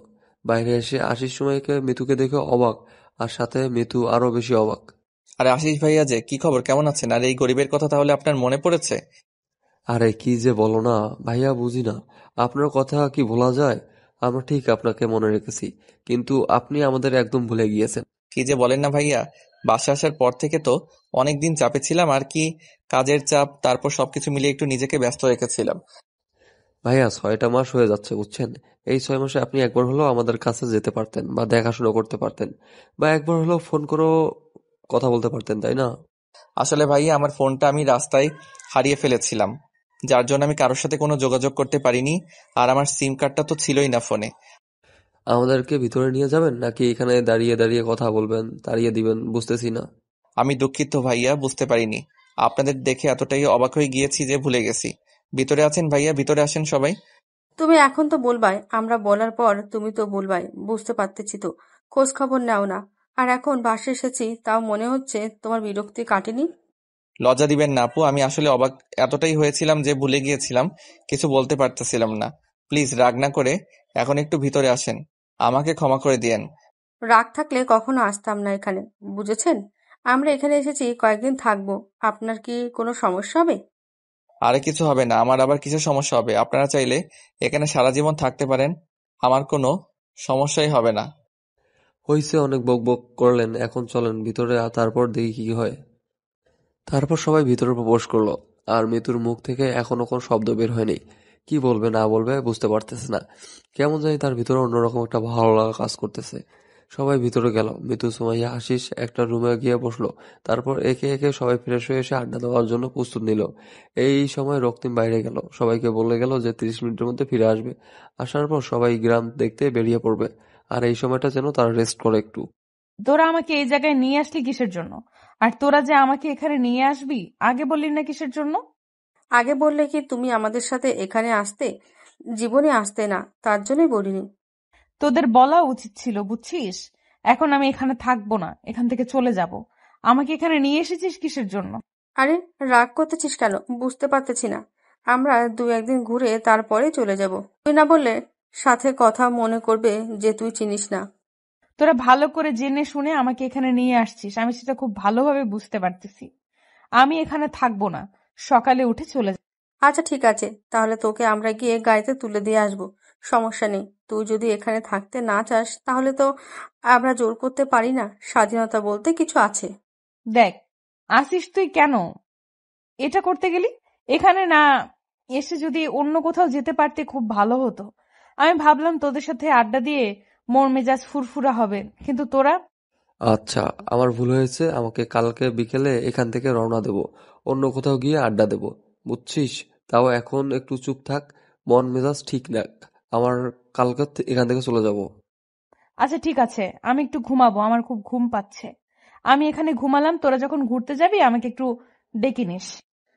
Speaker 6: বাইরে এসে আশিস সময়কে মিতুকে দেখে অবাক, আর সাথে মিতু আরো বেশি অবাক।
Speaker 3: আরে আশিস ভাইয়া, যে কি খবর, কেমন আছেন? আর এই গরিবের কথা তাহলে আপনার মনে পড়েছে?
Speaker 6: আরে কি যে বলো না ভাইয়া, বুঝি না, আপনার কথা কি ভোলা যায়? আমরা ঠিক আপনাকে মনে রেখেছি, কিন্তু আপনি আমাদের একদম ভুলে গিয়েছেন।
Speaker 3: কি যে বলেন না ভাইয়া, বাসা আসার পর থেকে তো অনেকদিন চাপে ছিলাম আর কি। কাজের চাপ, তারপর সবকিছু মিলিয়ে একটু নিজেকে ব্যস্ত রেখেছিলাম।
Speaker 6: ভাইয়া 6টা মাস হয়ে যাচ্ছে বুঝছেন। এই 6 মাসে আপনি একবার হলেও আমাদের কাছে যেতে পারতেন, বা দেখাশোনা করতে পারতেন, বা একবার হলেও ফোন করেও কথা বলতে পারতেন, তাই না?
Speaker 3: আসলে ভাইয়া, আমার ফোনটা আমি রাস্তায় হারিয়ে ফেলেছিলাম, যার জন্য আমি কারোর সাথে কোনো যোগাযোগ করতে পারিনি। আর আমার সিম কার্ডটা তো ছিলই না ফোনে।
Speaker 6: আমাদেরকে ভিতরে নিয়ে যাবেন নাকি এখানে দাঁড়িয়ে দাঁড়িয়ে কথা বলবেন, তাড়িয়ে দিবেন, বুঝতেছি না।
Speaker 3: আমি দুঃখিত ভাইয়া, বুঝতে পারিনি। আপনাদের দেখে এতটাই অবাক হয়ে গিয়েছি যে ভুলে গেছি। ভিতরে আছেন ভাইয়া, ভিতরে আসেন সবাই।
Speaker 4: তুমি এখন তো বলবাই, আমরা বলার পর তুমি তো বলবাই, বুঝতে পারতেছি তো। খোঁজ খবর নাও না। আর এখন বাসে এসেছি, তাও মনে হচ্ছে তোমার বিরক্তি কাটেনি।
Speaker 3: লজ্জা দিবেন না আপু, আমি আসলে অবাক এতটাই হয়েছিলাম যে ভুলে গিয়েছিলাম, কিছু বলতে পারতেছিলাম না। প্লিজ রাগ না করে এখন একটু ভিতরে আসেন, আমাকে ক্ষমা করে দিয়েন।
Speaker 4: রাগ থাকলে কখনো আসতাম না এখানে, বুঝেছেন? আমরা এখানে এসেছি কয়েকদিন থাকবো। আপনার কি কোনো সমস্যা হবে?
Speaker 3: আরে কিছু হবে না, আমার আবার কিসের সমস্যা হবে? আপনারা চাইলে এখানে সারা জীবন থাকতে পারেন, আমার কোনো সমস্যাই হবে না।
Speaker 6: হইছে, অনেক বক বক করলেন, এখন চলেন ভিতরে, আর তারপর দেখি কি হয়। তারপর সবাই ভিতরে প্রবেশ করলো। আর মিতুর মুখ থেকে এখনো কোনো শব্দ বের হয়নি। কি বলবে না বলবে বুঝতে পারতেছে না। কেমন জানি তার ভিতরে অন্যরকম একটা ভালো লাগা কাজ করতেছে। সবাই ভিতরে গেল। মিতু, সুমাইয়া, আশিস একটা রুমে গিয়ে বসলো। তারপর একে একে সবাই ফ্রেশ হয়ে এসে আড্ডা দেওয়ার জন্য প্রস্তুত নিল। এই সময় রক্তিম বাইরে গেল, সবাইকে বলে গেল যে 30 মিনিটের মধ্যে ফিরে আসবে। আসার পর সবাই গ্রাম দেখতে বেরিয়ে পড়বে, আর এই সময়টা যেন তারা রেস্ট করে একটু।
Speaker 1: তোরা আমাকে এই জায়গায় নিয়ে আসলি কিসের জন্য? আর তোরা যে আমাকে এখানে নিয়ে আসবি, আগে বললি না কিসের জন্য?
Speaker 4: আগে বললে কি তুমি আমাদের সাথে এখানে আসতে? জীবনে আসতে না, তার জন্যই বলিনি।
Speaker 1: তোদের বলা উচিত ছিল, বুঝছিস? এখন আমি এখানে থাকবো না, এখান থেকে চলে যাব। আমাকে এখানে নিয়ে এসেছিস কিসের জন্য?
Speaker 4: আরে রাগ করতেছিস কেন? বুঝতে পারতেছি না। আমরা 2-1 দিন ঘুরে তারপরে চলে যাব। তুই না বললে সাথে কথা মনে করবে যে তুই চিনিস না।
Speaker 1: তোরা ভালো করে জেনে শুনে আমাকে এখানে নিয়ে আসছিস, আমি সেটা খুব ভালোভাবে বুঝতে পারতেছি। আমি এখানে থাকবো না, সকালে উঠে চলে যাব।
Speaker 4: আচ্ছা ঠিক আছে, তাহলে তোকে আমরা গিয়ে গাড়িতে তুলে দিয়ে আসবো। সমস্যা নেই। তুই যদি এখানে থাকতে না চাস তাহলে তো আমরা জোর করতে পারি না, স্বাধীনতা বলতে কিছু আছে।
Speaker 1: দেখ, আসিস তুই কেন এটা করতে গেলি? এখানে না এসে যদি অন্য কোথাও যেতে পারতে খুব ভালো হতো। আমি ভাবলাম তোদের সাথে আড্ডা দিয়ে মোর মেজাজ ফুরফুরা হবে, কিন্তু তোরা।
Speaker 6: আচ্ছা, আমার ভুল হয়েছে। আমাকে কালকে বিকেলে এখান থেকে রওনা দেব, অন্য কোথাও গিয়ে আড্ডা দেব, বুঝছিস? তাও এখন একটু চুপ থাক, মন মেজাজ ঠিক না আমার। কালকে এখান থেকে চলে যাব।
Speaker 1: আচ্ছা ঠিক আছে, আমি একটু ঘুমাবো, আমার খুব ঘুম পাচ্ছে। আমি এখানে ঘুমালাম, তোরা যখন ঘুরতে যাবি আমাকে একটু ডেকে নিস।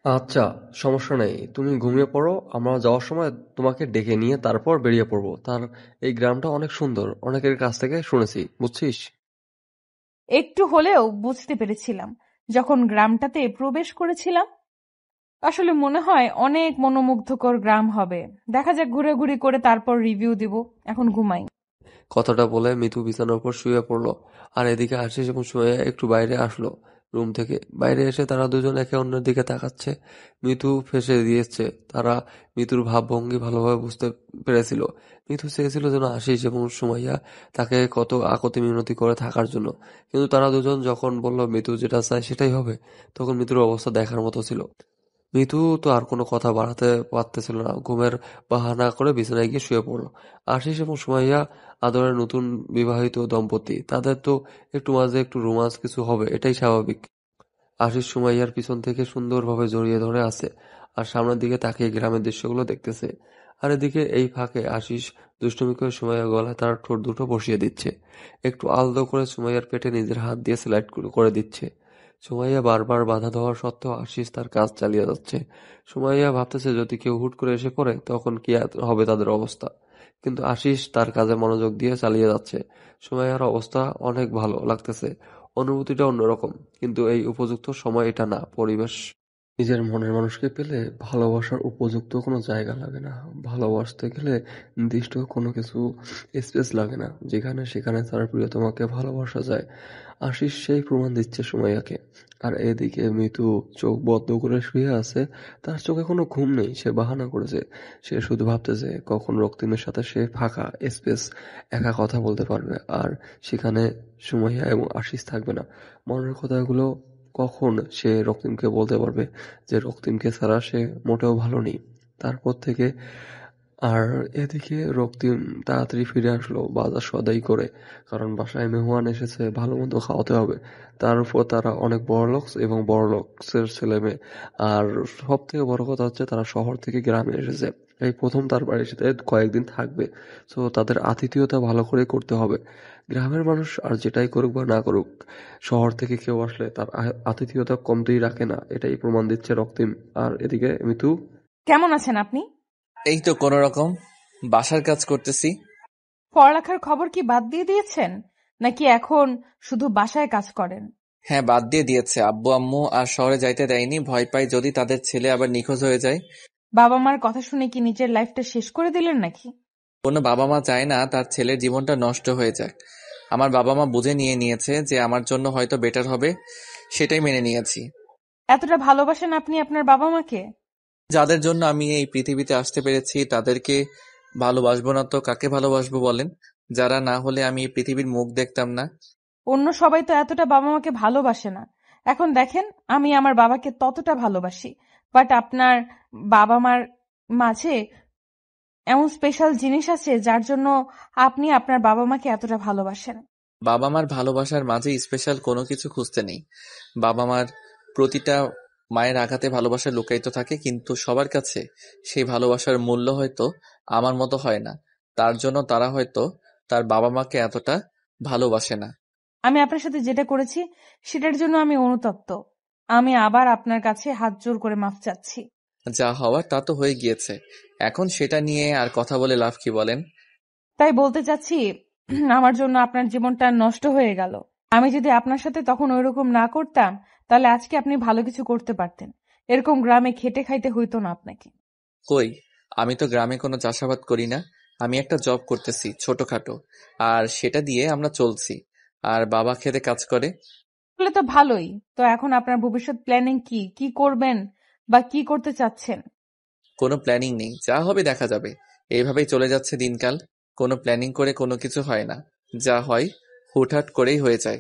Speaker 6: আচ্ছা, সমস্যা নেই, তুমি ঘুমিয়ে পড়ো। আমরা যাওয়ার সময় তোমাকে ডেকে নিয়ে তারপর বেরিয়ে পড়বো। এই গ্রামটা অনেক সুন্দর, অনেকের কাছ থেকে শুনেছি, বুঝছিস?
Speaker 1: একটু হলেও বুঝতে পেরেছিলাম যখন গ্রামটাতে প্রবেশ করেছিলাম। আসলে মনে হয় অনেক মনোমুগ্ধকর গ্রাম হবে। দেখা যাক, ঘুরে করে তারপর রিভিউ দিব। এখন ঘুমাই।
Speaker 6: কথাটা বলে মিতু বিছানার উপর শুয়ে পড়ল। আর এদিকে আশিস এবং সুমাইয়া একটু বাইরে আসলো রুম থেকে। বাইরে এসে তারা দুজন একে অন্যের দিকে তাকাচ্ছে। মিতু ফেঁসে দিয়েছে। তারা মিতুর ভাবভঙ্গি ভালোভাবে বুঝতে পেরেছিল। মিতু চেয়েছিল যেন আশিস এবং সুমাইয়া তাকে কত আকতি মিনতি করে থাকার জন্য, কিন্তু তারা দুজন যখন বলল মিতু যেটা চায় সেটাই হবে, তখন মিতুর অবস্থা দেখার মতো ছিল। মিতু তো আর কোনো কথা বাড়াতে পারতেছিল না। ঘুমের বাহানা করে বিছানায় গিয়ে শুয়ে পড়ল। আশিস এবং সুমাইয়া আদরের নতুন বিবাহিত দম্পতি, তাদের তো একটু মাঝে একটু রোমান্স কিছু হবে, এটাই স্বাভাবিক। আশিস সুমাইয়ার পিছন থেকে সুন্দরভাবে জড়িয়ে ধরে আছে আর সামনের দিকে তাকিয়ে গ্রামের দৃশ্যগুলো দেখতেছে। আর এদিকে এই ফাঁকে আশিস দুষ্টুমি করে সুমাইয়ার গলায় তার ঠোঁট দুটো বসিয়ে দিচ্ছে। একটু আলতো করে সুমাইয়ার পেটে নিজের হাত দিয়ে স্লাইড করে দিচ্ছে। সুমাইয়া বারবার বাধা দেওয়া সত্ত্বেও আশিস তার কাজ চালিয়ে যাচ্ছে। সুমাইয়া ভাবতেছে যদি কেউ হুট করে এসে পড়ে তখন কি হবে তাদের অবস্থা। কিন্তু আশিস তার কাজে মনোযোগ দিয়ে চালিয়ে যাচ্ছে। সুমাইয়ার অবস্থা অনেক ভালো লাগতেছে। অনুভূতিটা অন্যরকম, কিন্তু এই উপযুক্ত সময় এটা না, পরিবেশ। নিজের মনের মানুষকে পেলে ভালোবাসার উপযুক্ত কোনো জায়গা লাগে না। ভালোবাসতে গেলে নির্দিষ্ট কোনো কিছু স্পেস লাগে না, যেখানে সেখানে তার প্রিয়তমাকে ভালোবাসা যায়। আশিস সেই প্রমাণ দিচ্ছে সুমাইয়াকে। আর এদিকে মিতু চোখ বদ্ধ করে শুয়ে আছে। তার চোখে কোনো ঘুম নেই, সে বাহানা করেছে। সে শুধু ভাবতেছে কখন রক্তিমের সাথে সে ফাঁকা স্পেস একা কথা বলতে পারবে, আর সেখানে সুমাইয়া এবং আশিস থাকবে না। মনের কথাগুলো কখন সে রক্তিমকে বলতে পারবে যে রক্তিমকে ছাড়া সে মোটেও ভালো নেই। তারপর থেকে আর এদিকে রক্তিম তাড়াতাড়ি ফিরে আসলো বাজার সদাই করে, কারণ বাসায় মেহমান এসেছে, ভালো মন্দ খাওয়াতে হবে। তার উপর তারা অনেক বড়লোকস এবং বড়লোকসের ছেলে মেয়ে। আর সব থেকে বড় কথা হচ্ছে তারা শহর থেকে গ্রামে এসেছে, এই প্রথম তার বাড়ির সাথে কয়েকদিন থাকবে। তো তাদের আতিথেয়তা ভালো করে করতে হবে। গ্রামের মানুষ আর যেটাই করুক বা না করুক, শহর থেকে কেউ আসলে তার আতিথেয়তা কমতেই রাখে না, এটাই প্রমাণ দিচ্ছে রক্তিম। আর এদিকে মিতু।
Speaker 1: কেমন আছেন আপনি?
Speaker 3: এই তো কোনো রকম বাসার কাজ করতেছি।
Speaker 1: পড়ালেখার খবর কি বাদ দিয়ে দিয়েছেন, নাকি এখন শুধু বাসায় কাজ করেন?
Speaker 3: হ্যাঁ, বাদ দিয়ে দিয়েছে। আব্বু আম্মু আর শহরে যাইতে দেয়নি, ভয় পাই যদি তাদের ছেলে আবার নিখোঁজ হয়ে যায়।
Speaker 1: বাবা মার কথা শুনে কি নিজের লাইফটা শেষ করে দিলেন নাকি?
Speaker 3: কোনো বাবা মা চায় না তার ছেলের জীবনটা নষ্ট হয়ে যাক। আমার বাবা মা বুঝে নিয়েছে যে আমার জন্য হয়তো বেটার হবে, সেটাই মেনে নিয়েছি।
Speaker 1: এতটা ভালোবাসেন আপনি আপনার বাবা মাকে?
Speaker 3: যাদের জন্য আমি এই পৃথিবীতে আসতে পেরেছি তাদেরকে ভালোবাসবো না তো কাকে ভালোবাসবো বলেন? যারা না হলে আমি এই পৃথিবীর মুখ দেখতাম না।
Speaker 1: অন্য সবাই তো এতটা বাবা মাকে ভালোবাসে না। এখন দেখেন, আমি আমার বাবাকে ততটা ভালোবাসি, বাট আপনার বাবা মার মাঝে এমন স্পেশাল জিনিস আছে যার জন্য আপনি আপনার বাবা মাকে এতটা ভালোবাসেন।
Speaker 3: বাবা মার ভালোবাসার মাঝে স্পেশাল কোনো কিছু খুঁজতে নেই। বাবা মার প্রতিটা মায়ের আঘাতে ভালোবাসা লুকায়িত থাকে, কিন্তু সবার কাছে সেই ভালোবাসার মূল্য হয়তো আমার মতো হয় না। তার জন্য তারা হয়তো তার বাবা মাকে এতটা ভালোবাসে না।
Speaker 1: আমি আপনার সাথে যেটা করেছি সেটার জন্য আমি অনুতপ্ত। আমি আবার আপনার কাছে হাত জোর করে মাফ চাচ্ছি।
Speaker 3: যা হওয়ার তা তো হয়ে গিয়েছে, এখন সেটা নিয়ে আর কথা বলে লাভ কি বলেন?
Speaker 1: তাই বলতে চাচ্ছি, আমার জন্য আপনার জীবনটা নষ্ট হয়ে গেল। আমি যদি আপনার সাথে তখন ওইরকম না করতাম, তাহলে আজকে আপনি ভালো কিছু করতে পারতেন। এরকম গ্রামে খেটে খাইতে হইতো না আপনাকে।
Speaker 3: কই, আমি তো গ্রামে কোনো চাষাবাদ করি না। আমি একটা জব করতেছি ছোটখাটো, আর সেটা দিয়ে আমরা চলছি। আর বাবা খেতে কাজ করে।
Speaker 1: তাহলে তো ভালোই। তো এখন আপনার ভবিষ্যৎ প্ল্যানিং কি? কি করবেন বা কি করতে চাচ্ছেন?
Speaker 3: কোনো প্ল্যানিং নেই, যা হবে দেখা যাবে। এইভাবেই চলে যাচ্ছে দিনকাল। কোনো প্ল্যানিং করে কোনো কিছু হয় না, যা হয় হুটহাট করেই হয়ে যায়।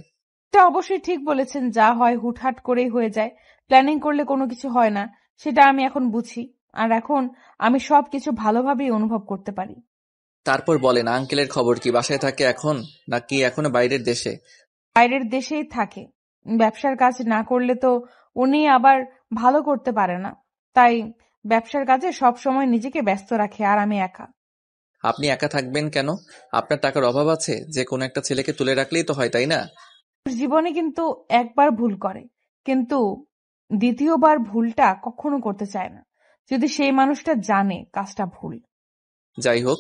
Speaker 1: এটা অবশ্যই ঠিক বলেছেন, যা হয় হুটহাট করেই হয়ে যায়। প্ল্যানিং করলে কোনো কিছু হয় না, সেটা আমি এখন বুঝি। আর এখন আমি সবকিছু ভালোভাবেই অনুভব করতে পারি।
Speaker 3: তারপর বলেন, আঙ্কেলের খবর কি? বাসায় থাকে এখন নাকি এখনো বাইরের দেশে?
Speaker 1: বাইরের দেশেই থাকে। ব্যবসার কাজ না করলে তো উনি আবার ভালো করতে পারে না, তাই ব্যবসার কাজে সবসময় নিজেকে ব্যস্ত রাখে। আর আমি একা।
Speaker 3: আপনি একা থাকবেন কেন? আপনার টাকার অভাব আছে? যে কোনো একটা ছেলেকে তুলে রাখলেই তো হয়, তাই না?
Speaker 1: জীবনে কিন্তু একবার ভুল করে, কিন্তু দ্বিতীয়বার ভুলটা কখনো করতে চায় না, যদি সেই মানুষটা জানে কাজটা ভুল।
Speaker 3: যাই হোক,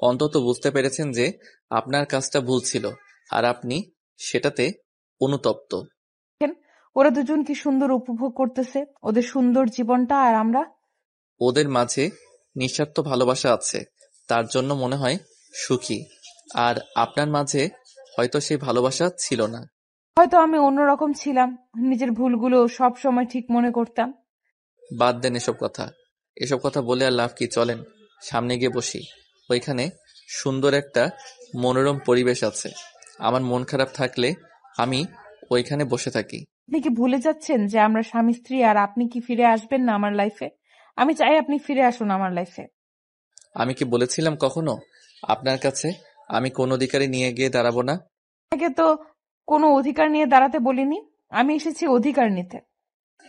Speaker 3: অন্তত বুঝতে পেরেছেন যে আপনার কাজটা ভুল ছিল, আর আপনি সেটাতে অনুতপ্ত।
Speaker 1: দেখেন, ওরা দুজন কি সুন্দর উপভোগ করতেছে ওদের সুন্দর জীবনটা, আর আমরা।
Speaker 3: ওদের মাঝে নিঃস্বার্থ ভালোবাসা আছে, তার জন্য মনে হয় সুখী। আর আপনার মাঝে হয়তো সেই ভালোবাসা ছিল না।
Speaker 1: হয়তো আমি অন্যরকম ছিলাম, নিজের ভুলগুলো সব সময় ঠিক মনে করতাম।
Speaker 3: বাদ দেন এসব কথা বলে আর লাভ কি? চলেন সামনে গিয়ে বসি। ওইখানে সুন্দর একটা মনোরম পরিবেশ আছে। আমার মন খারাপ থাকলে আমি ওইখানে বসে থাকি।
Speaker 1: আপনি কি ভুলে যাচ্ছেন যে আমরা স্বামী স্ত্রী, আর আপনি কি ফিরে আসবেন না আমার লাইফে? আমি চাই আপনি ফিরে আসুন আমার লাইফে।
Speaker 3: আমি কি বলেছিলাম কখনো আপনার কাছে আমি কোন অধিকারে নিয়ে গিয়ে দাঁড়াবো না?
Speaker 1: আপনাকে তো কোনো অধিকার নিয়ে দাঁড়াতে বলিনি, আমি এসেছি অধিকার নিতে।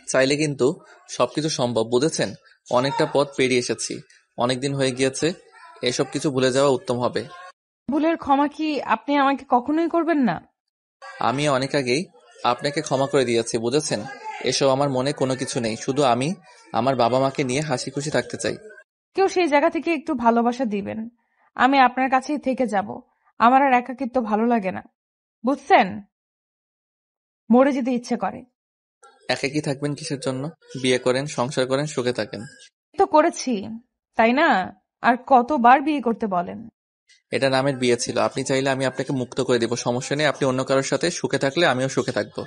Speaker 3: চাইলে কিন্তু সবকিছু সম্ভব, বুঝেছেন? অনেকটা পথ পেরিয়ে এসেছি, অনেকদিন হয়ে গিয়েছে। এসব কিছু ভুলে যাওয়া উত্তম হবে।
Speaker 1: ভুলের ক্ষমা কি আপনি আমাকে কখনোই করবেন না?
Speaker 3: আমি অনেক আগেই আপনাকে ক্ষমা করে দিয়েছি, বুঝেছেন? এসব আমার মনে কোনো কিছু নেই, শুধু আমি আমার বাবা মাকে নিয়ে হাসি খুশি থাকতে চাই।
Speaker 1: কেউ সেই জায়গা থেকে একটু ভালোবাসা দিবেন, আমি আপনার কাছেই থেকে যাব। আমার আর একাকিত্ব ভালো লাগে না, বুঝছেন? মরে যেতে ইচ্ছে করে।
Speaker 3: একাকী থাকবেন কিসের জন্য? বিয়ে করেন, সংসার করেন, সুখে থাকেন।
Speaker 1: তো করেছি, তাই না? আর কতবার বিয়ে করতে বলেন?
Speaker 3: এটা নামের বিয়ে ছিল। আপনি চাইলে আমি আপনাকে মুক্ত করে দেব, সমস্যা নেই। আপনি অন্য কারোর সাথে সুখে থাকলে আমিও সুখে থাকবো।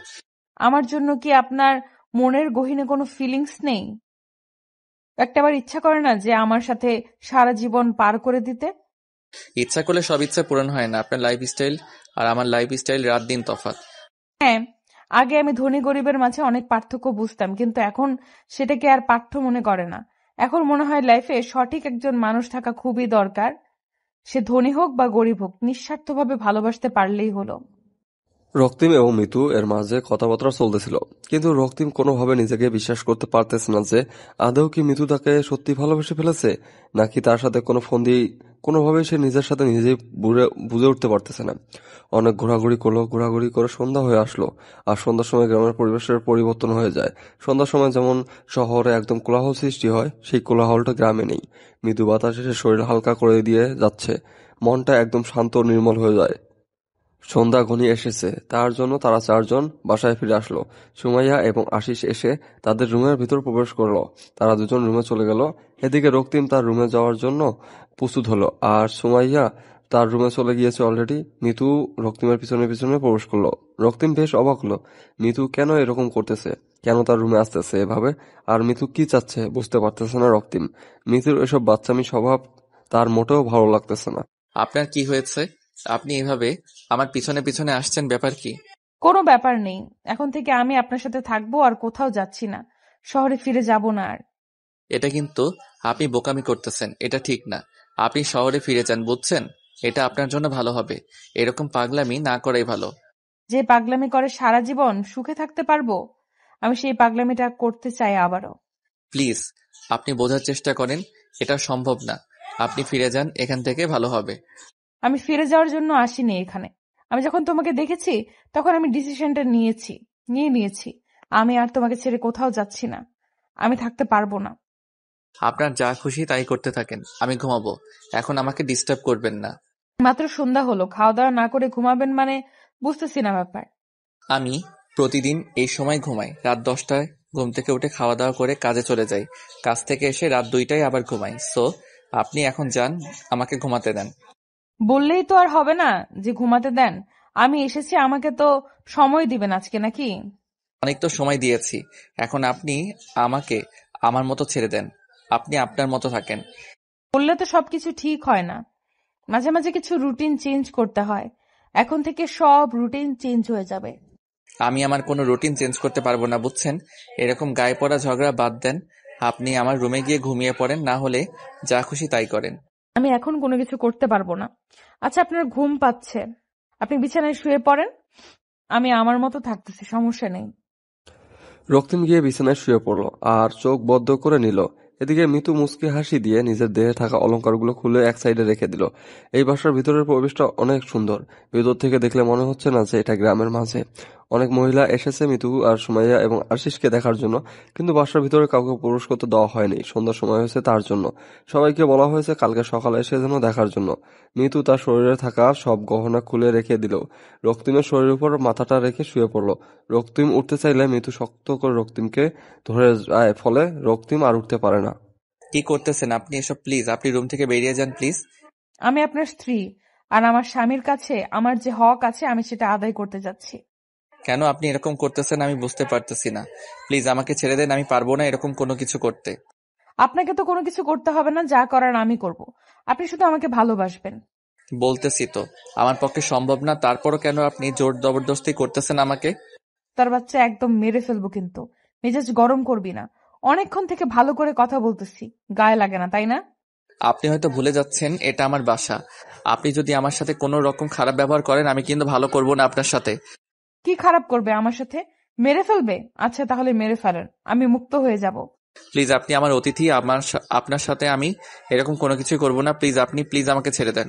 Speaker 1: আমার জন্য কি আপনার মনের গহীনে কোনো ফিলিংস নেই? একটাবার ইচ্ছা করে না যে আমার সাথে সারা জীবন পার করে দিতে?
Speaker 3: ইচ্ছা করলে সব ইচ্ছা পূরণ হয় না। আপনার লাইফস্টাইল আর আমার লাইফস্টাইল রাত দিন তফাৎ।
Speaker 1: হ্যাঁ, আগে আমি ধনী গরিবের মাঝে অনেক পার্থক্য বুঝতাম, কিন্তু এখন সেটাকে আর পাঠ্য মনে করে না। এখন মনে হয় লাইফে সঠিক একজন মানুষ থাকা খুবই দরকার। সে ধনী হোক বা গরিব হোক, নিঃস্বার্থভাবে ভালোবাসতে পারলেই হলো।
Speaker 6: রক্তিম এবং মিতু এর মাঝে কথাবার্তা চলতেছিল, কিন্তু রক্তিম কোনোভাবে নিজেকে বিশ্বাস করতে পারতেছে না যে আদৌ কি মিতু তাকে সত্যি ভালোবেসে ফেলেছে, নাকি তার সাথে কোনো ফন্দি। কোনোভাবেই সে নিজের সাথে নিজেই বুঝে উঠতে পারতেছে না। অনেক ঘোরাঘুরি করলো, ঘোরাঘুরি করে সন্ধ্যা হয়ে আসলো। আর সন্ধ্যার সময় গ্রামের পরিবেশের পরিবর্তন হয়ে যায়। সন্ধ্যার সময় যেমন শহরে একদম কোলাহল সৃষ্টি হয়, সেই কোলাহলটা গ্রামে নেই। মৃদু বাতাসে সে শরীর হালকা করে দিয়ে যাচ্ছে, মনটা একদম শান্ত ও নির্মল হয়ে যায়। সন্ধ্যা ঘনিয়ে এসেছে, তার জন্য তারা চারজন বাসায় ফিরে আসলো। সুমাইয়া এবং আশিস এসে তাদের রুমের ভিতর প্রবেশ করলো। তারা দুজন রুমে চলে গেল। এদিকে রক্তিম তার রুমে যাওয়ার জন্য প্রস্তুত হলো, আর সুমাইয়া তার রুমে চলে গিয়েছে অলরেডি। মিতু রক্তিমের পিছনে পিছনে প্রবেশ করলো। রক্তিম বেশ অবাক হলো, মিতু কেন এরকম করতেছে, কেন তার রুমে আসতেছে এভাবে, আর মিতু কি চাচ্ছে বুঝতে পারতেছে না রক্তিম। মিতুর এসব বাচ্চামি স্বভাব তার মোটেও ভালো লাগতেছে না।
Speaker 3: আপনার কি হয়েছে? আপনি এভাবে আমার পিছনে পিছনে আসছেন, ব্যাপার কি?
Speaker 1: কোনো ব্যাপার নেই, এখন থেকে আমি আপনার সাথে থাকবো, আর কোথাও যাচ্ছি না, শহরে ফিরে যাব না আর।
Speaker 3: এটা কিন্তু আপনি বোকামি করতেছেন, এটা ঠিক না। আপনি শহরে ফিরে যান, বুঝছেন? এটা আপনার জন্য ভালো হবে। এরকম পাগলামি না করাই ভালো।
Speaker 1: যে পাগলামি করে সারা জীবন সুখে থাকতে পারবো, আমি সেই পাগলামিটা করতে চাই আবারও।
Speaker 3: প্লিজ, আপনি বোঝার চেষ্টা করেন, এটা সম্ভব না। আপনি ফিরে যান এখান থেকে, ভালো হবে।
Speaker 1: আমি ফিরে যাওয়ার জন্য আসিনি এখানে। আমি যখন তোমাকে দেখেছি তখন আমি ডিসিশনটা নিয়েছি। আমি আর তোমাকে ছেড়ে কোথাও যাচ্ছি না, আমি থাকতে পারবো না।
Speaker 3: আপনার যা খুশি তাই করতে থাকেন, আমি ঘুমাবো। এখন আমাকে ডিস্টার্ব করবেন না।
Speaker 1: মাত্র সন্ধ্যা হলো, খাওয়া দাওয়া না করে ঘুমাবেন মানে বুঝতেছি না ব্যাপার।
Speaker 3: আমি প্রতিদিন এই সময় ঘুমাই। রাত 10টায় ঘুম থেকে উঠে খাওয়া দাওয়া করে কাজে চলে যাই। কাজ থেকে এসে রাত 2টায় আবার ঘুমাই। সো আপনি এখন যান, আমাকে ঘুমাতে দেন।
Speaker 1: বললেই তো আর হবে না যে ঘুমাতে দেন। আমি এসেছি, আমাকে তো সময় দিবেন আজকে নাকি?
Speaker 3: অনেক তো সময় দিয়েছি, এখন আপনি আমাকে আমার মতো ছেড়ে দেন। আপনি আপনার মতো থাকেন।
Speaker 1: বললে তো সবকিছু ঠিক হয় না, মাঝে মাঝে কিছু রুটিন চেঞ্জ করতে হয়। এখন থেকে সব রুটিন চেঞ্জ হয়ে যাবে।
Speaker 3: আমি আমার কোনো রুটিন চেঞ্জ করতে পারবো না, বুঝছেন? এরকম গায়ে পড়া ঝগড়া বাদ দেন। আপনি আমার রুমে গিয়ে ঘুমিয়ে পড়েন, না হলে যা খুশি তাই করেন।
Speaker 1: আমি এখন কোনো কিছু করতে পারবো না। আচ্ছা, আপনার ঘুম পাচ্ছে, আপনি বিছানায় শুয়ে পড়েন, আমি আমার মতো থাকতেছি, সমস্যা নেই।
Speaker 6: রক্তিম গিয়ে বিছানায় শুয়ে পড়ল আর চোখ বদ্ধ করে নিল। এদিকে মিতু মুচকি হাসি দিয়ে নিজের দেহে থাকা অলংকারগুলো খুলে এক সাইডে রেখে দিল। এই বাসার ভিতরের পরিবেশটা অনেক সুন্দর। ভিতর থেকে দেখলে মনে হচ্ছে না যে এটা গ্রামের মাঝে। অনেক মহিলা এসেছে মিতু আর সুমাইয়া এবং আশিসকে দেখার জন্য, কিন্তু বাসার ভিতরে কাউকে প্রবেশ করতে দেওয়া হয়নি। সন্ধ্যার সময় হয়েছে তার জন্য। সবাইকে বলা হয়েছে কালকে সকালে এসে যেন দেখার জন্য। মিতু তার শরীরে থাকা সব গহনা খুলে রেখে দিল। রক্তিমের শরীরের উপর মাথাটা রেখে শুয়ে পড়ল। রক্তিম উঠতে চাইলে মিতু শক্ত করে রক্তিমকে ধরে যায়, ফলে রক্তিম আর উঠতে পারে না।
Speaker 3: কি করতেছেন আপনি এসব? প্লিজ আপনি রুম থেকে বেরিয়ে যান প্লিজ।
Speaker 1: আমি আপনার স্ত্রী, আর আমার স্বামীর কাছে আমার যে হক আছে আমি সেটা আদায় করতে যাচ্ছি।
Speaker 3: কেন আপনি এরকম করতেছেন আমি বুঝতে পারতেছি না। প্লিজ আমাকে ছেড়ে দেন, আমি পারবো না এরকম কোনো কিছু করতে।
Speaker 1: আপনাকে তো কোনো কিছু করতে হবে না, যা করার আমি করব। আপনি শুধু আমাকে ভালোবাসবেন।
Speaker 3: বলতেছি তো আমার পক্ষে সম্ভব না, তারপরও কেন আপনি জোর জবরদস্তি করতেছেন আমাকে?
Speaker 1: তার বাচ্চা একদম মেরে ফেলবো, কিন্তু মেজাজ গরম করবি না। অনেকক্ষণ থেকে ভালো করে কথা বলতেছি, গায়ে লাগে না তাই না?
Speaker 3: আপনি হয়তো ভুলে যাচ্ছেন এটা আমার বাসা। আপনি যদি আমার সাথে কোনো রকম খারাপ ব্যবহার করেন আমি কিন্তু ভালো করবো না আপনার সাথে।
Speaker 1: কি খারাপ করবে আমার সাথে? মেরে ফেলবে? আচ্ছা তাহলে মেরে ফেলেন, আমি মুক্ত হয়ে যাব।
Speaker 3: প্লিজ আপনি আমার অতিথি, আপনার সাথে আমি এরকম কোনো কিছুই করবো না। প্লিজ আপনি প্লিজ আমাকে ছেড়ে দেন।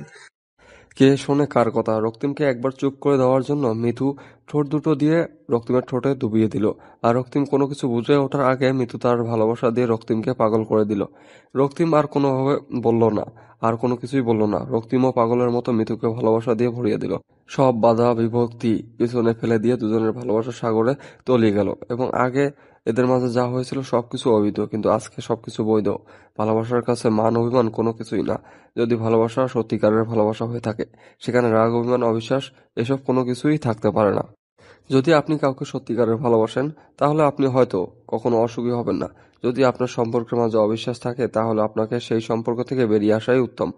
Speaker 6: কে শোনে কার কথা? রক্তিমকে একবার চুপ করে দেওয়ার জন্য মিতু ঠোঁট দুটো দিয়ে রক্তিমের ঠোঁটে ডুবিয়ে দিল। আর রক্তিম কোনো কিছু বুঝে ওঠার আগে মিতু তার ভালোবাসা দিয়ে রক্তিমকে পাগল করে দিল। রক্তিম আর কোনোভাবে বলল না, আর কোনো কিছুই বলল না। রক্তিমও পাগলের মতো মিতুকে ভালোবাসা দিয়ে ভরিয়ে দিল। সব বাধা বিভক্তি পিছনে ফেলে দিয়ে দুজনের ভালোবাসার সাগরে তলিয়ে গেল। এবং আগে এদের মাঝে যা হয়েছিল সবকিছু অবৈধ, কিন্তু আজকে সবকিছু বৈধ। ভালোবাসার কাছে মান অভিমান কোনো কিছুই না। যদি ভালোবাসা সত্যিকারের ভালোবাসা হয়ে থাকে, সেখানে রাগ অভিমান অবিশ্বাস এসব কোনো কিছুই থাকতে পারে না। যদি আপনি কাউকে সত্যিকারের ভালোবাসেন, তাহলে আপনি হয়তো কখনো অসুখী হবেন না। যদি আপনার সম্পর্কের মাঝে অবিশ্বাস থাকে, তাহলে আপনাকে সেই সম্পর্ক থেকে বেরিয়ে আসাই উত্তম।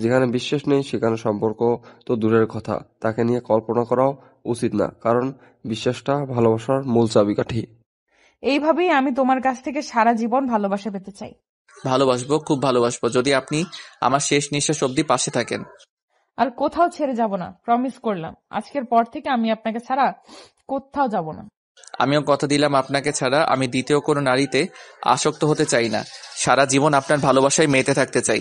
Speaker 6: যেখানে বিশ্বাস নেই সেখানে সম্পর্ক তো দূরের কথা, তাকে নিয়ে কল্পনা করাও উচিত না, কারণ বিশ্বাসটা ভালোবাসার মূল চাবিকাঠি।
Speaker 1: এইভাবেই আমি তোমার কাছ থেকে সারা জীবন ভালোবাসা পেতে চাই।
Speaker 3: ভালোবাসবো, খুব ভালোবাসবো, যদি আপনি আমার শেষ নিঃশ্বাস অব্দি পাশে থাকেন।
Speaker 1: আর কোথাও ছেড়ে যাব না, প্রমিস করলাম। আজকের পর থেকে আমি আপনাকে ছাড়া কোথাও যাব না।
Speaker 3: আমিও কথা দিলাম আপনাকে ছাড়া আমি দ্বিতীয় কোনো নারীতে আসক্ত হতে চাই না। সারা জীবন আপনার ভালোবাসায় মেতে থাকতে চাই।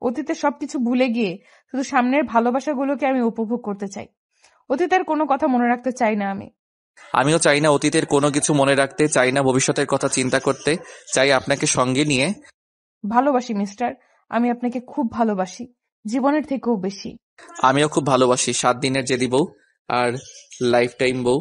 Speaker 1: অতীতে সবকিছু ভুলে গিয়ে শুধু সামনের ভালোবাসাগুলোকে আমি উপভোগ করতে চাই। অতীতের কোনো কথা মনে রাখতে চাই না আমি।
Speaker 3: আমিও চাই না অতীতের কোনো কিছু মনে রাখতে, চাই না ভবিষ্যতের কথা চিন্তা করতে, চাই আপনাকে সঙ্গে নিয়ে।
Speaker 1: ভালোবাসি মিস্টার, আমি আপনাকে খুব ভালোবাসি, জীবনের থেকেও বেশি।
Speaker 3: আমিও খুব ভালোবাসি 7 দিনের জেদি বউ আর লাইফ টাইম বউ।